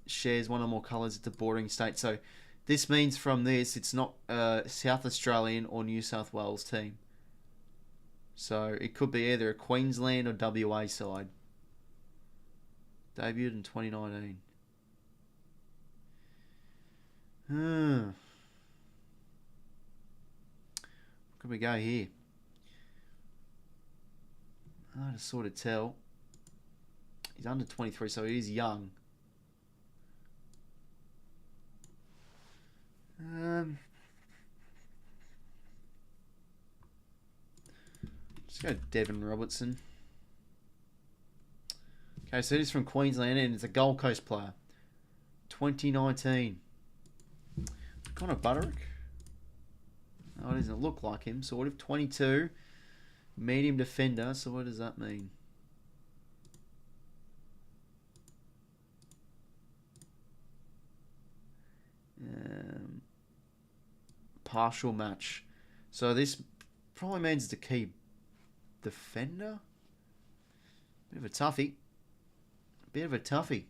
shares one or more colours. It's a bordering state. So this means from this, it's not a South Australian or New South Wales team. So it could be either a Queensland or WA side. Debuted in 2019. Where could we go here? Hard to sort of tell. He's under 23, so he is young. Let's go Devon Robertson. Okay, so it is from Queensland and it's a Gold Coast player. 2019. Connor Butterick. Oh, it doesn't look like him, sort of. 22. Medium defender, so what does that mean? Partial match. So this probably means it's a key defender. Bit of a toughie. Bit of a toughie.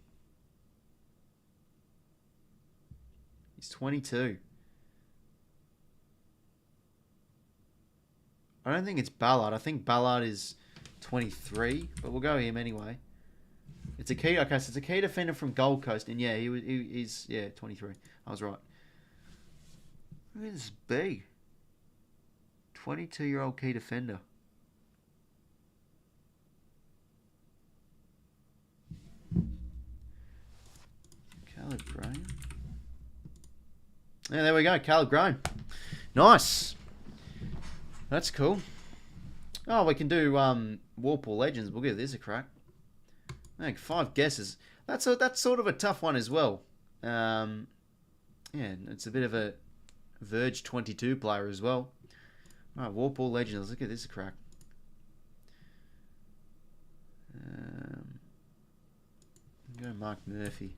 He's 22. I don't think it's Ballard. I think Ballard is 23, but we'll go him anyway. It's a key. Okay, so it's a key defender from Gold Coast, and yeah, he's 23. I was right. Who is B? 22-year-old key defender. Caleb Graham. Yeah, there we go. Caleb Graham. Nice. That's cool. Oh, we can do Warple Legends. We'll give this a crack. Like 5 guesses. That's sort of a tough one as well. Yeah, it's a bit of a Verge 22 player as well. All right, Warple Legends. Let's look at this a crack. Go Mark Murphy.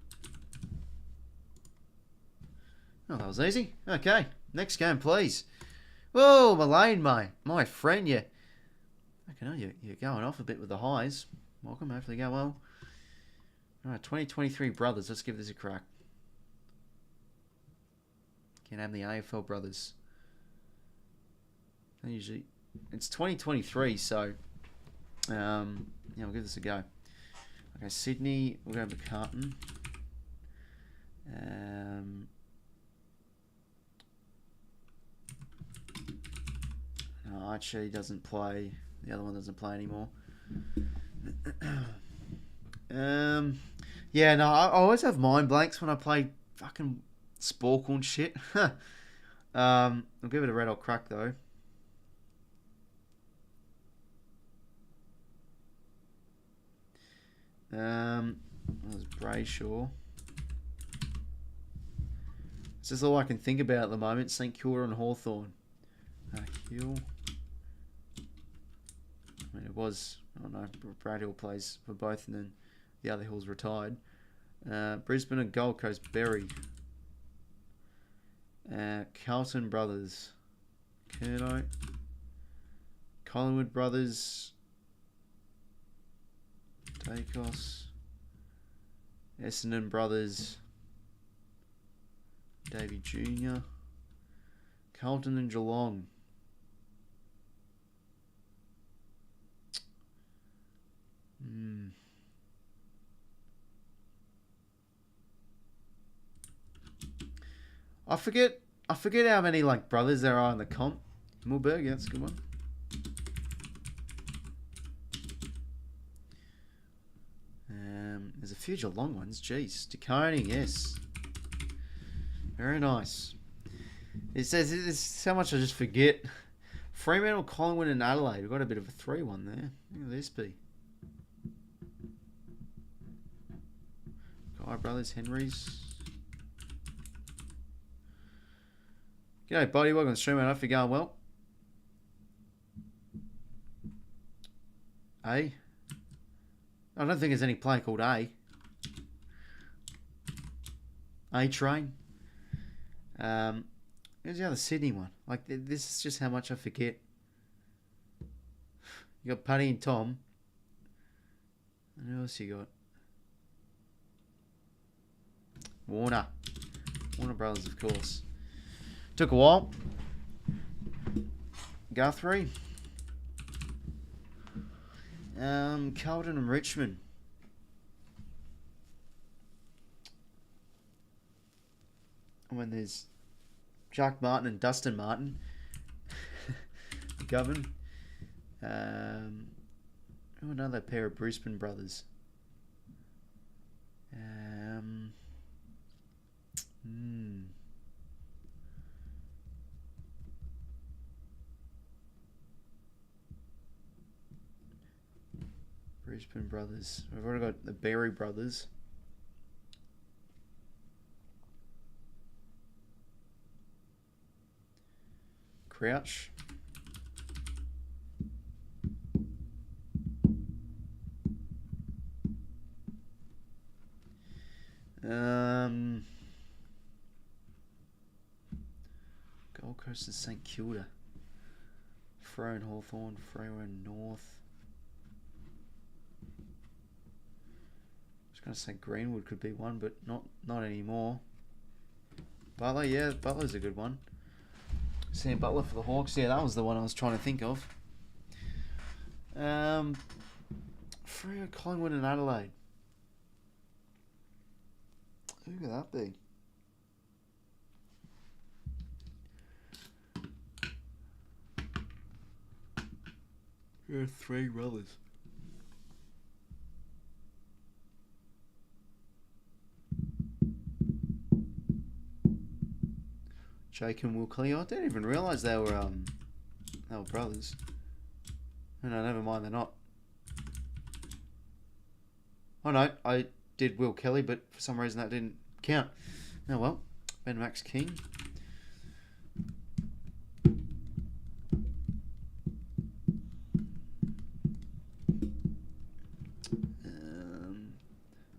Oh, that was easy. Okay, next game, please. Whoa, Mullane, mate. My friend, you. Okay, you're going off a bit with the highs. Welcome, hopefully go well. Alright, 2023 brothers. Let's give this a crack. Can't have the AFL brothers. Usually, it's 2023, so yeah, we'll give this a go. Okay, Sydney. We'll go to Carlton. No, Archie doesn't play. The other one doesn't play anymore. Yeah, no, I always have mind blanks when I play fucking Sporkle and shit. I'll give it a red hot crack though. That was Brayshaw. This is all I can think about at the moment. St Kilda and Hawthorn. Hill. I mean, it was, I don't know, Brad Hill plays for both and then the other Hill's retired. Brisbane and Gold Coast, Berry. Carlton Brothers, Kaido. Collingwood Brothers, Dacos. Essendon Brothers, Davey Jr. Carlton and Geelong. I forget how many like brothers there are in the comp. Mulberg, yeah, that's a good one. There's a few Geelong ones. Jeez, 𝐴𝐸, yes, very nice. It says it's so much I just forget Fremantle, Collingwood and Adelaide. We've got a bit of a 3-1 there. Look at this be. Guy Brothers, Henrys. G'day, buddy. Welcome to the stream, mate. I hope you're going well. A. I don't think there's any player called A. A-Train. Here's the other Sydney one. Like, this is just how much I forget. You got Paddy and Tom. And who else you got? Warner. Warner Brothers, of course. Took a while. Guthrie. Carlton and Richmond. When there's Jack Martin and Dustin Martin. Govan. Another pair of Brisbane brothers. Brisbane brothers. We've already got the Berry brothers. Crouch. Gold Coast and St Kilda. Freo and Hawthorn, Freo and North. I was going to say Greenwood could be one, but not anymore. Butler, yeah, Butler's a good one. Sam Butler for the Hawks, yeah, that was the one I was trying to think of. Freo, Collingwood and Adelaide. Who could that be? There are 3 brothers. Jake and Will Cleo. I didn't even realise they were brothers. Oh no, never mind, they're not. Oh no, I did Will Kelly, but for some reason that didn't count. Oh well. Ben Max King.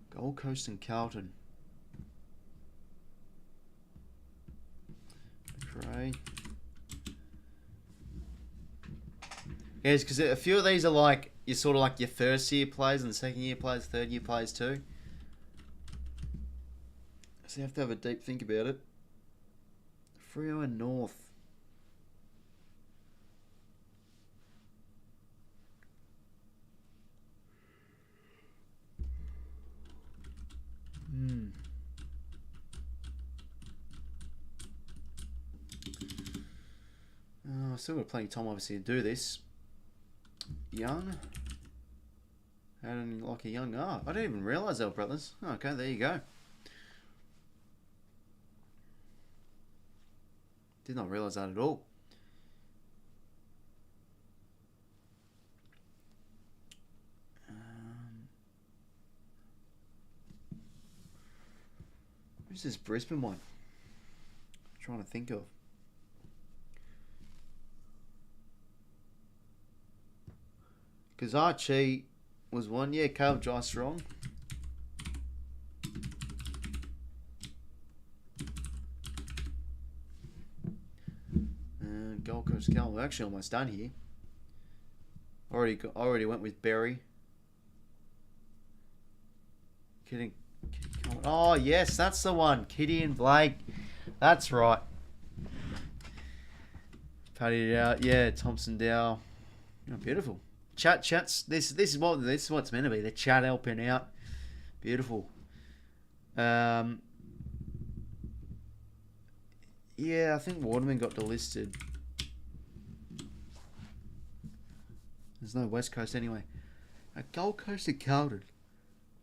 Gold Coast and Carlton. McRae. Yes, because a few of these are like, you're sort of like your first year players and second year players, third year players too. So you have to have a deep think about it. Freo and North. I've still got plenty of time obviously to do this. Young. How did like a young? Oh, I didn't even realise they were brothers. Oh, okay, there you go. Did not realise that at all. Who's this Brisbane one? I'm trying to think of. 𝐓𝐴𝐥𝐝 was one. Yeah, Caleb Jai Strong. Gold Coast Cal. We're actually almost done here. Already went with Berry. Kidding. Oh yes, that's the one. Kitty and Blake. That's right. Paddy Dow. Yeah, Thompson Dow. Oh, beautiful. Chats. This is what it's meant to be. The chat helping out. Beautiful. Yeah, I think Waterman got delisted. There's no West Coast anyway. A Gold Coast and Carlton.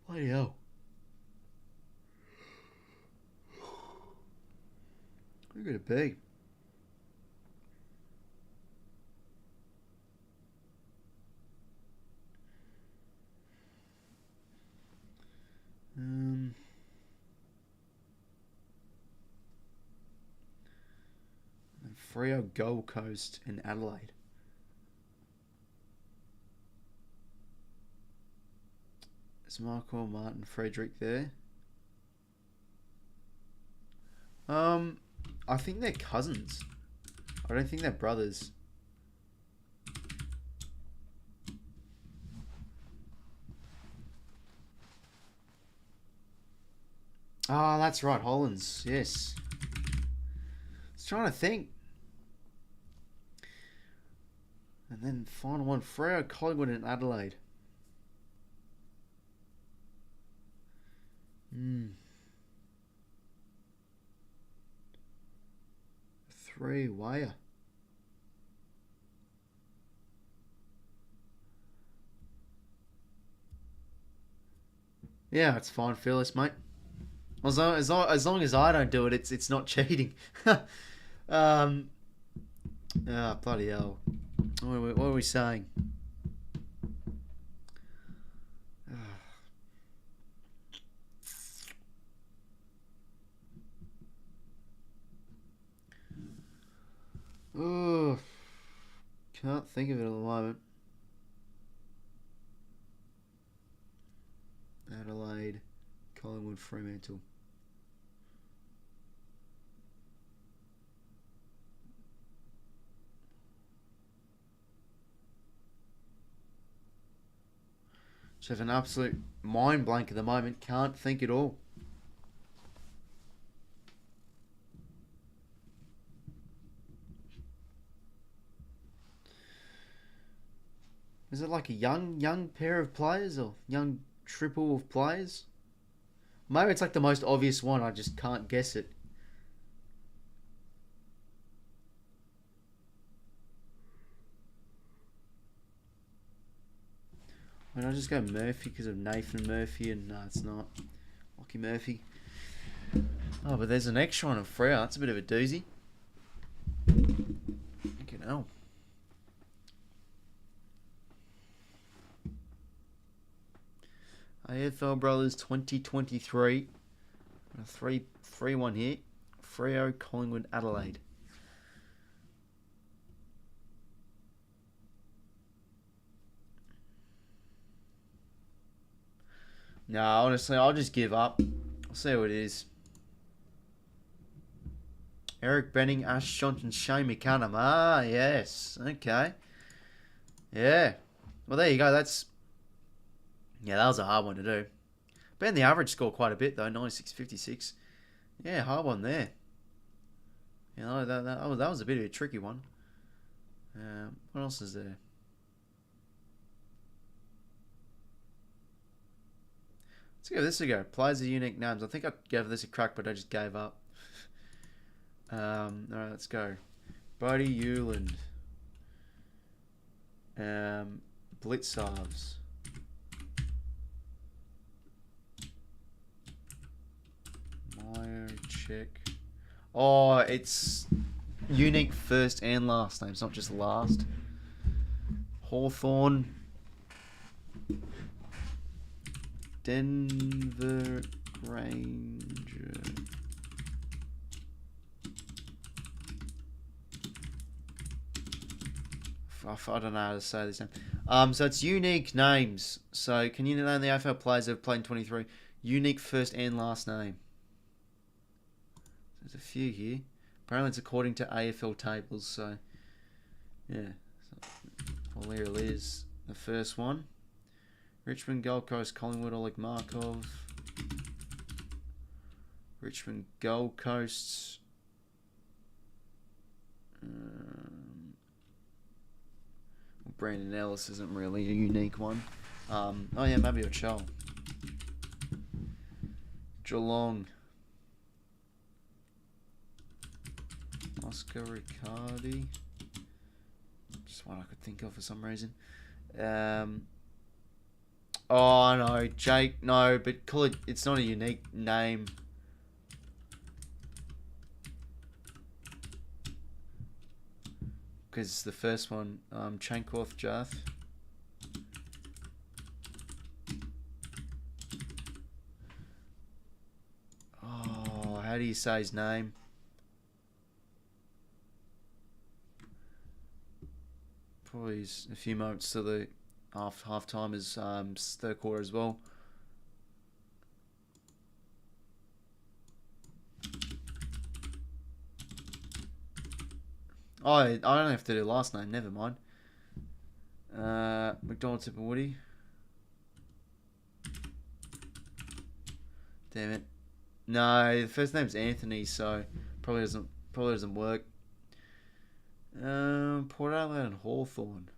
Bloody hell. Who could it be? Freo, Gold Coast, and Adelaide. Is Michael, Martin, Frederick there? I think they're cousins. I don't think they're brothers. Oh, that's right, Hollands. Yes. I was trying to think. And then final one, Freo, Collingwood, and Adelaide. Three-wayer. Yeah, it's fine, fearless, mate. As long as I don't do it, it's not cheating. Bloody hell. What are we saying? Oh, can't think of it at the moment. Adelaide, Collingwood, Fremantle. Just have an absolute mind blank at the moment. Can't think at all. Is it like a young pair of players or young triple of players? Maybe it's like the most obvious one. I just can't guess it. Why don't I just go Murphy because of Nathan Murphy? And no, it's not. Lockie Murphy. Oh, but there's an extra one of Freo. That's a bit of a doozy. Fucking hell. AFL Brothers 2023. 3-1 here. Freo, Collingwood, Adelaide. No, honestly, I'll just give up. I'll see what it is. Eric Benning, Ash Johnson, Shane McCannum. Ah, yes. Okay. Yeah. Well, there you go. Yeah, that was a hard one to do. Beating the average score quite a bit, though. 96.56. Yeah, hard one there. You know, that was a bit of a tricky one. What else is there? Let's give this a go. Players of unique names. I think I gave this a crack, but I just gave up. Alright, let's go. Bodie Euland. Blitzarves. Meyer, check. Oh, it's unique first and last names, not just last. Hawthorn. Denver Ranger. I don't know how to say this name. So it's unique names. So can you name the AFL players that have played in 23? Unique first and last name. There's a few here. Apparently it's according to AFL tables. So yeah. Well, there it is. The first one. Richmond, Gold Coast, Collingwood, Oleg Markov. Richmond, Gold Coast. Brandon Ellis isn't really a unique one. Oh yeah, maybe a Chol. Geelong. Oscar Riccardi. Just one I could think of for some reason. Oh no, Jake. No, but call it. It's not a unique name. Because the first one, Chanquoth Jath. Oh, how do you say his name? probably a few moments to the half time is third quarter as well. Oh, I don't have to do last name. Never mind. McDonald 𝐬𝐴 Damn it. No, the first name's Anthony, so probably doesn't work. Port Adelaide and Hawthorn.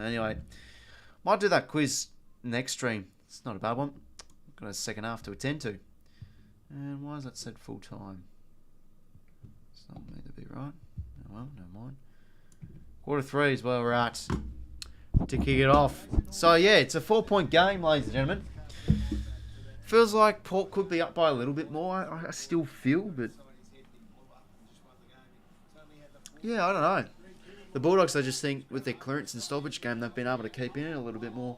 Anyway, might do that quiz next stream. It's not a bad one. Got a second half to attend to. And why is that said full time? It's not meant to be right. Oh well, never mind. Quarter 3 is where we're at to kick it off. So yeah, it's a 4-point game, ladies and gentlemen. Feels like Port could be up by a little bit more. I still feel, but yeah, I don't know. The Bulldogs, I just think, with their clearance and stoppage game, they've been able to keep in it a little bit more.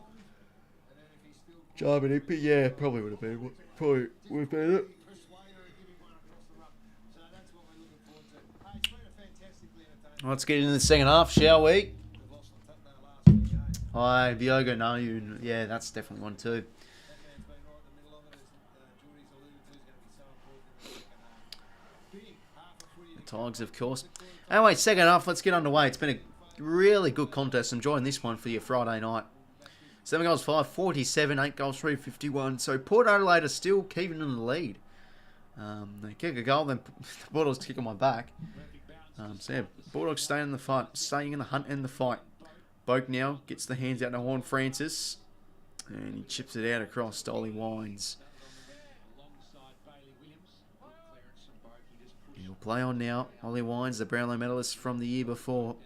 But yeah, probably would have been it. Let's get into the second half, shall we? 𝐼𝐵𝐴 𝐼𝐻𝐿𝐴. Yeah, that's definitely one too. The Tigers, of course. Anyway, second half, let's get underway. It's been a really good contest. Enjoying this one for your Friday night. 7 goals, 547, 8 goals, 351. So Port Adelaide are still keeping in the lead. They kick a goal, then the Bulldogs kick on my back. So yeah, Bulldogs staying in the fight, staying in the hunt and the fight. Boak now gets the hands out to Horn Francis, and he chips it out across to Ollie Wines. He'll play on now. Ollie Wines, the Brownlow medalist from the year before.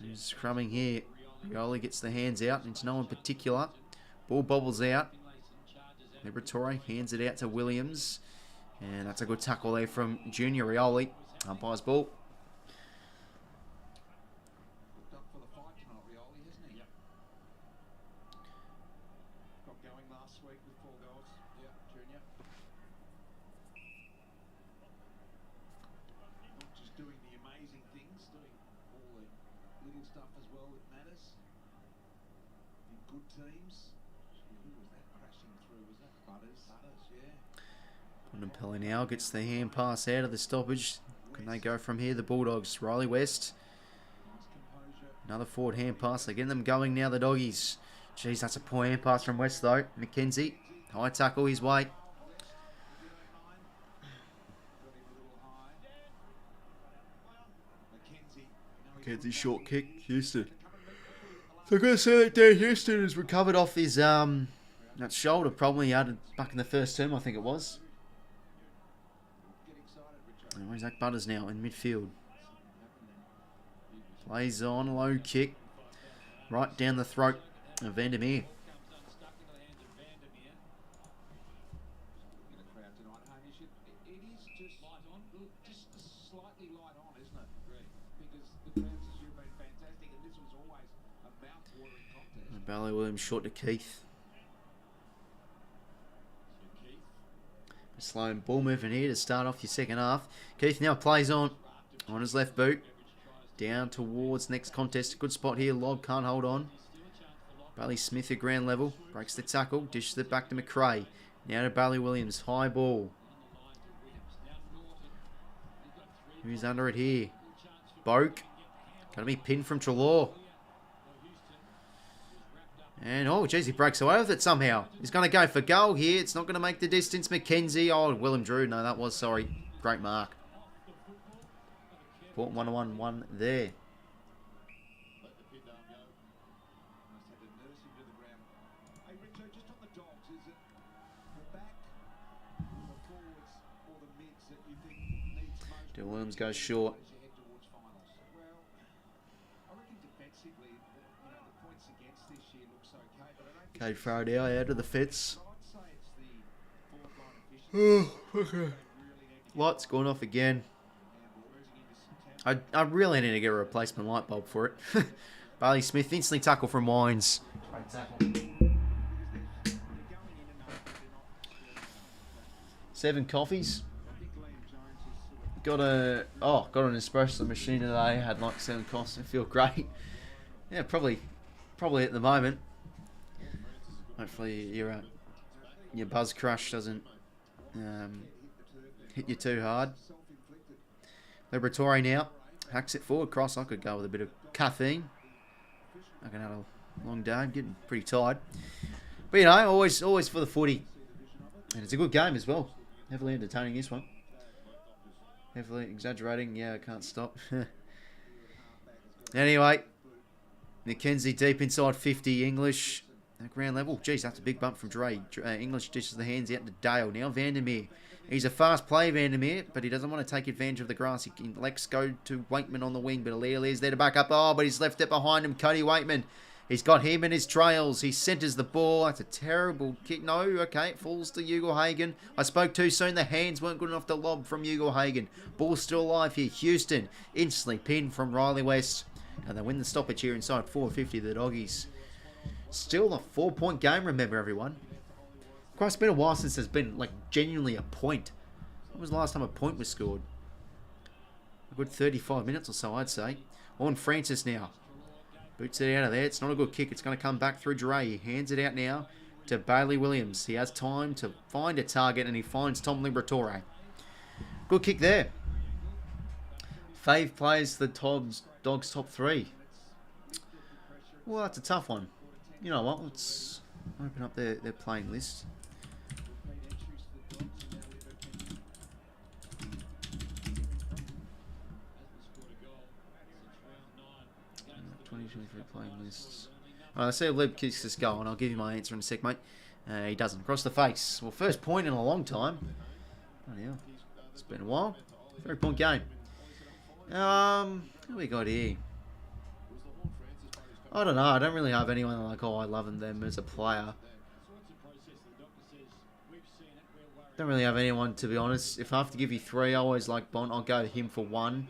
He's scrumming here. Ollie gets the hands out into no one particular. Ball bobbles out. Liberatore hands it out to Williams. And that's a good tackle there from Junior Rioli. Umpire's ball. Pelly now gets the hand pass out of the stoppage. Can they go from here? The Bulldogs. Riley West. Another forward hand pass. They're getting them going now, the Doggies. Jeez, that's a poor hand pass from West, though. McKenzie. High tackle his way. McKenzie short kick. Houston. So I'm going to say that Dan Houston has recovered off his that shoulder problem he had back in the first term, I think it was. And where's Zach Butters now in midfield? Plays on, low kick. Right down the throat of Vandermeer. Bally Williams short to Keith. Slow ball movement here to start off your second half. Keith now plays on his left boot. Down towards next contest. Good spot here. Lobb can't hold on. Bailey Smith at ground level. Breaks the tackle. Dishes it back to McRae. Now to Bailey Williams. High ball. Who's under it here? Boak. Going to be pinned from Treloar. And, oh, geez, he breaks away with it somehow. He's going to go for goal here. It's not going to make the distance. McKenzie. Oh, Willem Drew. No, that was, sorry. Great mark. Port 1-1-1 there. Dylan Williams goes short. Okay, throw it out of the fence. Oh, okay. Light's going off again. I really need to get a replacement light bulb for it. Bailey Smith, instantly tackle from Wines. Great tackle. 7 coffees. got an espresso machine today. Had like 7 costs. I feel great. Yeah, probably at the moment. Hopefully your buzz crush doesn't hit you too hard. 𝐓𝐴𝐿𝐴𝐿𝐴 now. Hacks it forward. Cross. I could go with a bit of caffeine. I can have a long day. I'm getting pretty tired. But you know, always for the footy. And it's a good game as well. Heavily entertaining this one. Heavily exaggerating. Yeah, I can't stop. Anyway, McKenzie deep inside 50. English at ground level. Geez, that's a big bump from Dre. English dishes the hands out to Dale. Now Vandermeer. He's a fast player, Vandermeer, but he doesn't want to take advantage of the grass. He can let's go to Wakeman on the wing, but 𝐼𝐵𝐿𝐴𝐿𝐴's there to back up. Oh, but he's left it behind him. Cody Wakeman. He's got him in his trails. He centres the ball. That's a terrible kick. No, okay, it falls to 𝐼𝐵𝐿𝐴𝐿𝐴. I spoke too soon. The hands weren't good enough to lob from 𝐼𝐵𝐿𝐴𝐿𝐴. Ball's still alive here. Houston instantly pinned from Riley West. And they win the stoppage here inside 4:50. The Doggies. Still a 4-point game, remember, everyone. Quite, it's been a while since there's been, like, genuinely a point. When was the last time a point was scored? A good 35 minutes or so, I'd say. On Francis now. Boots it out of there. It's not a good kick. It's going to come back through Dre. He hands it out now to Bailey Williams. He has time to find a target, and he finds Tom 𝐵𝐵𝐿𝐴𝐿𝐴. Good kick there. Fave plays the Dogs top 3. Well, that's a tough one. You know what? Let's open up their playing list. 2023 playing lists. Alright, let's see if Lib kicks this goal, and I'll give you my answer in a sec, mate. He doesn't. Across the face. Well, first point in a long time. Oh, yeah. It's been a while. 3-point game. Who we got here? I don't know. I don't really have anyone like, oh, I love them as a player. Don't really have anyone, to be honest. If I have to give you 3, I always like Bond. I'll go him for 1.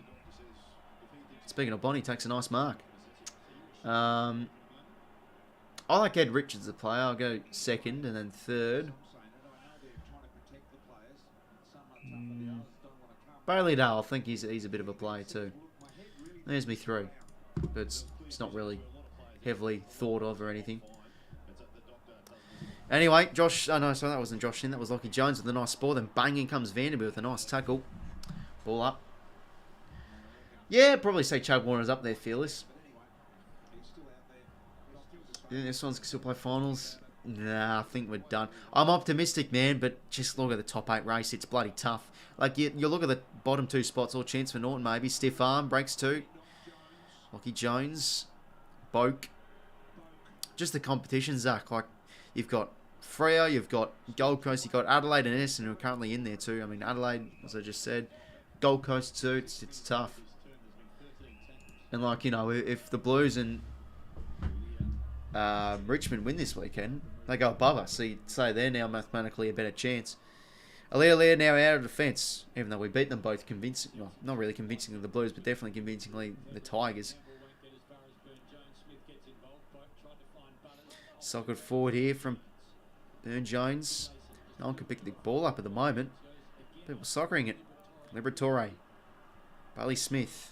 Speaking of Bond, he takes a nice mark. I like Ed Richards as a player. I'll go 2nd and then 3rd. Bailey Dale, I think he's a bit of a player too. There's me 3. But it's not really heavily thought of or anything. Anyway, Josh... Oh, no, sorry, that wasn't Josh in. That was Lachie Jones with a nice ball. Then banging comes Vandermeer with a nice tackle. Ball up. Yeah, probably say Chad Warner's up there, fearless. Yeah, this one's still play finals. Nah, I think we're done. I'm optimistic, man, but just look at the top 8 race. It's bloody tough. Like, you look at the bottom 2 spots. All chance for Norton, maybe. Stiff arm, breaks 2. Lachie Jones. Boak. Just the competition, Zach. Like, you've got Freo, you've got Gold Coast, you've got Adelaide and Essendon who are currently in there too. I mean, Adelaide, as I just said. Gold Coast too. It's tough. And, like, you know, if the Blues and Richmond win this weekend, they go above us. So you'd say they're now mathematically a better chance. 𝐼𝐵𝐿𝐴𝐿𝐴 now out of defence, even though we beat them both convincing. Well, not really convincingly the Blues, but definitely convincingly the Tigers. Soccered forward here from Burn-Jones. No one can pick the ball up at the moment. People soccering it. 𝐵𝐵𝐿𝐴𝐿𝐴. Bailey Smith.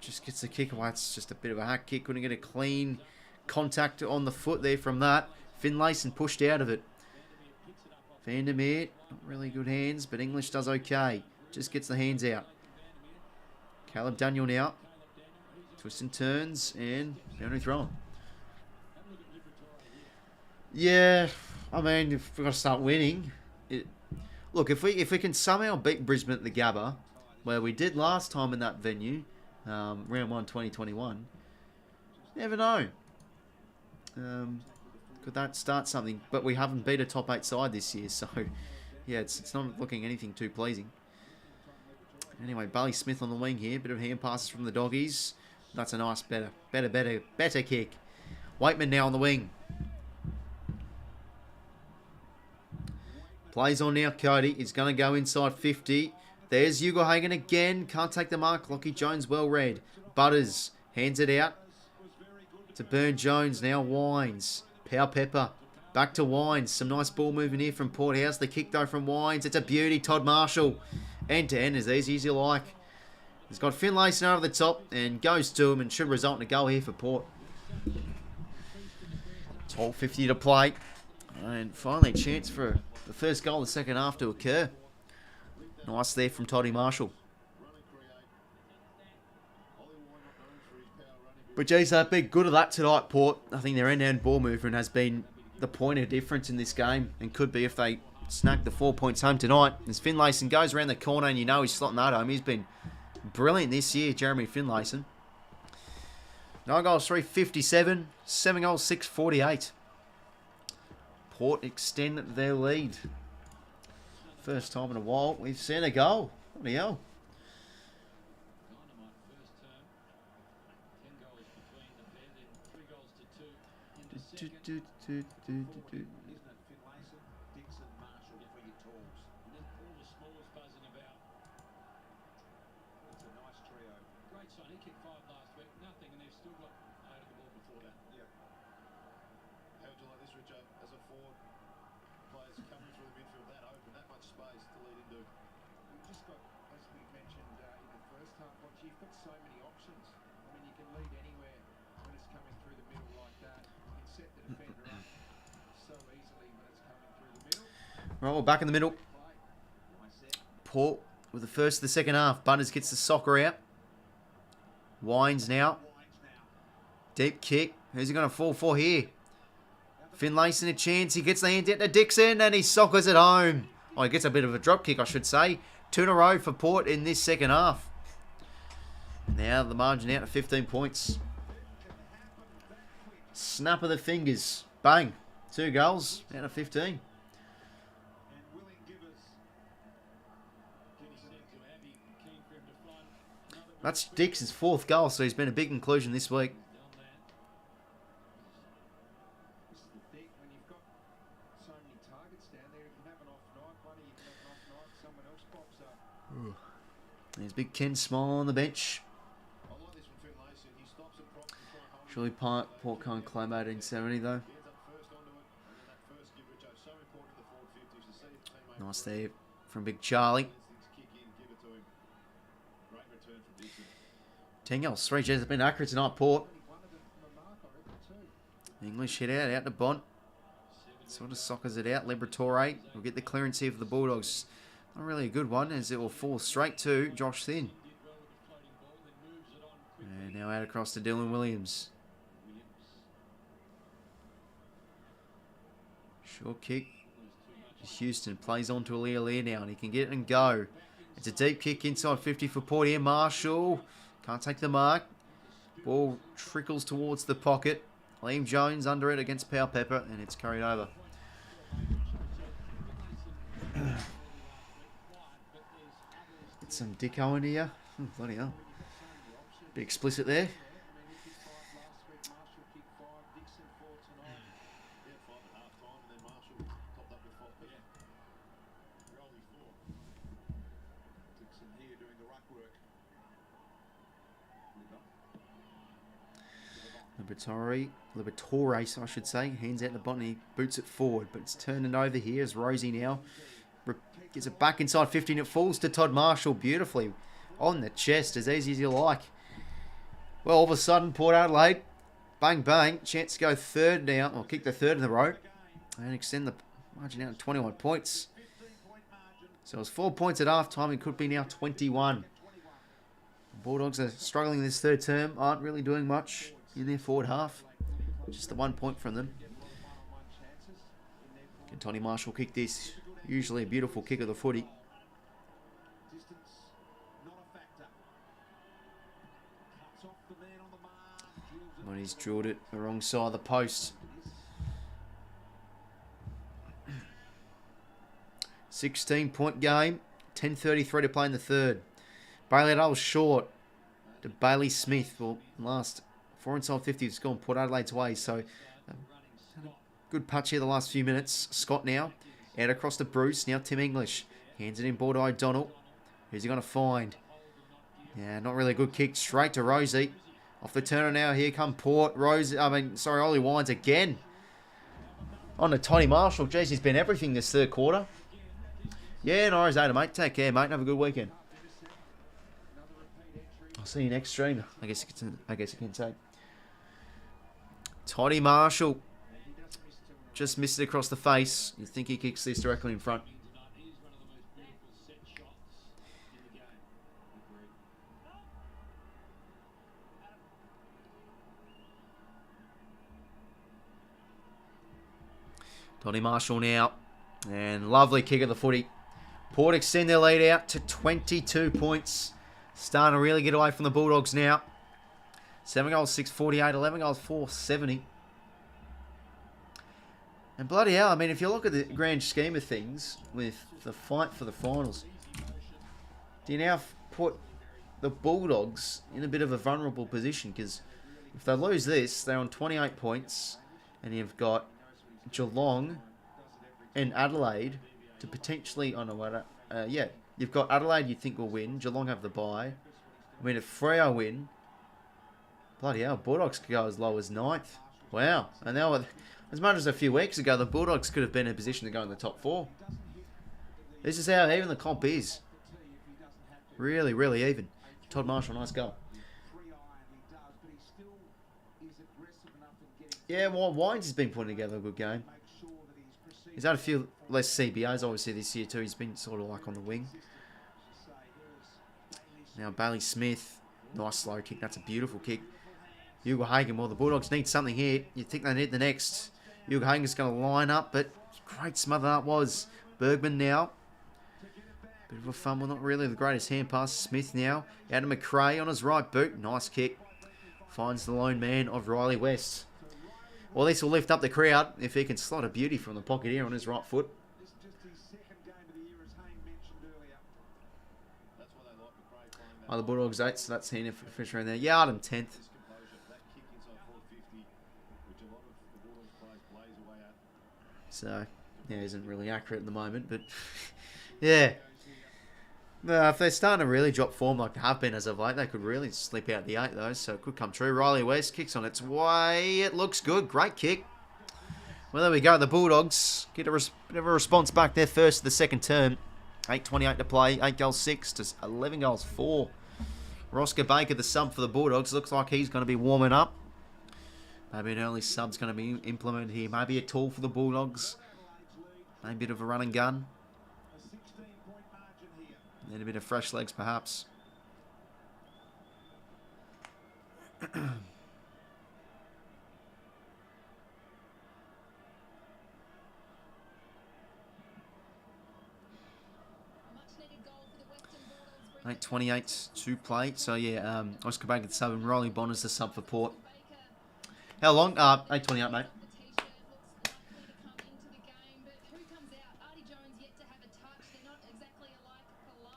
Just gets the kick away. It's just a bit of a hack kick. Couldn't get a clean contact on the foot there from that. Finlayson pushed out of it. Vandermeer, not really good hands, but English does okay. Just gets the hands out. Caleb Daniel now. Twists and turns, and boundary thrown. Yeah, I mean, if we've got to start winning. Look, if we can somehow beat Brisbane at the Gabba, where we did last time in that venue, round 1 2021, never know. Could that start something? But we haven't beat a top 8 side this year, so yeah, it's not looking anything too pleasing. Anyway, Bailey Smith on the wing here. Bit of hand passes from the Doggies. That's a nice, better kick. Wakeman now on the wing. Plays on now, Cody. He's going to go inside 50. There's 𝐼𝐵𝐿𝐴𝐿𝐴 again. Can't take the mark. Lachie Jones well read. Butters hands it out to Burn-Jones. Now Wines. 𝐵𝐿𝐴𝐿𝐴. Back to Wines. Some nice ball moving here from Port House. The kick though from Wines. It's a beauty. Todd Marshall end to end as easy as you like. He's got Finlayson over the top and goes to him and should result in a goal here for Port. 12:50 to play. And finally a chance for the first goal of the second half to occur. Nice there from Toddy Marshall. But geez, they've been good at that tonight, Port. I think their end-to-end ball movement has been the point of difference in this game, and could be if they snag the 4 points home tonight. As Finlayson goes around the corner, and you know he's slotting that home. He's been brilliant this year, Jeremy Finlayson. 9 goals, 357. 7 goals, 648. Port extend their lead. First time in a while we've seen a goal. What the hell? Isn't that Finlayson, Dixon, Marshall for your tools? And then all the smallest buzzing about. It's a nice trio. Great shot. He kicked 5 last week. Nothing, and they've still got out of the ball before that. Yeah. How would you like this, Richard? As a forward, players coming through the midfield that open, that much space to lead into. We've just got, as we mentioned in the first half, you've got so many options. I mean, you can lead anywhere when it's coming through the middle like that. Set the defender up so easily when it's coming through the middle. Right, we're back in the middle. Port with the first of the second half. Bunters gets the soccer out. Wines now. Deep kick. Who's he going to fall for here? Finlayson a chance. He gets the hand out to Dixon and he soccers it home. Oh, he gets a bit of a drop kick, I should say. 2 in a row for Port in this second half. Now the margin out to 15 points. Snap of the fingers. Bang. 2 goals out of 15. That's Dix's 4th goal, so he's been a big inclusion this week. There's big Ken Small on the bench. Surely Port can't claim 1870 though. Nice there from Big Charlie. 10 goals, 3 J's have been accurate tonight, Port. English hit out to Bont. Sort of soccers it out. 𝐓𝐴𝐿 will get the clearance here for the Bulldogs. Not really a good one, as it will fall straight to Josh Thin. And now out across to Dylan Williams. Short kick. Houston plays on to 𝐼𝐿 now, and he can get it and go. It's a deep kick inside 50 for Port here. Marshall can't take the mark. Ball trickles towards the pocket. Liam Jones under it against 𝐼𝐿𝐴𝐿, and it's carried over. Get some Dicko in here. Bloody hell. Bit explicit there. 𝐬𝐵𝐿𝐴𝐿, I should say. Hands out the bottom, he boots it forward, but it's turning over here as Rosie now gets it back inside 50 and it falls to Todd Marshall beautifully on the chest, as easy as you like. Well, all of a sudden, Port Adelaide, bang bang, chance to go 3rd now, or kick the 3rd in the row, and extend the margin out to 21 points. So it was 4 points at half time, it could be now 21. The Bulldogs are struggling this 3rd term, aren't really doing much in their forward half. Just the 1 point from them. Can Toddy Marshall kick this? Usually a beautiful kick of the footy. But he's drilled it the wrong side of the post. 16-point game. 10:33 to play in the 3rd. Bailey Adale short to Bailey Smith. Well, last 4 inside 50 has gone Port Adelaide's way. So, good patch here the last few minutes. Scott now. Out across to Bruce. Now Tim English. Hands it in board to O'Donnell. Who's he going to find? Yeah, not really a good kick. Straight to Rosie. Off the turner now. Here come Port. Ollie Wines again. On to Toddy Marshall. Jeez, he's been everything this 3rd quarter. Yeah, no worries, Ada, mate. Take care, mate. Have a good weekend. I'll see you next stream. I guess you can say. Toddy Marshall. Just missed it across the face. You think he kicks this directly in front. Toddy Marshall now. And lovely kick of the footy. Port extend their lead out to 22 points. Starting to really get away from the Bulldogs now. 7 goals, 648. 11 goals, 470. And bloody hell, I mean, if you look at the grand scheme of things with the fight for the finals, do you now put the Bulldogs in a bit of a vulnerable position? Because if they lose this, they're on 28 points. And you've got Geelong and Adelaide to potentially... Oh, no, yeah. You've got Adelaide you think will win. Geelong have the bye. I mean, if Freo win... Bloody hell, Bulldogs could go as low as 9th. Wow. And now, as much as a few weeks ago, the Bulldogs could have been in a position to go in the top 4. This is how even the comp is. Really, really even. Todd Marshall, nice goal. Yeah, well, Wines has been putting together a good game. He's had a few less CBAs, obviously, this year too. He's been sort of like on the wing. Now, Bailey Smith. Nice slow kick. That's a beautiful kick. 𝐓𝐿𝐴𝐺𝐸. Well, the Bulldogs need something here. You'd think they need the next. 𝐓𝐿𝐴𝐺𝐸's going to line up, but great smother that was. Bergman now. Bit of a fumble. Not really the greatest hand pass. Smith now. Out to McRae on his right boot. Nice kick. Finds the lone man of Riley West. Well, this will lift up the crowd if he can slot a beauty from the pocket here on his right foot. Oh, the Bulldogs 8th, so that's Hina for Fisher in there. Yard and 10th. So, yeah, isn't really accurate at the moment, but yeah. If they're starting to really drop form like they have been as of late, they could really slip out the 8 though, so it could come true. Riley West kicks on its way. It looks good. Great kick. Well, there we go. The Bulldogs get a bit of a response back there first of the second term. 8:28 to play. 8 goals 6 to 11 goals 4. Roscoe Baker, the sub for the Bulldogs. Looks like he's going to be warming up. Maybe an early sub's going to be implemented here. Maybe a tool for the Bulldogs. Maybe a bit of a run and gun. And a bit of fresh legs, perhaps. 8:28 to play. So, yeah, Oscar Baker the sub and Riley Bonner's the sub for Port. How long? 8:28, mate.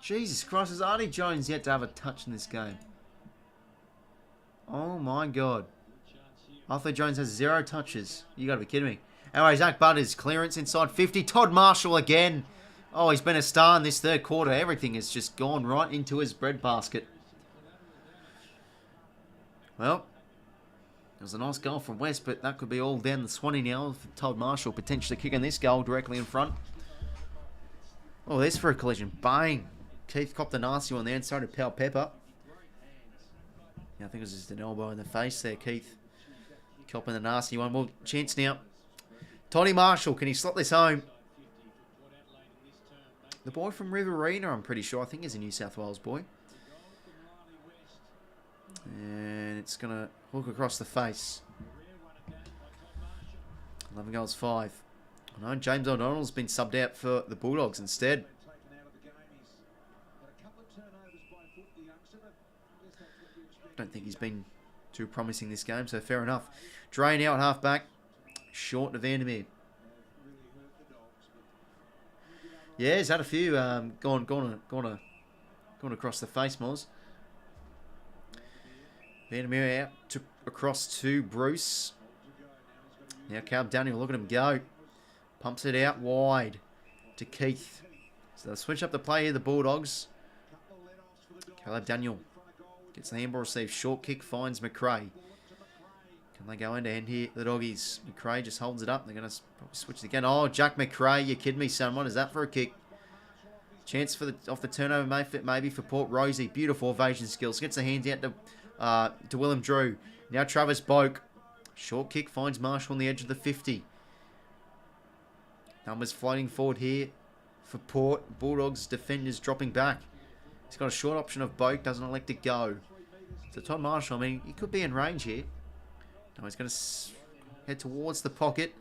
Jesus Christ, has Artie Jones yet to have a touch in this game? Oh my God. Alfred Jones has 0 touches. You gotta be kidding me. Anyway, Zach Butters, clearance inside 50. Todd Marshall again. Oh, he's been a star in this third quarter. Everything has just gone right into his breadbasket. Well, it was a nice goal from West, but that could be all down the Swanee now for Todd Marshall potentially kicking this goal directly in front. Oh, there's for a collision. Bang. Keith copped the nasty one there and started 𝐴𝐵. Yeah, I think it was just an elbow in the face there, Keith. Copping the nasty one. Well, chance now. Toddy Marshall, can he slot this home? The boy from Riverina, I'm pretty sure. I think he's a New South Wales boy. And it's going to hook across the face. 11 goals 5. I know James O'Donnell's been subbed out for the Bulldogs instead. Don't think he's been too promising this game, so fair enough. Drain out half back. Short to 𝐴𝐵. Yeah, he's had a few gone across the face, Moz. 𝐴𝐵 out across to Bruce. Now Caleb Daniel, look at him go. Pumps it out wide to Keith. So they'll switch up the play here, the Bulldogs. Caleb Daniel gets the handball received. Short kick finds McRae. Can they go end to end here? The Doggies. McRae just holds it up. They're going to probably switch it again. Oh, Jack McRae, you kidding me, son? What is that for a kick? Chance for off the turnover maybe for Port. Rosie, beautiful evasion skills. Gets the hands out to 𝐼𝐻𝐪. Now Travis Boak. Short kick finds Marshall on the edge of the 50. Numbers floating forward here for Port. Bulldogs defenders dropping back. He's got a short option of Boak. Doesn't elect to go. So Todd Marshall, I mean, he could be in range here. No, he's going to head towards the pocket.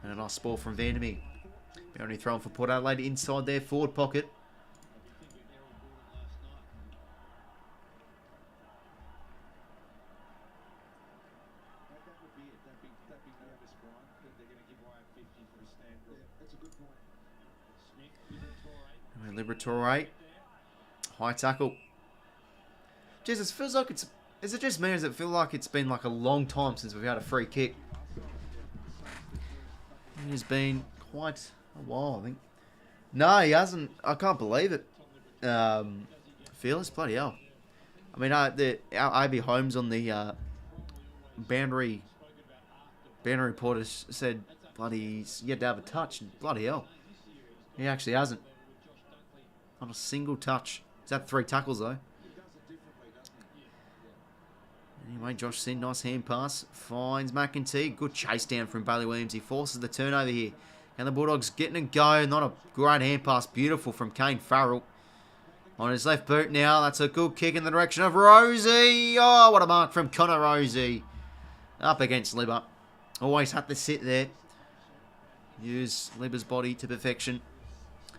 And a nice ball from Vandermeer. Only thrown for Port Adelaide inside their forward pocket. 𝐿iberatore. High tackle. Jesus, feels like it's... Is it just me or does it feel like it's been like a long time since we've had a free kick? It has been quite a while, I think. No, he hasn't. I can't believe it. Fearless, bloody hell. I mean, our AB Holmes on the boundary reporter said, bloody, he's yet to have a touch. Bloody hell. He actually hasn't. Not a single touch. He's had 3 tackles, though. Anyway, Josh Sin, nice hand pass. Finds McEntee. Good chase down from Bailey Williams. He forces the turnover here. And the Bulldogs getting a go. Not a great hand pass. Beautiful from 𝐾𝐬 on his left boot now. That's a good kick in the direction of Rosie. Oh, what a mark from Connor Rosie. Up against 𝐿iber. Always had to sit there. Use 𝐿iber's body to perfection.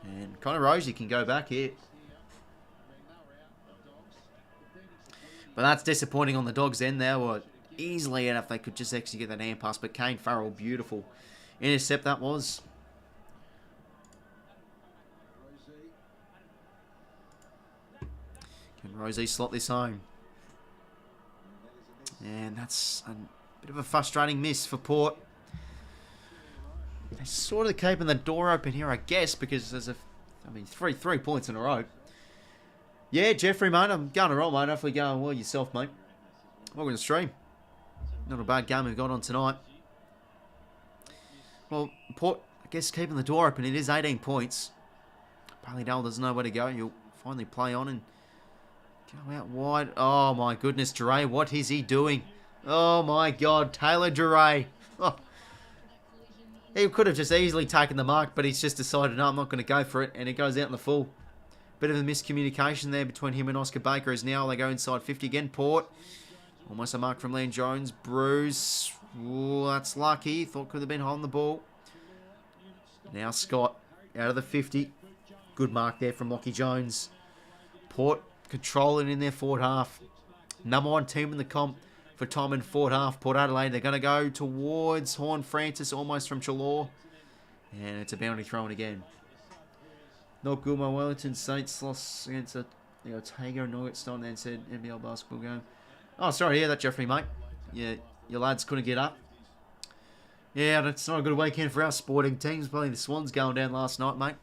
And Connor Rosie can go back here. But that's disappointing on the Dogs' end. They were easily out if they could just actually get that hand pass. But 𝐾𝐬, beautiful intercept that was. Can Rosie slot this home? And that's a bit of a frustrating miss for Port. They're sort of keeping the door open here, I guess, because there's three points in a row. Yeah, Jeffrey, mate, I'm going to roll, mate. Hopefully going well yourself, mate. Welcome to the stream. Not a bad game we've got on tonight. Well, Port, I guess, keeping the door open. It is 18 points. Ballydown doesn't know where to go. He'll finally play on and go out wide. Oh, my goodness, 𝐻𝐿, what is he doing? Oh, my God, Taylor 𝐻𝐿. Oh. He could have just easily taken the mark, but he's just decided, no, I'm not going to go for it, and it goes out in the full. Bit of a miscommunication there between him and Oscar Baker as now they go inside 50 again. Port. Almost a mark from Liam Jones. Bruce. Ooh, that's lucky. Thought could have been holding the ball. Now Scott out of the 50. Good mark there from Lachie Jones. Port controlling in their forward half. Number 1 team in the comp for time in forward half. Port Adelaide. They're going to go towards Horn Francis almost from Chalor. And it's a boundary thrown again. Not good, my Wellington Saints lost against a 𝐼𝐻𝐿𝐴 and 𝐼𝐻𝐿𝐴 then said NBL basketball game. Oh, sorry to hear that, Jeffrey, mate. Yeah, your lads couldn't get up. Yeah, it's not a good weekend for our sporting teams. Probably the Swans going down last night, mate.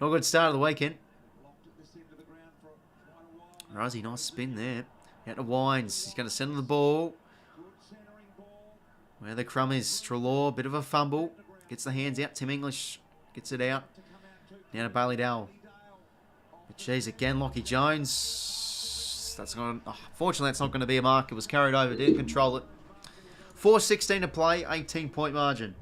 Not a good start of the weekend. Rosie, nice spin there. Out to Wines. He's going to send the ball. Where the crumb is. Treloar, bit of a fumble. Gets the hands out. Tim English gets it out. Now to Ballydown. But geez, again, Lachie Jones. That's not. Oh, fortunately, that's not going to be a mark. It was carried over. Didn't control it. 4:16 to play. 18-point margin.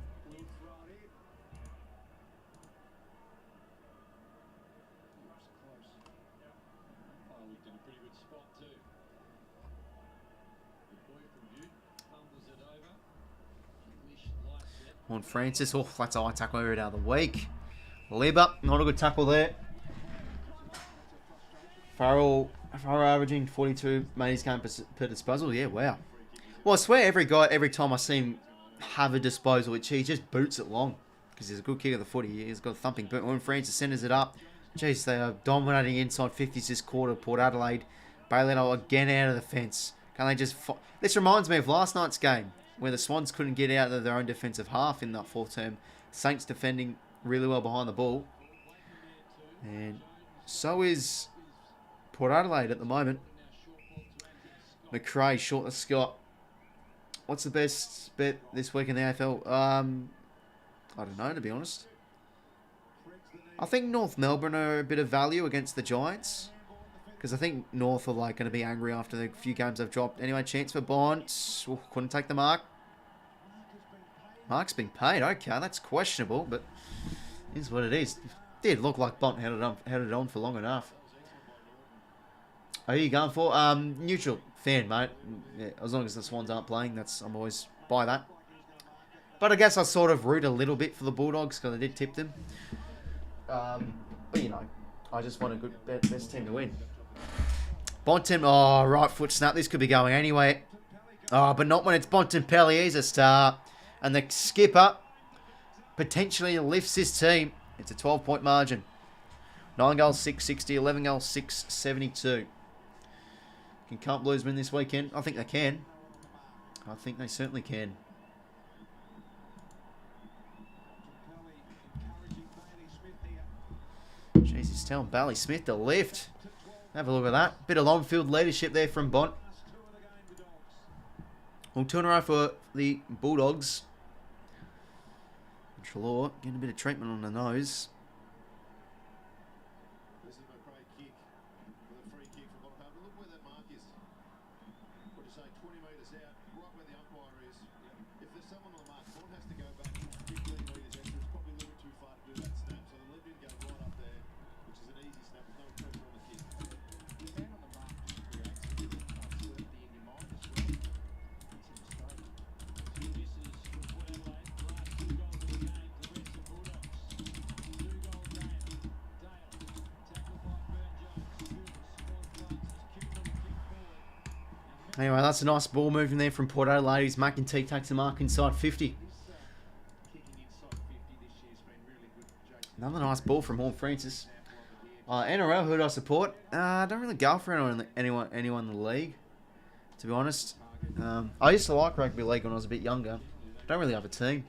On Francis. Oh, that's a high tackle area out of the week. 𝐿iber, not a good tackle there. Farrell averaging 42 made his game per disposal. Yeah, wow. Well, I swear every time I see him have a disposal, he just boots it long. Because he's a good kick of the footy. He's got a thumping boot. When Francis centres it up, jeez, they are dominating inside 50s this quarter. Port Adelaide. Ballydown again out of the fence. Can they just... This reminds me of last night's game, where the Swans couldn't get out of their own defensive half in that fourth term. Saints defending really well behind the ball. And so is Port Adelaide at the moment. McRae short of Scott. What's the best bet this week in the AFL? I don't know, to be honest. I think North Melbourne are a bit of value against the Giants. Because I think North are like going to be angry after the few games they've dropped. Anyway, chance for Bont. Ooh, couldn't take the mark. Mark's been paid. Okay, that's questionable, but it is what it is. Did look like Bont had it on for long enough. Are you going for? Neutral fan, mate. Yeah, as long as the Swans aren't playing, I'm always by that. But I guess I sort of root a little bit for the Bulldogs because I did tip them. But you know, I just want a good best team to win. Bonton, oh, right foot snap. This could be going anyway. Oh, but not when it's Bontempelli. He's a star. And the skipper potentially lifts his team. It's a 12-point margin. 9 goals, 660. 11 goals, 672. Can Camp Blues win this weekend? I think they can. I think they certainly can. Jeez, he's telling Bailey Smith to lift. Have a look at that. Bit of on-field leadership there from Bont. Well, 2-in-a-row for the Bulldogs. Trelaw getting a bit of treatment on the nose. This is a great kick with a free kick from Bottom. Look where that mark is. What do you say, 20 metres out, right where the umpire is. If there's someone on the mark, Bond has to go back 15 metres extra. It's probably a little bit too far to do that snap. So the lead didn't go right up there, which is an easy snap with no pressure on the kick. The man on the mark creates a bit of uncertainty in your mind as well. It's in Australia. Two misses from Port Adelaide. The last 2 goals of the game. Anyway, that's a nice ball moving there from Port Adelaide. 𝐬𝐿𝐼 takes the mark inside 50. Another nice ball from Horn Francis. NRL, who do I support? I don't really go for anyone in the league, to be honest. I used to like rugby league when I was a bit younger. Don't really have a team.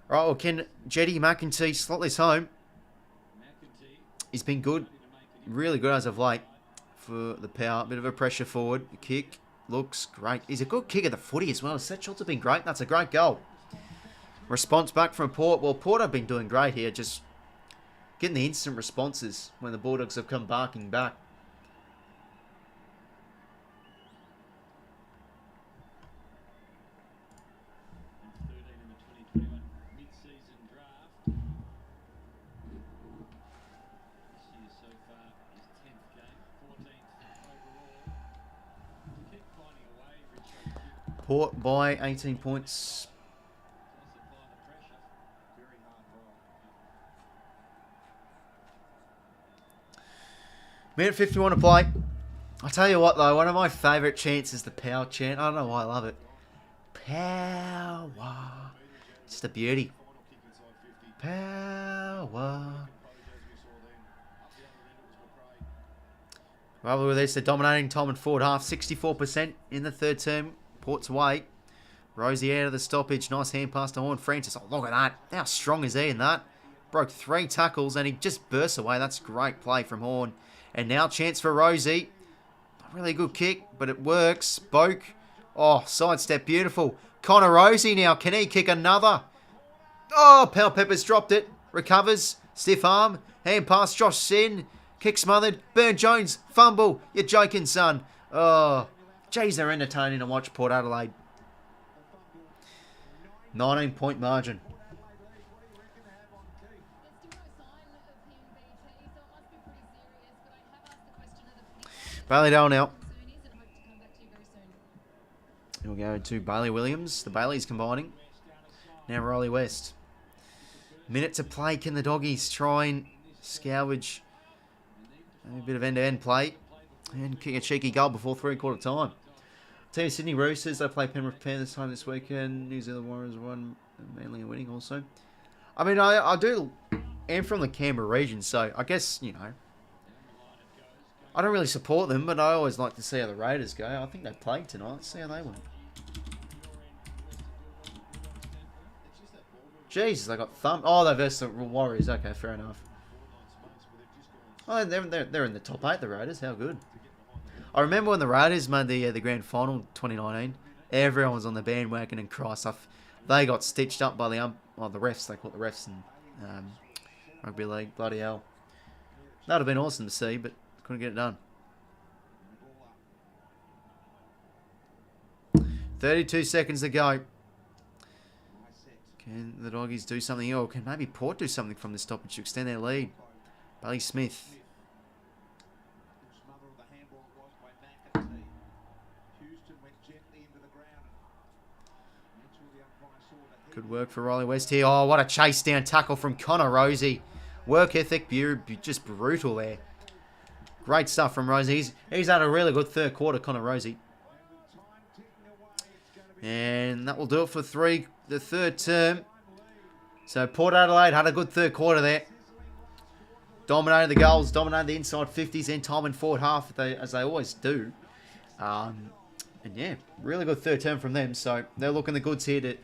Right, well, can Jetty McEntee slot this home? He's been good, really good as of late for the power. Bit of a pressure forward. The kick looks great. He's a good kick at the footy as well. Set shots have been great. That's a great goal. Response back from Port. Well, Port have been doing great here. Just getting the instant responses when the Bulldogs have come barking back. Port by 18 points. Minute 51 to play. I'll tell you what though, one of my favourite chants is the power chant. I don't know why I love it. Power. Just a beauty. Power. Rather with this, they're dominating time and forward half. 64% in the third term. Port's away. Rosie out of the stoppage. Nice hand pass to Horn Francis. Oh, look at that. How strong is he in that? Broke 3 tackles and he just bursts away. That's great play from Horn. And now chance for Rosie. Not really a good kick, but it works. Boak. Oh, sidestep. Beautiful. Connor Rosie now. Can he kick another? Oh, 𝐵𝗨𝗶𝗹's dropped it. Recovers. Stiff arm. Hand pass. Josh Sin. Kick smothered. Burn Jones. Fumble. You're joking, son. Oh, jeez, they're entertaining to watch Port Adelaide. 19-point margin. Bailey-Dale now. We'll go to Bailey Williams. The Baileys combining. Now Riley West. Minute to play. Can the Doggies try and salvage a bit of end-to-end play and kick a cheeky goal before 3/4 time? Team Sydney Roosters, they play Penrith Panthers time this weekend. New Zealand Warriors won, Manly are winning also. I mean, I am from the Canberra region, so I guess, you know, I don't really support them, but I always like to see how the Raiders go. I think they played tonight. Let's see how they went. Jesus, they got thumped. Oh, they versed the Warriors. Okay, fair enough. Oh, they're in the top 8, the Raiders. How good. I remember when the Raiders made the grand final 2019. Everyone was on the bandwagon and Christ, they got stitched up by the refs. They caught the refs and Rugby league, bloody hell. That would have been awesome to see, but couldn't get it done. 32 seconds to go. Can the Doggies do something, or can maybe Port do something from this stoppage to extend their lead? Bailey Smith. Good work for Riley West here. Oh, what a chase down tackle from 𝐼𝐿𝐴. Work ethic, just brutal there. Great stuff from Rosie. He's had a really good third quarter, 𝐼𝐿𝐴. And that will do it for the third term. So Port Adelaide had a good third quarter there. Dominated the goals, dominated the inside 50s and time in forward half, as they always do. And yeah, really good third term from them. So they're looking the goods here to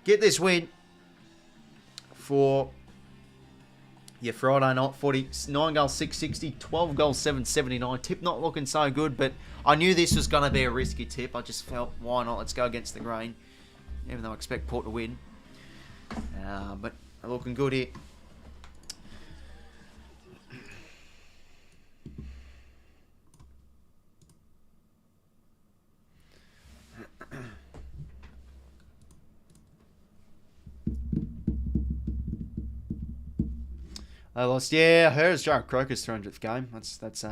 get this win for Friday night footy. 9 goals, 660, 12 goals, 779. Tip not looking so good, but I knew this was going to be a risky tip. I just felt, why not? Let's go against the grain, even though I expect Port to win. But they're looking good here. I lost. Yeah, I heard it's Jarrod Croker's 300th game. That's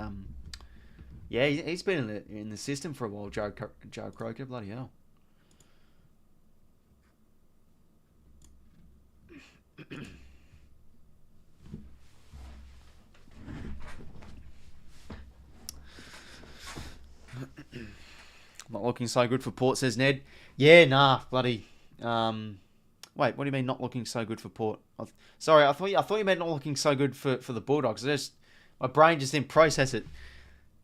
yeah, he's been in the system for a while. Jarrod Croker, bloody hell. Not looking so good for Port, says Ned. Yeah, nah, bloody. Wait, what do you mean not looking so good for Port? Sorry, I thought you meant not looking so good for the Bulldogs. My brain just didn't process it.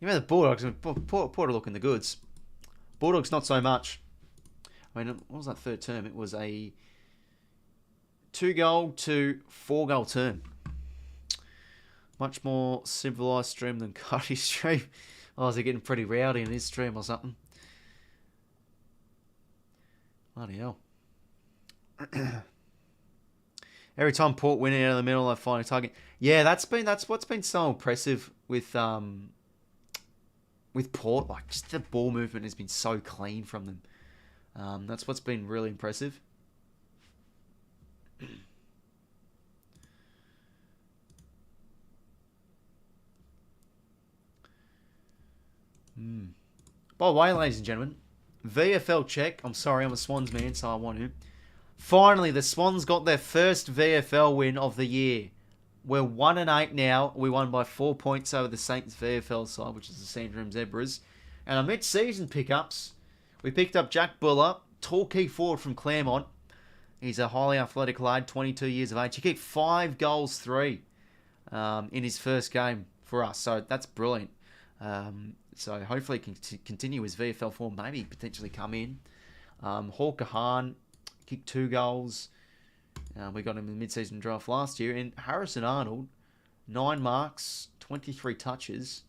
You know the Bulldogs, Port are looking the goods. Bulldogs not so much. I mean, what was that third term? It was a 2-goal to 4-goal term. Much more civilised stream than Cuddy's stream. Oh, is he getting pretty rowdy in his stream or something? Bloody hell. Every time Port win it out of the middle, they find a target. Yeah, that's what's been so impressive with Port. Like, just the ball movement has been so clean from them. That's what's been really impressive. By the way, ladies and gentlemen, VFL check. I'm sorry, I'm a Swans man, so I want to. Finally, the Swans got their first VFL win of the year. We're 1-8 now. We won by 4 points over the Saints VFL side, which is the Sandringham Zebras. And our mid-season pickups, we picked up Jack Buller, tall key forward from Claremont. He's a highly athletic lad, 22 years of age. He kicked 5 goals, 3 in his first game for us. So that's brilliant. So hopefully he can continue his VFL form, maybe potentially come in. Hawker Hahn kicked 2 goals. We got him in the mid-season draft last year. And Harrison Arnold, 9 marks, 23 touches.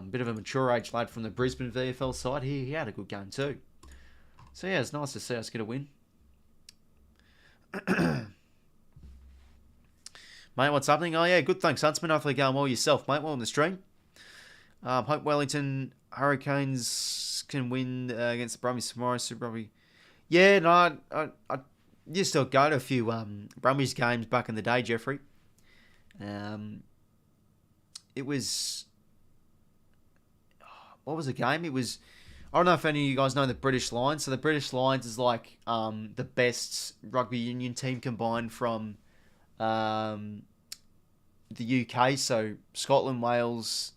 Bit of a mature age lad from the Brisbane VFL side. He had a good game too. So yeah, it's nice to see us get a win. Mate, what's happening? Oh yeah, good, thanks, Huntsman. Hopefully going well yourself, mate. Well on the stream. Hope Wellington Hurricanes can win against the Brumbies tomorrow. Super Rugby. Yeah, no, I used to go to a few Brumbies games back in the day, Jeffrey. It was... What was the game? It was... I don't know if any of you guys know the British Lions. So the British Lions is like the best rugby union team combined from the UK. So Scotland, Wales,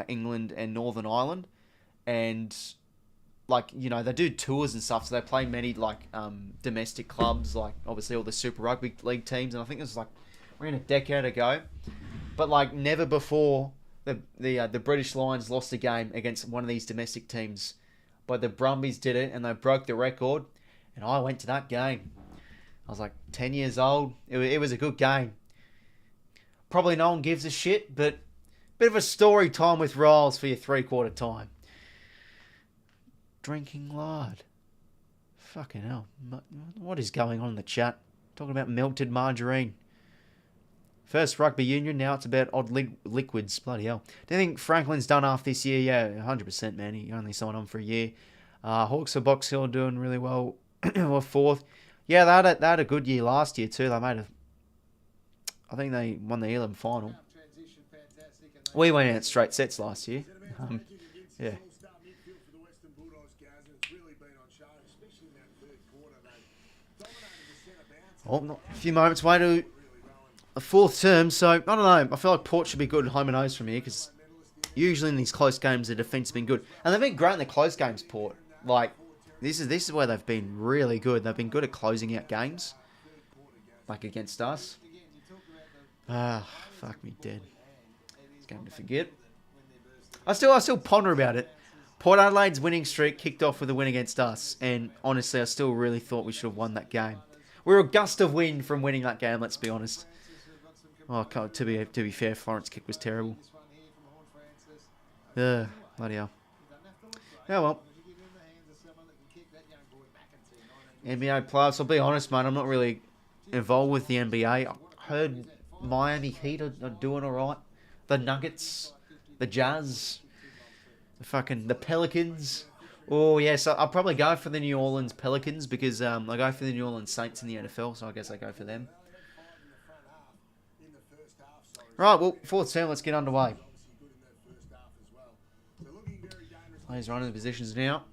England and Northern Ireland. And like, you know, they do tours and stuff. So they play many like domestic clubs, like obviously all the Super Rugby League teams. And I think it was like around a decade ago. But like never before... The British Lions lost a game against one of these domestic teams, but the Brumbies did it and they broke the record. And I went to that game. I was like 10 years old. It was a good game. Probably no one gives a shit, but bit of a story time with Riles for your 3/4 time. Drinking lard. Fucking hell. What is going on in the chat? Talking about melted margarine. First rugby union, now it's about odd liquids. Bloody hell. Do you think Franklin's done half this year? Yeah, 100%, man. He only signed on for a year. Hawks of Box Hill doing really well. Or fourth. Yeah, they had a good year last year too. I think they won the Elam final. We went out straight sets last year. Yeah. Oh, not a few moments away to a fourth term, so I don't know. I feel like Port should be good at home and nose from here because usually in these close games the defence has been good, and they've been great in the close games. Port, like this is where they've been really good. They've been good at closing out games, like against us. Fuck me dead. It's game to forget. I still ponder about it. Port Adelaide's winning streak kicked off with a win against us, and honestly, I still really thought we should have won that game. We're a gust of wind from winning that game. Let's be honest. Oh, to be fair, Florence kick was terrible. Bloody hell. Yeah, well. NBA players. I'll be honest, mate. I'm not really involved with the NBA. I heard Miami Heat are doing all right. The Nuggets, the Jazz, the Pelicans. Oh, yes, I'll probably go for the New Orleans Pelicans because I go for the New Orleans Saints in the NFL, so I guess I go for them. Right, well, fourth term, let's get underway. Players running the positions now.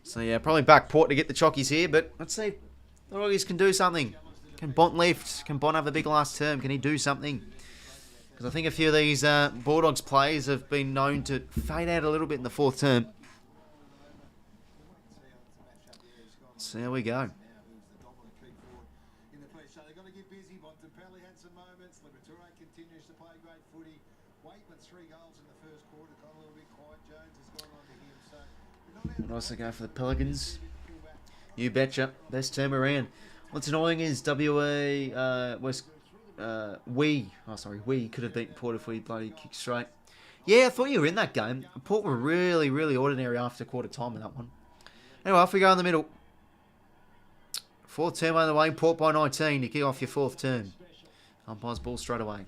So, yeah, probably back Port to get the chockies here, but let's see if the Rockies can do something. Can Bont lift? Can Bont have a big last term? Can he do something? Because I think a few of these Bulldogs players have been known to fade out a little bit in the fourth term. So there we go. We'll also go for the Pelicans. You betcha. Best term around. What's annoying is we could have beaten Port if we bloody kicked straight. Yeah, I thought you were in that game. Port were really, really ordinary after quarter time in that one. Anyway, off we go in the middle. Fourth term on the way. Port by 19 to kick off your fourth term. Umpire's ball straight away.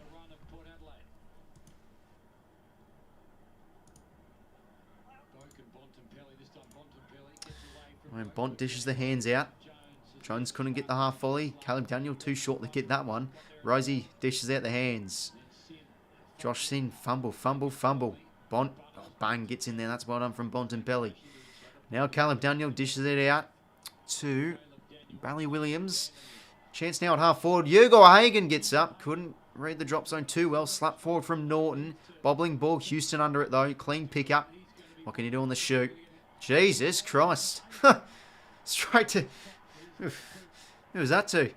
When Bont dishes the hands out. Jones couldn't get the half volley. Caleb Daniel too short to get that one. Rosie dishes out the hands. Josh Sin, fumble. Bont, bang, gets in there. That's well done from Bontempelli. Now Caleb Daniel dishes it out to Bally Williams. Chance now at half forward. 𝐼𝐗ℎ𝐪𝐼𝐴GEN gets up. Couldn't read the drop zone too well. Slap forward from Norton. Bobbling ball. Houston under it though. Clean pick up. What can you do on the shoot? Jesus Christ. Straight to... Who was that to?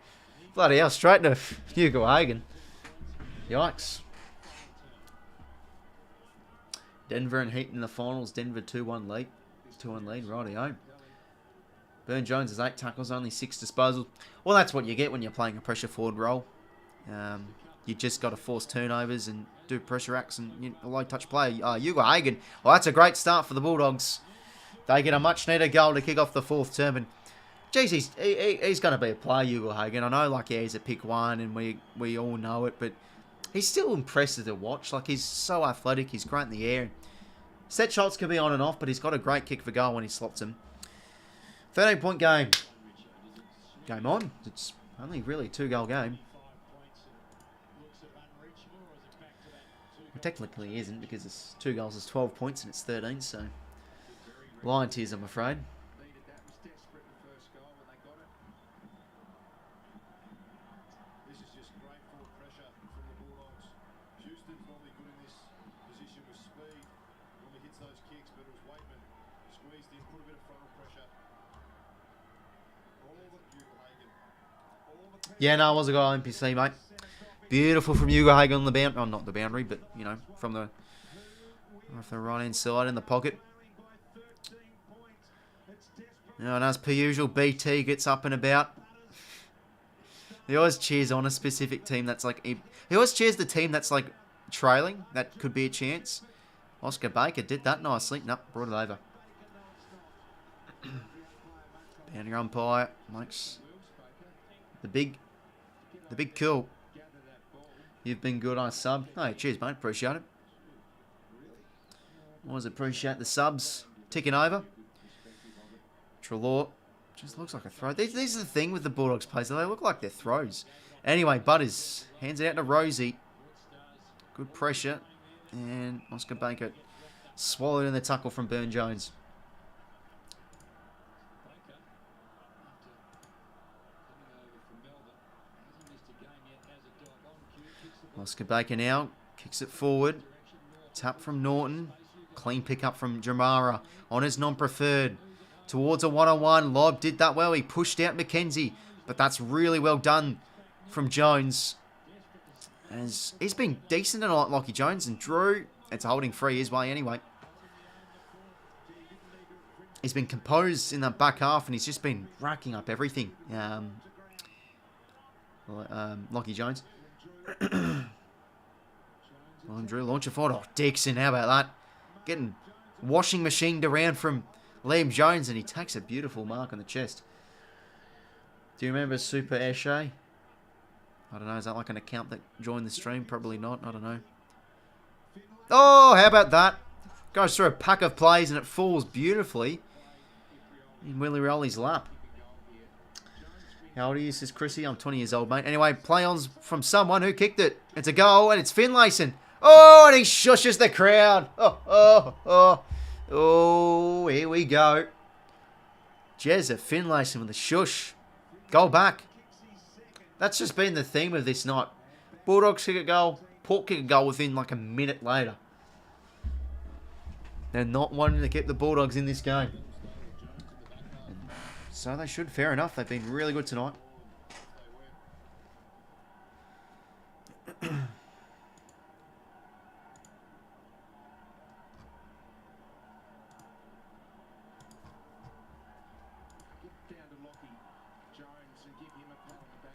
Bloody hell, straight to 𝐼𝐗ℎ𝐿. Yikes. Denver and Heat in the finals. Denver 2-1 lead. 2-1 lead, rightio. Burn Jones has 8 tackles, only 6 disposals. Well, that's what you get when you're playing a pressure forward role. You just got to force turnovers and do pressure acts and a low touch play. 𝐼𝐗ℎ𝐿. Well, that's a great start for the Bulldogs. They get a much needed goal to kick off the fourth term. And, geez, he's going to be a player, 𝐼𝐗ℎ𝐿. I know, like, yeah, he's a pick one and we all know it, but he's still impressive to watch. Like, he's so athletic. He's great in the air. Set shots can be on and off, but he's got a great kick for goal when he slots them. 13-point game. Game on. It's only really a 2-goal game. Well, technically it isn't because it's 2 goals is 12 points and it's 13, so... Lion tears, I'm afraid. This is just great forward pressure from the Bulldogs. Houston's normally good in this position with speed. Normally hits those kicks, but it was Waitman squeezed in, put a bit of frontal pressure. All that 𝐼𝐗ℎ𝐿. Yeah, no, it was a goal NPC, mate. Beautiful from 𝐼𝐗ℎ𝐿 on the boundary. Oh, not the boundary, but, you know, from the right-hand side in the pocket. Now, and as per usual, BT gets up and about. He always cheers on a specific team that's like... He always cheers the team that's like trailing. That could be a chance. Oscar Baker did that nicely. Nope, brought it over. Boundary umpire makes the big call. You've been good on a sub. Hey, cheers, mate. Appreciate it. Always appreciate the subs. Ticking over. Trelaw. Just looks like a throw. These are the thing with the Bulldogs plays. They look like they're throws. Anyway, Butters hands it out to Rosie. Good pressure. And 𝐼𝐴𝐴 swallowed in the tackle from Burn Jones. 𝐼𝐴𝐴𝐴 now kicks it forward. Tap from Norton. Clean pick up from Jamara on his non-preferred. Towards a one-on-one. Lob did that well. He pushed out McKenzie. But that's really well done from Jones. As he's been decent tonight, Lockie Jones. And Drew, it's holding free his way anyway. He's been composed in that back half. And he's just been racking up everything. Lockie Jones. Drew launcher forward. Oh, Dixon, how about that? Getting washing machined around from Liam Jones, and he takes a beautiful mark on the chest. Do you remember Super 𝐓𝐴𝐴? I don't know, is that like an account that joined the stream? Probably not, I don't know. Oh, how about that? Goes through a pack of plays and it falls beautifully in Willie Rolly's lap. How old are you, says Chrissy? I'm 20 years old, mate. Anyway, play-ons from someone who kicked it. It's a goal, and it's 𝐵𝐿𝐴𝐴𝐴. Oh, and he shushes the crowd. Oh, here we go. Jezza 𝐵𝐿𝐴𝐴𝐴 with a shush. Goal back. That's just been the theme of this night. Bulldogs kick a goal. Port kick a goal within like a minute later. They're not wanting to keep the Bulldogs in this game. So they should. Fair enough. They've been really good tonight.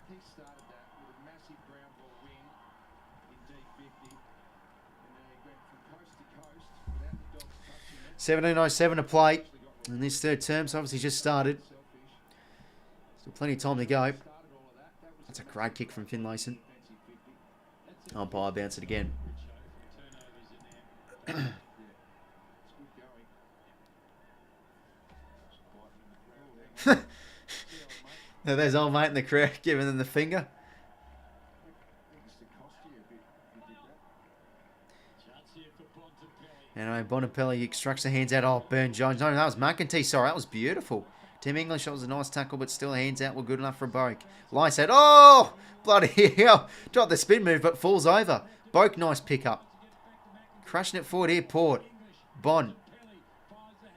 He started that with a massive ground ball win in D50. And then he went from coast to coast without the Dogs touching it. 17:07 to play. And this third term's obviously just started. Still plenty of time to go. That's a great kick from 𝐵𝐿𝐴𝐴𝐴. Umpire bounce it again. Now there's old mate in the crowd giving them the finger. Anyway, 𝐵𝐿𝐴𝐴𝐴 extracts the hands out. Oh, Burn Jones. No, that was 𝐼𝐴𝐴𝐴. Sorry, that was beautiful. Tim English, that was a nice tackle, but still the hands out were good enough for Boak. Lai said, oh, bloody hell. Tried the spin move, but falls over. Boak, nice pickup. Crushing it forward here, Port. Bond.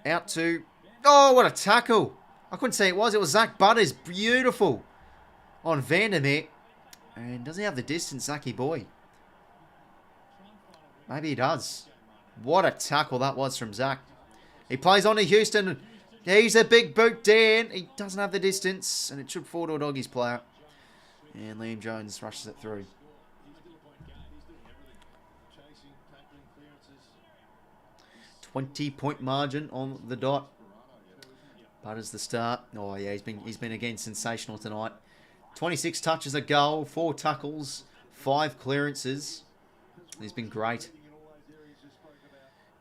Out to... Oh, what a tackle. I couldn't say it was. It was Zach Butters. Beautiful. On Vandermeer. And does he have the distance, Zachy boy? Maybe he does. What a tackle that was from Zach. He plays on to Houston. He's a big boot, Dan. He doesn't have the distance. And it should fall to a Doggies player. And Liam Jones rushes it through. 20-point margin on the dot. Butters the start. Oh yeah, he's been again sensational tonight. 26 touches a goal, 4 tackles, 5 clearances. He's been great.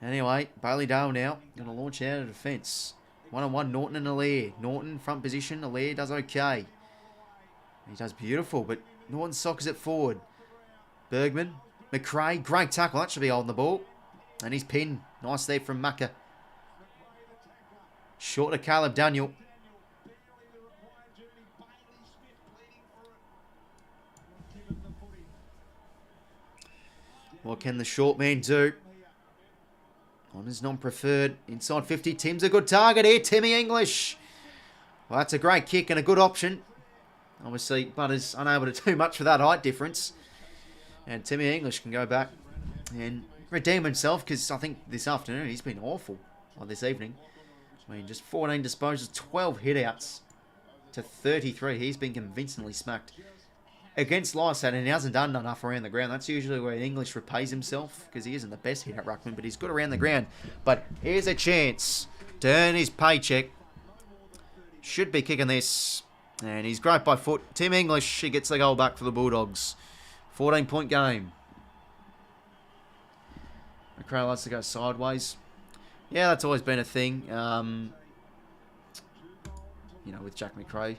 Anyway, Bailey-Dale now going to launch out of defence. 1-on-1, Norton and 𝐼𝐴𝐴𝐴. Norton front position. 𝐼𝐴𝐴𝐴 does okay. He does beautiful, but Norton sockers it forward. Bergman, McRae, great tackle. That should be holding the ball. And he's pinned. Nice there from Macca. Short to Caleb Daniel. What can the short man do? On his non-preferred. Inside 50. Tim's a good target here. Timmy English. Well, that's a great kick and a good option. Obviously, Butters unable to do much for that height difference. And Timmy English can go back and redeem himself, because I think this afternoon he's been awful. Or this evening. I mean, just 14 disposals, 12 hitouts to 33. He's been convincingly smacked against Lysaght, and he hasn't done enough around the ground. That's usually where English repays himself, because he isn't the best hit at ruckman, but he's good around the ground. But here's a chance to earn his paycheck. Should be kicking this. And he's great by foot. Tim English, he gets the goal back for the Bulldogs. 14-point game. McRae likes to go sideways. Yeah, that's always been a thing. You know, with Jack McRae.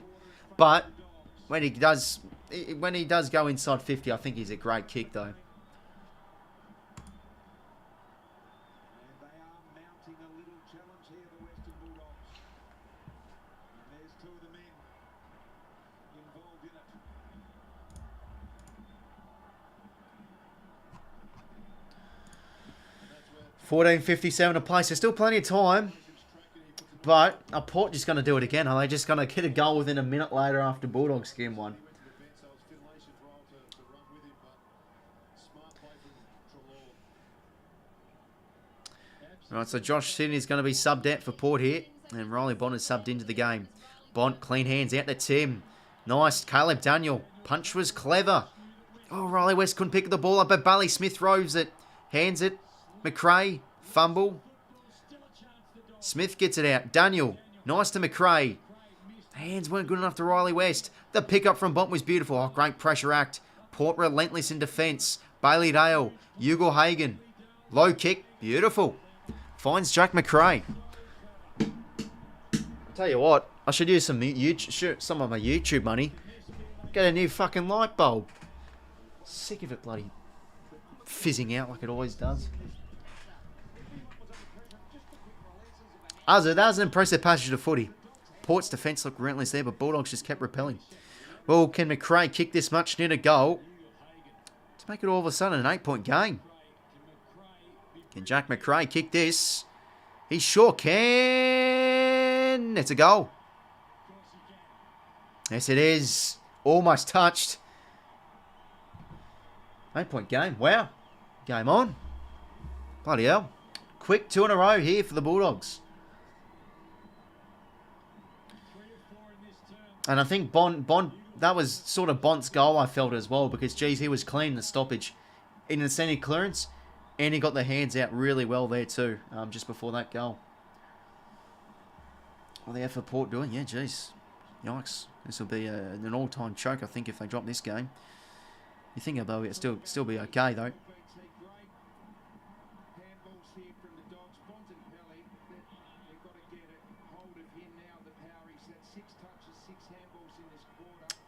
But when he does go inside 50, I think he's a great kick though. $14.57 to play, so still plenty of time. But are Port just going to do it again? Are they just going to get a goal within a minute later after Bulldogs game one? Right, so Josh Sydney's going to be subbed out for Port here. And Riley Bond is subbed into the game. Bond, clean hands out to Tim. Nice. Caleb Daniel. Punch was clever. Oh, Riley West couldn't pick the ball up, but Bailey Smith roves it. Hands it. McRae. Fumble. Smith gets it out. Daniel. Nice to McRae. Hands weren't good enough to Riley West. The pickup from Bont was beautiful. Oh, great pressure act. Port relentless in defence. Bailey Dale. 𝐼𝐗𝐿. Low kick. Beautiful. Finds Jack McRae. I'll tell you what. I should use some of my YouTube money. Get a new fucking light bulb. Sick of it bloody fizzing out like it always does. That was an impressive passage of footy. Port's defence looked relentless there, but Bulldogs just kept repelling. Well, can McRae kick this much near to goal to make it all of a sudden an 8-point game? Can Jack McRae kick this? He sure can. It's a goal. Yes, it is. Almost touched. 8-point game. Wow. Game on. Bloody hell. Quick 2 in a row here for the Bulldogs. And I think Bond, that was sort of Bont's goal, I felt as well, because, geez, he was clean in the stoppage in the centre clearance, and he got the hands out really well there too, just before that goal. What the effort Port doing? Yeah, geez. Yikes. This will be an all-time choke, I think, if they drop this game. You think it'll still be okay, though.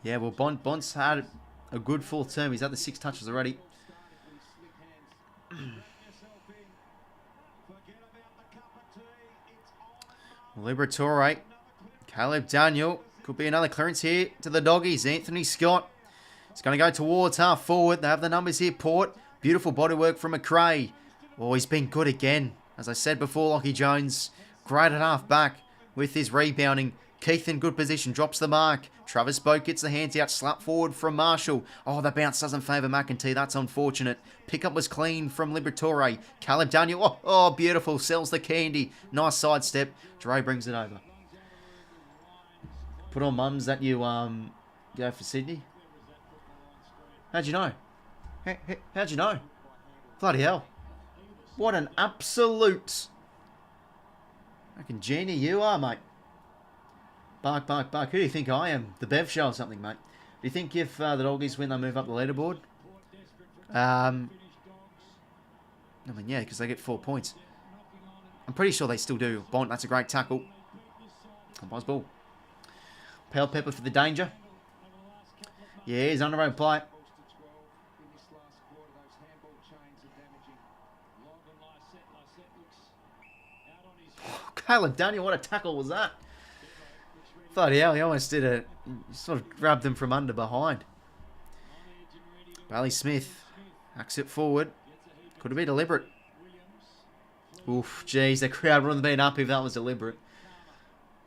Yeah, well, Bont's had a good full term. He's had the 6 touches already. Liberatore. Caleb Daniel. Could be another clearance here to the doggies. Anthony Scott. It's going to go towards half forward. They have the numbers here, Port. Beautiful bodywork from McRae. Oh, he's been good again. As I said before, Lachie Jones. Great at half back with his rebounding. Keith in good position, drops the mark. Travis Boak gets the hands out, slap forward from Marshall. Oh, the bounce doesn't favour 𝐸𝐿𝐼. That's unfortunate. Pickup was clean from Liberatore. Caleb Daniel, oh, beautiful. Sells the candy. Nice sidestep. Dre brings it over. Put on mums that you go for Sydney. How'd you know? How'd you know? Bloody hell. What an absolute fucking genie you are, mate. Bark, bark, bark. Who do you think I am? The Bev Show or something, mate? Do you think if the Doggies win, they move up the leaderboard? I mean, yeah, because they get 4 points. I'm pretty sure they still do. Bont, that's a great tackle. Umpire's ball. Pale Pepper for the danger. Yeah, he's on the road play. Caleb Daniel, what a tackle was that? Bloody hell, he almost did it. Sort of grabbed him from under behind. Bailey Smith hacks it forward. Could have been deliberate. Oof, geez, the crowd wouldn't have been up if that was deliberate.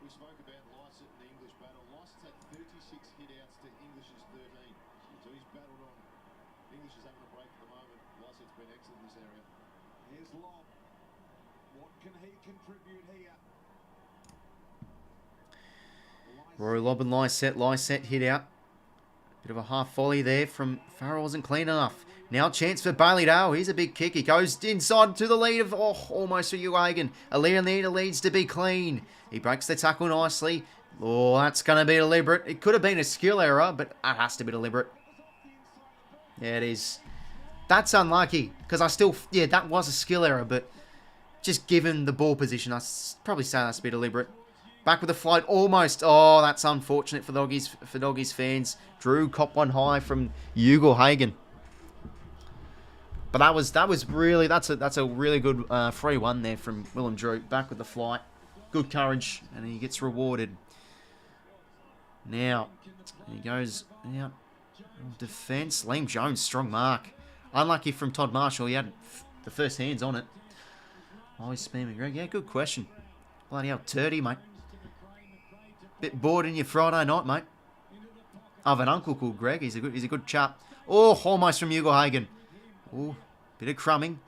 We spoke about 𝐼𝐶𝐼𝐿 in the English battle. 𝐼𝐶𝐼𝐿 had 36 hit-outs to 𝐼𝐿𝐼𝐻's 13. So he's battled on. English is having a break at the moment. 𝐼𝐶𝐼𝐿's been excellent in this area. Here's Long. What can he contribute here? Rory Lobb and 𝐼𝐶𝐼𝐿 hit out. Bit of a half volley there from Farrell, wasn't clean enough. Now chance for Bailey Dale. Here's a big kick. He goes inside to the lead of, almost for 𝐼𝐻𝐿. A lead in there leads to be clean. He breaks the tackle nicely. Oh, that's going to be deliberate. It could have been a skill error, but that has to be deliberate. Yeah, it is. That's unlucky, because I still... Yeah, that was a skill error, but just given the ball position, I'd probably say that's a bit deliberate. Back with the float, almost. Oh, that's unfortunate for Doggies fans. Drew cop one high from 𝐓𝐴. But that was really... That's a really good 3-1 there from Willem Drew. Back with the flight. Good courage, and he gets rewarded. Now, he goes... Yeah. Defense. Liam Jones, strong mark. Unlucky from Todd Marshall. He had the first hands on it. Oh, he's spamming Greg. Yeah, good question. Bloody hell, 30, mate. Bit bored in your Friday night, mate. I have an uncle called Greg. He's a good chap. Oh, almost from 𝐓𝐴. Oh, bit of crumbing.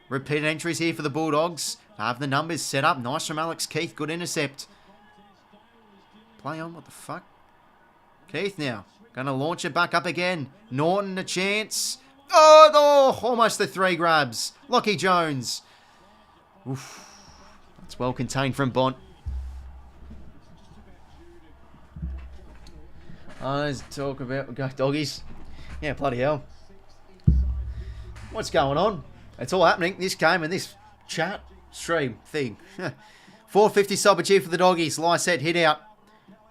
Repeated entries here for the Bulldogs. Have the numbers set up. Nice from 𝐼𝐴. Good intercept. Play on. What the fuck? Keith now. Going to launch it back up again. Norton a chance. Oh, almost the 3 grabs. Lachie Jones. Oof. That's well contained from Bont. Let's talk about Doggies. Yeah, bloody hell. What's going on? It's all happening. This game and this chat stream thing. 450 Sobachie for the Doggies. Lysette hit out.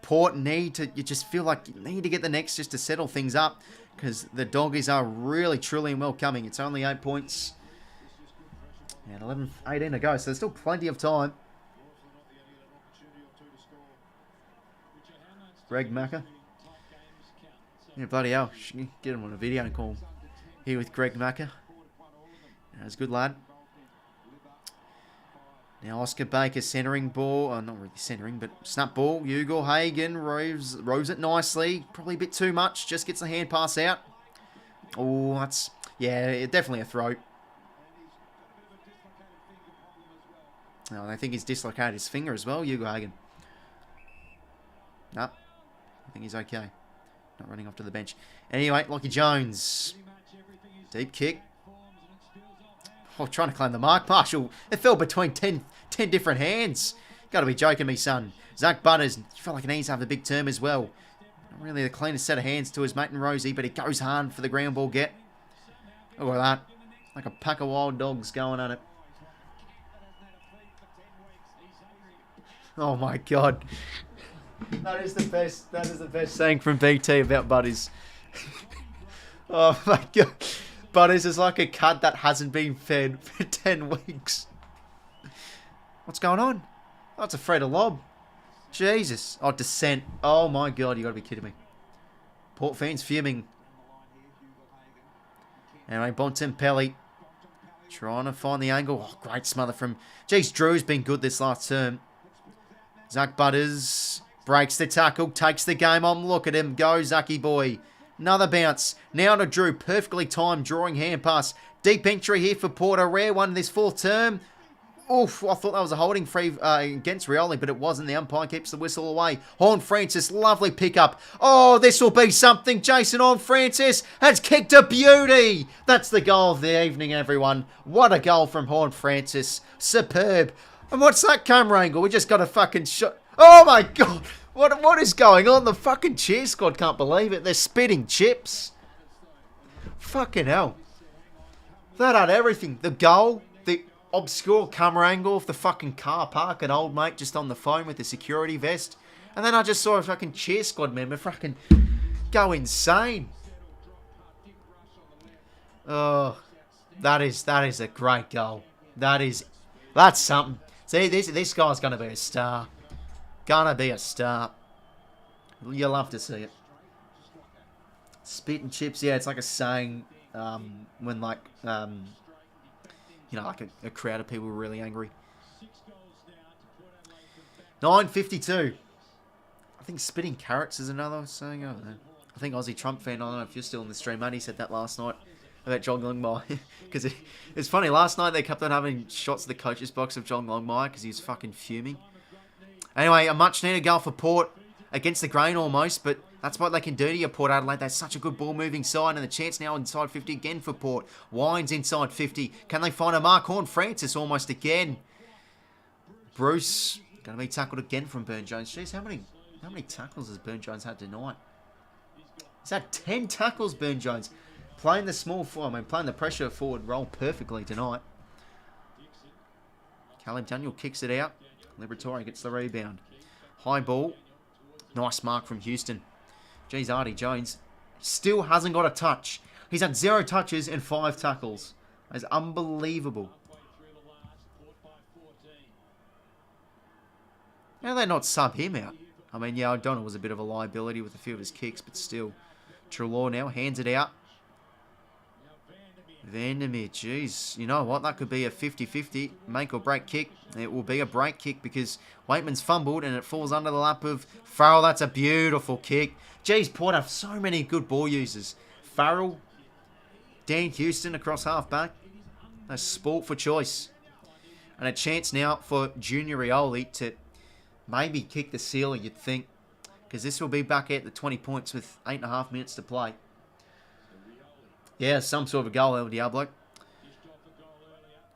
Port you just feel like you need to get the next just to settle things up, because the Doggies are really, truly and well coming. It's only 8 points and 11-18 to go, so there's still plenty of time. Greg Macca. Yeah, bloody hell. Get him on a video call here with Greg Macca. That's a good lad. Now Oscar Baker centering ball. Oh, not really centering, but snap ball. 𝐓𝐴 rows it nicely. Probably a bit too much. Just gets the hand pass out. Oh, that's... Yeah, definitely a throw. Oh, I think he's dislocated his finger as well, 𝐓𝐴. Nope. I think he's okay. Not running off to the bench. Anyway, Lachie Jones. Deep kick. Oh, trying to claim the mark. Marshall, it fell between 10 different hands. Got to be joking me, son. Zach Butters, felt like he needs to have a big term as well. Not really the cleanest set of hands to his mate and Rosie, but he goes hard for the ground ball get. Look at that. Like a pack of wild dogs going at it. Oh my God. That is the best. That is the best saying from BT about Butters. Oh my God. Butters is like a cat that hasn't been fed for 10 weeks. What's going on? Oh, it's a Freda lob. Jesus. Oh, descent. Oh my God, you got to be kidding me. Port fans fuming. Anyway, Bontempelli trying to find the angle. Oh, great smother from... Jeez, Drew's been good this last term. Zach Butters breaks the tackle, takes the game on. Look at him go, Zachy boy. Another bounce. Now to Drew. Perfectly timed drawing hand pass. Deep entry here for Port. A rare one in this 4th term. Oof, I thought that was a holding free against Rioli, but it wasn't. The umpire keeps the whistle away. Horne-Francis, lovely pickup. Oh, this will be something. Jason Horne-Francis has kicked a beauty. That's the goal of the evening, everyone. What a goal from Horne-Francis. Superb. And what's that camera angle? We just got a fucking shot. Oh my God. What is going on? The fucking cheer squad can't believe it. They're spitting chips. Fucking hell. That had everything. The goal, the obscure camera angle of the fucking car park, an old mate just on the phone with the security vest. And then I just saw a fucking cheer squad member fucking go insane. Oh, that is a great goal. That's something. See, this guy's going to be a star. Gonna be a star. You'll love to see it. Spit and chips, yeah, it's like a saying when, like, you know, like a crowd of people were really angry. 9:52. I think spitting carrots is another saying. I don't know. I think Aussie Trump fan, I don't know if you're still in the stream, mate, he said that last night about John Longmire. Because it's funny, last night they kept on having shots of the coach's box of John Longmire because he was fucking fuming. Anyway, a much-needed goal for Port against the grain almost, but that's what they can do to you, Port Adelaide. They're such a good ball-moving side, and the chance now inside 50 again for Port. Wines inside 50. Can they find a mark? Horne-Francis almost again. Bruce going to be tackled again from Burne-Jones. Jeez, how many tackles has Burne-Jones had tonight? He's had 10 tackles, Burne-Jones. playing the playing the pressure forward role perfectly tonight. Caleb Daniel kicks it out. Liberatore gets the rebound. High ball. Nice mark from Houston. Geez, Artie Jones still hasn't got a touch. He's had 0 touches and 5 tackles. That's unbelievable. How do they not sub him out? I mean, yeah, O'Donnell was a bit of a liability with a few of his kicks, but still. Treloar now hands it out. Vandermeer, jeez. You know what? That could be a 50-50 make or break kick. It will be a break kick because Waitman's fumbled and it falls under the lap of Farrell. That's a beautiful kick. Jeez, Port have so many good ball users. Farrell, Dan Houston across half-back. A sport for choice. And a chance now for Junior Rioli to maybe kick the ceiling, you'd think. Because this will be back at the 20 points with 8.5 minutes to play. Yeah, some sort of a goal, El Diablo.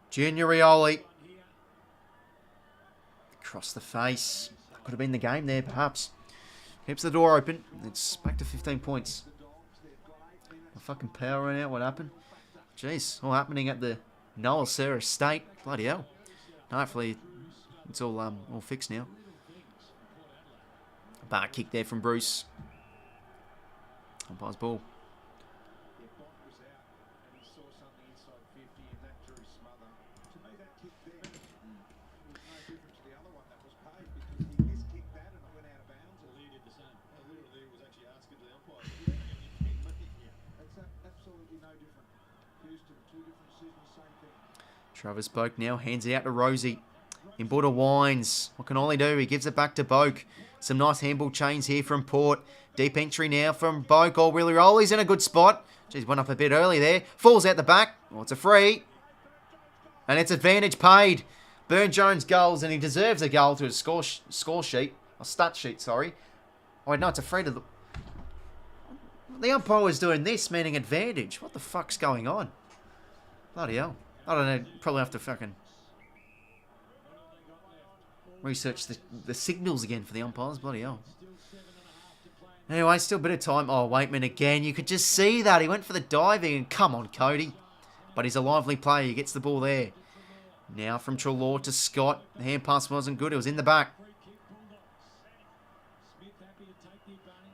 Junior Rioli. Across the face. That could have been the game there, perhaps. Keeps the door open. It's back to 15 points. My fucking power ran out. What happened? Jeez, all happening at the 𝐼𝐴 estate. Bloody hell. Hopefully, it's all fixed now. Bar kick there from Bruce. Umpire's ball. Travis Boak now hands it out to Rosie. In Border Wines. What can Ollie do? He gives it back to Boak. Some nice handball chains here from Port. Deep entry now from Boak. Oh, really roll. He's in a good spot. Jeez, went up a bit early there. Falls out the back. Oh, it's a free. And it's advantage paid. Burn Jones goals, and he deserves a goal to his score sheet. Or stat sheet, sorry. Oh, wait, no, it's a free to the... The umpire was doing this, meaning advantage. What the fuck's going on? Bloody hell. I don't know. Probably have to fucking research the signals again for the umpires. Bloody hell. Anyway, still a bit of time. Oh, Waitman again. You could just see that. He went for the diving. And come on, Cody. But he's a lively player. He gets the ball there. Now from Treloar to Scott. The hand pass wasn't good. It was in the back.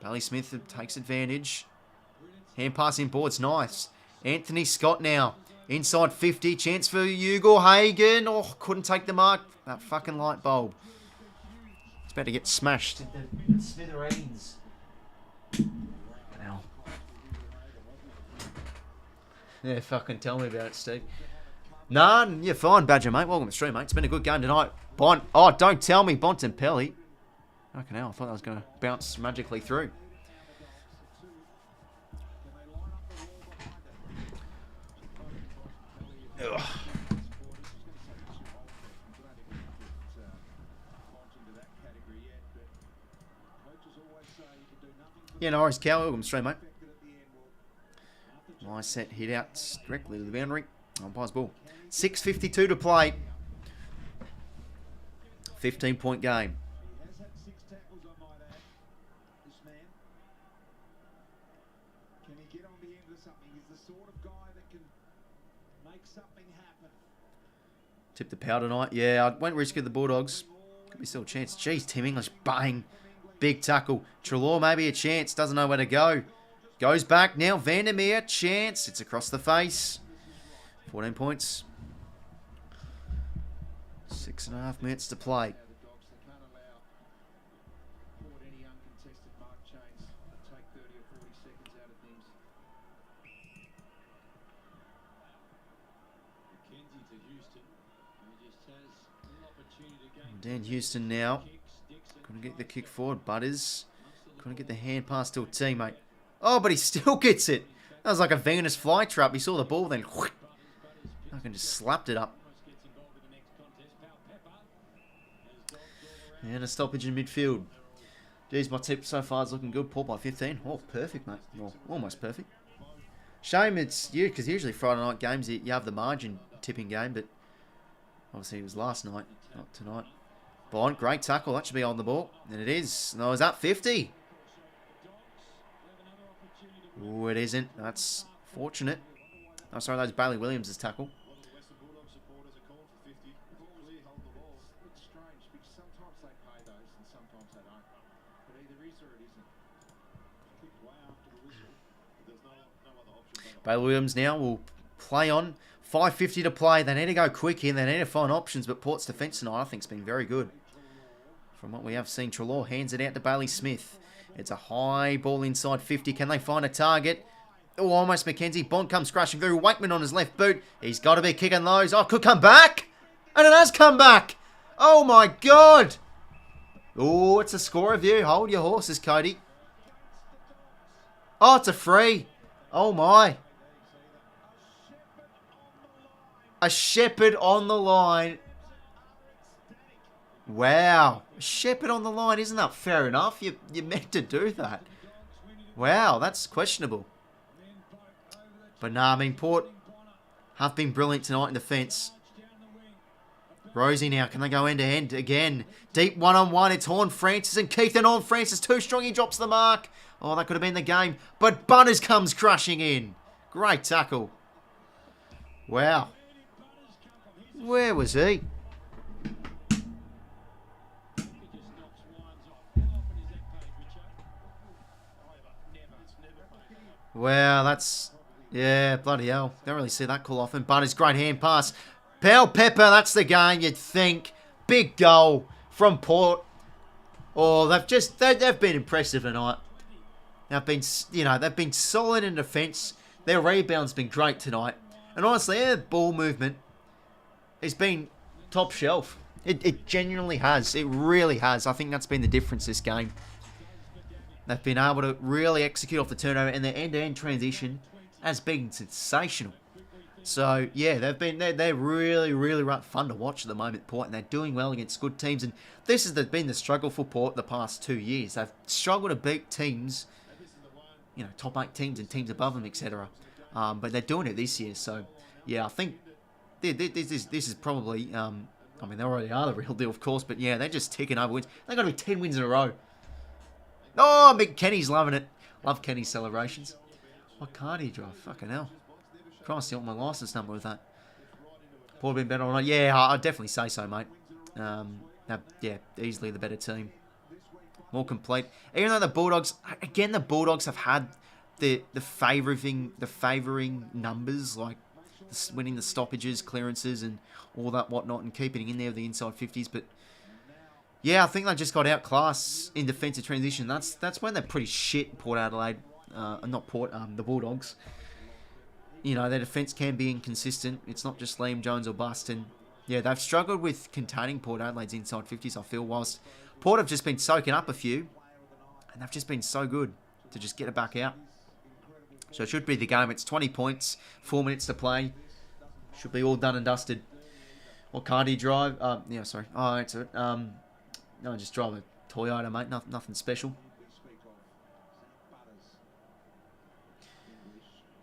Bailey Smith takes advantage. Hand pass in boards. Nice. Anthony Scott now. Inside 50, chance for 𝐼𝐗𝐿. Oh, couldn't take the mark. That fucking light bulb. It's about to get smashed. The smithereens. Ow. Yeah, fucking tell me about it, Steve. Nah, you're fine, Badger, mate. Welcome to the stream, mate. It's been a good game tonight. Oh, don't tell me Bontempelli. Fucking hell, I thought that was going to bounce magically through. Ugh. Yeah, no worries, Cal. Welcome straight, mate. Nice set hit out directly to the boundary. Umpire's ball. 6:52 to play. 15-point game. Tip the power tonight. Yeah, I won't risk it, the Bulldogs. Could be still a chance. Jeez, Tim English, bang. Big tackle. Treloar, maybe a chance. Doesn't know where to go. Goes back now. Vandermeer, chance. It's across the face. 14 points. 6.5 minutes to play. Dan Houston now. Couldn't get the kick forward. Butters. Couldn't get the hand pass to a teammate. Oh, but he still gets it. That was like a Venus flytrap. He saw the ball, then fucking just slapped it up. And a stoppage in midfield. Geez, my tip so far is looking good. Port by 15. Oh, perfect, mate. Well, almost perfect. Shame it's you, because usually Friday night games, you have the margin tipping game, but obviously it was last night, not tonight. Bond, great tackle. That should be on the ball. And it is. No, is that 50? Oh, it isn't. That's Fortunate. Oh, sorry, that was Bailey Williams' tackle. A lot of the Western Bulldogs supporters are calling for 50. Clearly hold the ball. It's strange because sometimes they pay those and sometimes they don't. But either is or it isn't. Kicked way after the whistle. There's no other option. Bailey Williams now will play on. 5:50 to play. They need to go quick here. They need to find options, but Port's defence tonight, I think, has been very good. From what we have seen, Treloar hands it out to Bailey Smith. It's a high ball inside 50. Can they find a target? Oh, almost McKenzie. Bond comes crashing through. Wakeman on his left boot. He's got to be kicking those. Oh, could come back. And it has come back. Oh, my God. Oh, it's a score review. Hold your horses, Cody. Oh, it's a free. Oh, my. A shepherd on the line. Wow. A shepherd on the line. Isn't that fair enough? You're meant to do that. Wow, that's questionable. But nah, I mean, Port have been brilliant tonight in defence. Rosie now. Can they go end to end again? Deep one-on-one. It's Horne-Francis and Keith and Horne-Francis too strong. He drops the mark. Oh, that could have been the game. But Butters comes crashing in. Great tackle. Wow. Where was he? Wow, that's... Yeah, bloody hell. Don't really see that call often. Butters, great hand pass. 𝐵𝐴, that's the game, you'd think. Big goal from Port. Oh, they've been impressive tonight. They've been solid in defence. Their rebound's been great tonight. And honestly, their ball movement has been top shelf. It genuinely has. It really has. I think that's been the difference this game. They've been able to really execute off the turnover, and their end-to-end transition has been sensational. So yeah, they're really fun to watch at the moment, Port, and they're doing well against good teams. And this has been the struggle for Port the past 2 years. They've struggled to beat teams, top 8 teams and teams above them, etc. But they're doing it this year. So yeah, I think this is probably. I mean, they already are the real deal, of course, but yeah, they're just ticking over wins. They've got to be 10 wins in a row. Oh, Kenny's loving it. Love Kenny's celebrations. What car do you drive? Fucking hell. Christ, you want my license number with that? Port have been better or not? Yeah, I'd definitely say so, mate. Yeah, easily the better team. More complete. Even though the Bulldogs have had the favouring numbers, like winning the stoppages, clearances, and all that whatnot, and keeping it in there with the inside 50s, but yeah, I think they just got outclassed in defensive transition. That's when they're pretty shit, Port Adelaide. Not Port, the Bulldogs. Their defence can be inconsistent. It's not just Liam Jones or bust. And yeah, they've struggled with containing Port Adelaide's inside 50s, I feel, whilst Port have just been soaking up a few. And they've just been so good to just get it back out. So it should be the game. It's 20 points, 4 minutes to play. Should be all done and dusted. What car do you drive? Yeah, sorry. Oh, that's it. No, I just drive a Toyota, mate. Nothing special.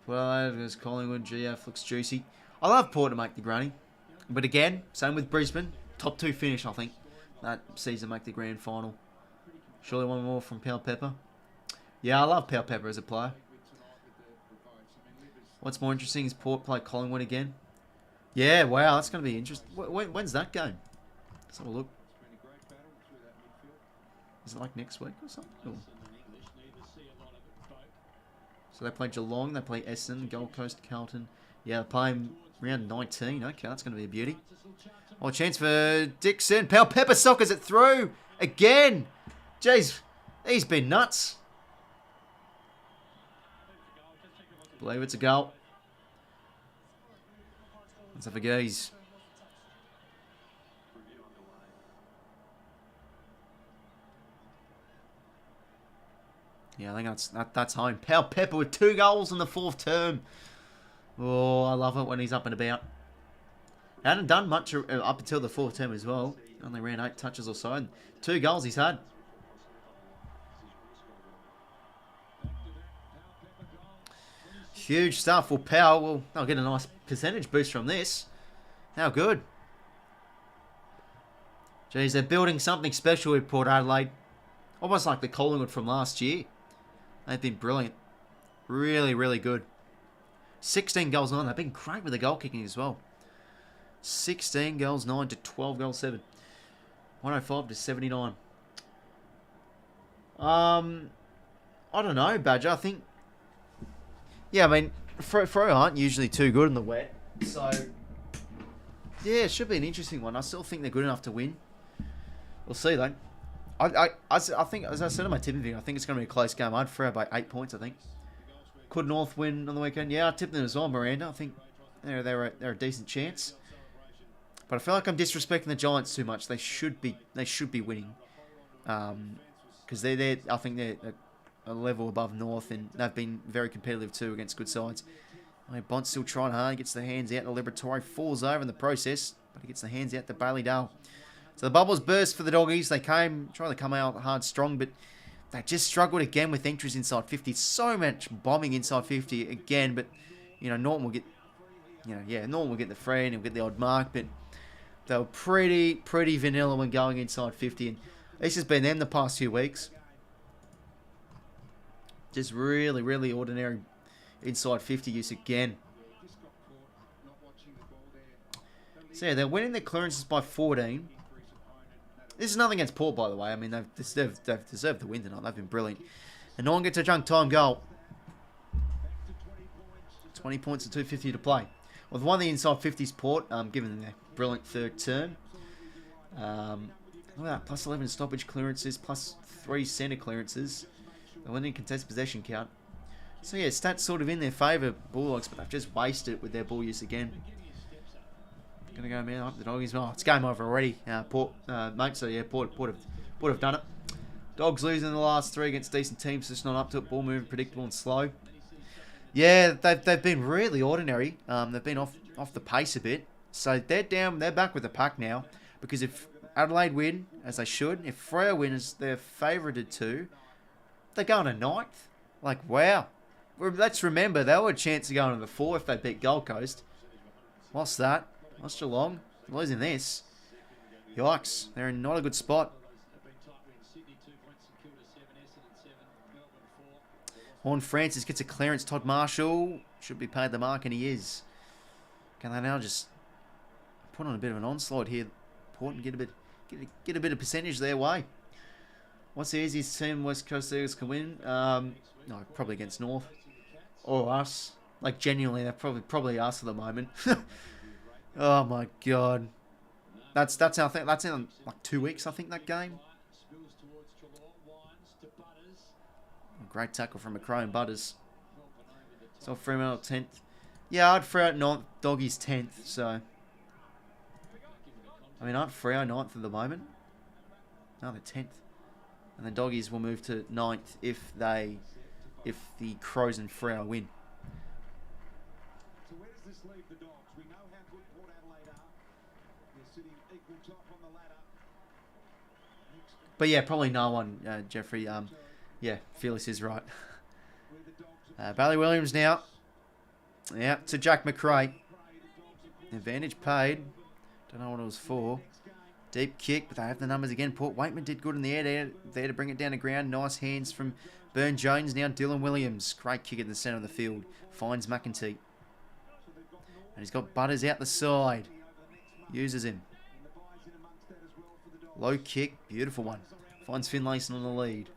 Well, there's Collingwood, GF, looks juicy. I love Port to make the granny. But again, same with Brisbane. Top 2 finish, I think. That season make the grand final. Surely one more from 𝐵𝐴. Yeah, I love 𝐵𝐴 as a player. What's more interesting is Port play Collingwood again. Yeah, wow, that's going to be interesting. When's that game? Let's have a look. Is it like next week or something? Or... So they play Geelong, they play Essendon, Gold Coast, Carlton. Yeah, they're playing round 19. Okay, that's going to be a beauty. Oh, chance for Dixon. 𝐵𝐴 sockers it through again. Jeez, he's been nuts. Believe it's a goal. Let's have a gaze. Yeah, I think that's home. 𝐵𝐴 with 2 goals in the 4th term. Oh, I love it when he's up and about. Hadn't done much up until the 4th term as well. Only ran 8 touches or so. And 2 goals he's had. Huge stuff. Well, 𝐵𝐴, well, they'll get a nice percentage boost from this. How good. Jeez, they're building something special with Port Adelaide. Almost like the Collingwood from last year. They've been brilliant. Really, really good. 16 goals 9. They've been great with the goal kicking as well. 16 goals 9 to 12 goals 7. 105 to 79. I don't know, Badger. I think... Yeah, I mean, Freo aren't usually too good in the wet. So, yeah, it should be an interesting one. I still think they're good enough to win. We'll see, though. I think, as I said in my tipping video, I think it's going to be a close game. I'd Freo by 8 points, I think. Could North win on the weekend? Yeah, I tipped them as well, Miranda. I think they're a decent chance. But I feel like I'm disrespecting the Giants too much. They should be winning. Because I think they're a level above North, and they've been very competitive too against good sides. Bont's still trying hard, gets the hands out. The Liberatore falls over in the process, but he gets the hands out to Bailey-Dale. So the bubbles burst for the Doggies. They trying to come out hard strong, but they just struggled again with entries inside 50. So much bombing inside 50 again, but Norton will get, Norton will get the free and he'll get the odd mark, but they were pretty vanilla when going inside 50, and it's just been them the past few weeks. Just really ordinary inside 50 use again. So yeah, they're winning their clearances by 14. This is nothing against Port, by the way. I mean, they've deserved the win tonight. They've been brilliant. And no one gets a junk time goal. 20 points and 250 to play. Well, the one the inside 50s Port, given them their brilliant third turn. Look at that, plus 11 stoppage clearances, plus 3 centre clearances. They're winning contested possession count. So yeah, stats sort of in their favour, Bulldogs, but they've just wasted it with their ball use again. Gonna go man up the Doggies. Oh, it's game over already, Port, mate. So yeah, Port have done it. Dogs losing the last 3 against decent teams, just not up to it. Ball moving, predictable and slow. Yeah, they've been really ordinary. They've been off the pace a bit. So they're down. They're back with the pack now, because if Adelaide win as they should, if Freo win as they're favoured to, they're going to 9th. Like wow. Let's remember they were a chance of going to the 4 if they beat Gold Coast. What's that? What's Geelong? Losing this. Yikes. They're in not a good spot. Horn Francis gets a clearance. Todd Marshall should be paid the mark, and he is. Can they now just put on a bit of an onslaught here, Port, and get a bit of percentage their way? What's the easiest team West Coast Eagles can win? No, probably against North or us. Like genuinely, they're probably us at the moment. Oh my god, that's how that's in like 2 weeks, I think, that game. Great tackle from McRae and Butters. So Fremantle 10th. Yeah, I'd Freo 9th, Doggies 10th. So I mean, aren't Freo 9th at the moment? No, they're 10th. And the Doggies will move to 9th if the Crows and Freo win. So where does this leave the Dogs? We know how good Port Adelaide are. They're sitting equal top on the ladder. But yeah, probably no one, Jeffrey. Yeah, Felix is right. Bailey Williams now. Yeah, to Jack McRae. Advantage paid. Don't know what it was for. Deep kick, but they have the numbers again. Port Waitman did good in the air there to bring it down to ground. Nice hands from Burn Jones. Now Dylan Williams. Great kick at the centre of the field. Finds McEntee. And he's got Butters out the side. Uses him. Low kick. Beautiful one. Finds Finlayson on the lead.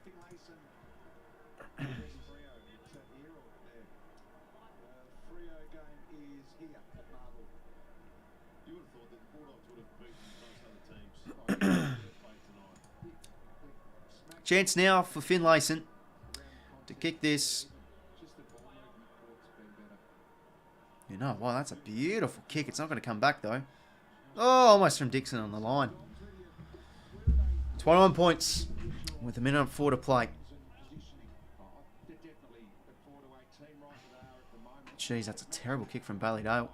Chance now for Finlayson to kick this. Wow, that's a beautiful kick. It's not going to come back though. Oh, almost from Dixon on the line. 21 points with a minute and 4 to play. Jeez, that's a terrible kick from Bailey-Dale.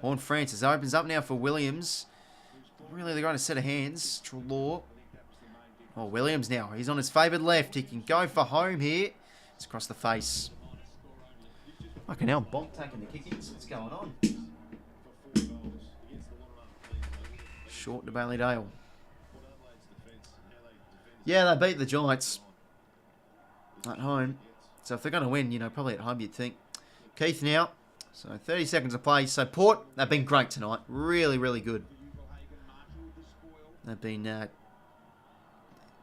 Horn Francis opens up now for Williams. Really, they're going to set of hands. Trelaw. Oh, Williams now. He's on his favoured left. He can go for home here. It's across the face. Okay, now Bonk taking the kickings. What's going on? Short to Bailey-Dale. Yeah, they beat the Giants at home. So if they're going to win, probably at home, you'd think. Keith now So 30 seconds to play. So Port, they've been great tonight. Really, really good. They've been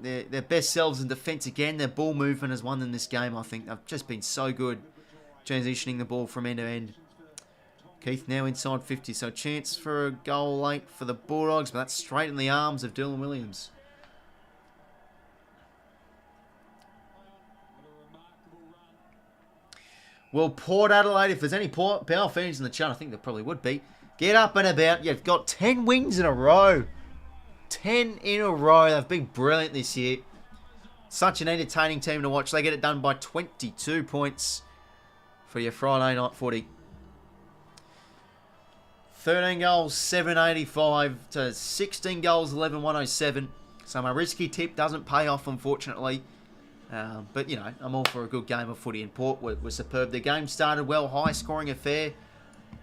their best selves in defence again. Their ball movement has won them this game, I think. They've just been so good transitioning the ball from end to end. Keith now inside 50. So chance for a goal late for the Bulldogs, but that's straight in the arms of Dylan Williams. Well, Port Adelaide, if there's any Power fans in the chat, I think there probably would be. Get up and about. You've got 10 wins in a row. 10 in a row. They've been brilliant this year. Such an entertaining team to watch. They get it done by 22 points for your Friday night footy. 13 goals, 785 to 16 goals, 11,107. So my risky tip doesn't pay off, unfortunately. But, you know, I'm all for a good game of footy, and Port were superb. The game started well, high-scoring affair.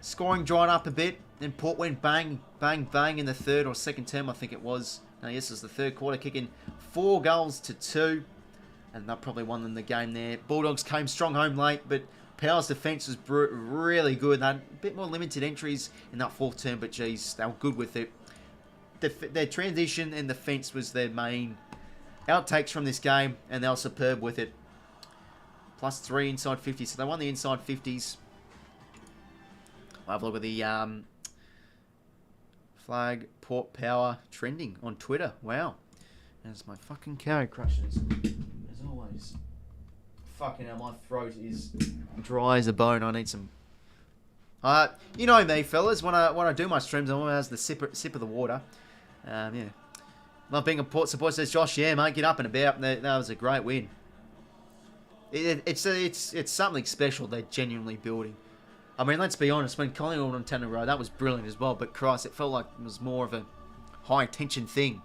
Scoring dried up a bit. Then Port went bang, bang, bang in the third or second term, I think it was. No, yes, it was the third quarter, kicking 4 goals to 2. And that probably won them the game there. Bulldogs came strong home late, but Power's defence was really good. They had a bit more limited entries in that fourth term, but, geez, they were good with it. Their transition and defence was their main outtakes from this game, and they were superb with it. Plus 3 inside 50, so they won the inside 50s. I'll have a look at the flag Port Power trending on Twitter. Wow. That's my fucking cow crushes, as always. Fucking hell, my throat is dry as a bone. I need some... you know me, fellas. When I do my streams, I always have the sip of the water. Yeah. Not being a Port supporter, says Josh. Yeah, mate, get up and about. That was a great win. It's something special they're genuinely building. I mean, let's be honest. When Collingwood on 10 in a row, that was brilliant as well. But Christ, it felt like it was more of a high tension thing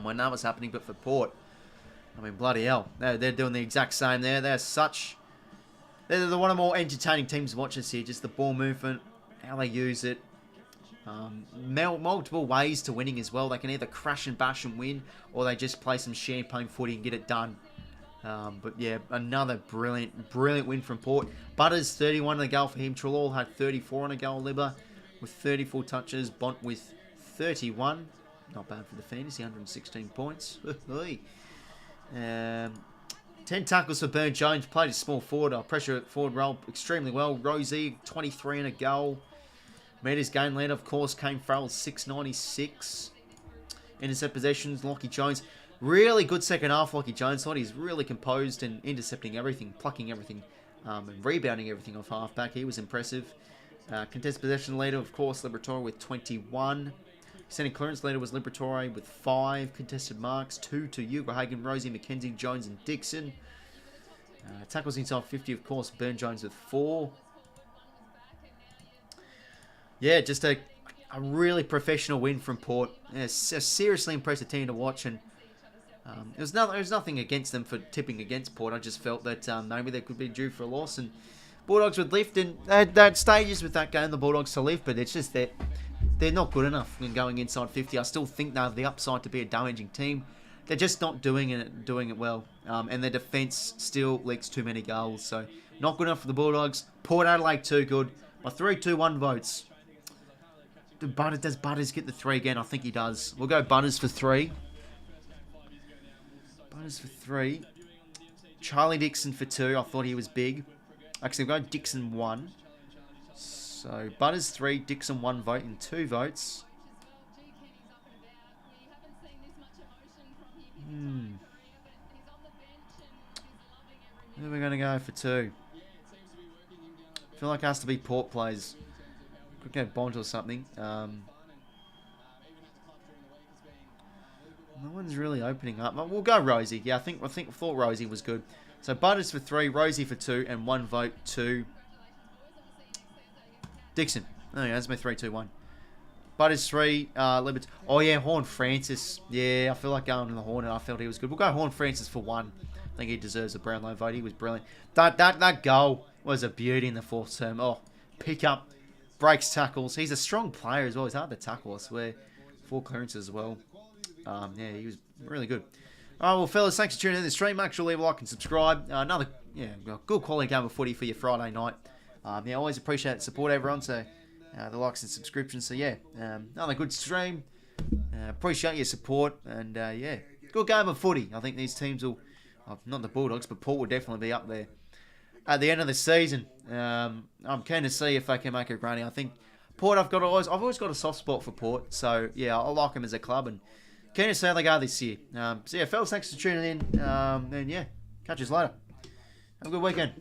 when that was happening. But for Port, I mean, bloody hell, they're doing the exact same there. They're the one of the more entertaining teams to watch this year. Just the ball movement, how they use it. Multiple ways to winning as well. They can either crash and bash and win, or they just play some champagne footy and get it done. But yeah, another brilliant win from Port. Butters 31 on a goal for him. Trelaw had 34 on a goal. Libba with 34 touches. Bont with 31. Not bad for the fantasy. 116 points. 10 tackles for Burn Jones. Played a small forward. Pressure forward role extremely well. Rosie 23 on a goal. Meters game lead, of course, came Farrell 696. Intercept possessions, Lachie Jones. Really good second half, Lachie Jones. Thought he's really composed and intercepting everything, plucking everything, and rebounding everything off halfback. He was impressive. Contested possession leader, of course, Liberatore with 21. Centre clearance leader was Liberatore with 5 contested marks. 2 to 𝐼𝐴, Rosie, McKenzie, Jones, and Dixon. Tackles inside 50, of course, Burn Jones with 4. Yeah, just a really professional win from Port. Yeah, a seriously impressive team to watch, and there was nothing against them for tipping against Port. I just felt that maybe they could be due for a loss, and Bulldogs would lift, and they had stages with that game, the Bulldogs to lift, but it's just that they're not good enough when going inside 50. I still think they have the upside to be a damaging team. They're just not doing it well, and their defence still leaks too many goals, so not good enough for the Bulldogs. Port Adelaide too good. My 3-2-1 votes. Does Butters get the 3 again? I think he does. We'll go Butters for 3. Butters for 3. Charlie Dixon for 2. I thought he was big. Actually, we'll go Dixon 1. So, Butters 3, Dixon 1 vote and 2 votes. Who are we going to go for 2? I feel like it has to be Port plays. Could go Bont or something. No one's really opening up. We'll go Rosie. Yeah, I thought Rosie was good. So Butters for 3, Rosie for 2, and 1 vote to Dixon. Oh yeah, that's my 3-2-1. Butters 3, Liberty. Oh yeah, Horn Francis. Yeah, I feel like going to the Horn, and I felt he was good. We'll go Horn Francis for 1. I think he deserves a Brownlow vote. He was brilliant. That goal was a beauty in the fourth term. Oh, pick up. Breaks tackles. He's a strong player as well. He's hard to tackle, I swear. 4 clearances as well. Yeah, he was really good. All right, well, fellas, thanks for tuning in to the stream. Make sure to leave a like and subscribe. Another good quality game of footy for your Friday night. Yeah, always appreciate the support, everyone. So the likes and subscriptions. So yeah, another good stream. Appreciate your support, and yeah, good game of footy. I think these teams will, not the Bulldogs, but Port will definitely be up there at the end of the season. I'm keen to see if they can make a running. I think Port, I've always got a soft spot for Port. So yeah, I like them as a club, and keen to see how they go this year. So yeah, fellas, thanks for tuning in. And yeah, catch us later. Have a good weekend.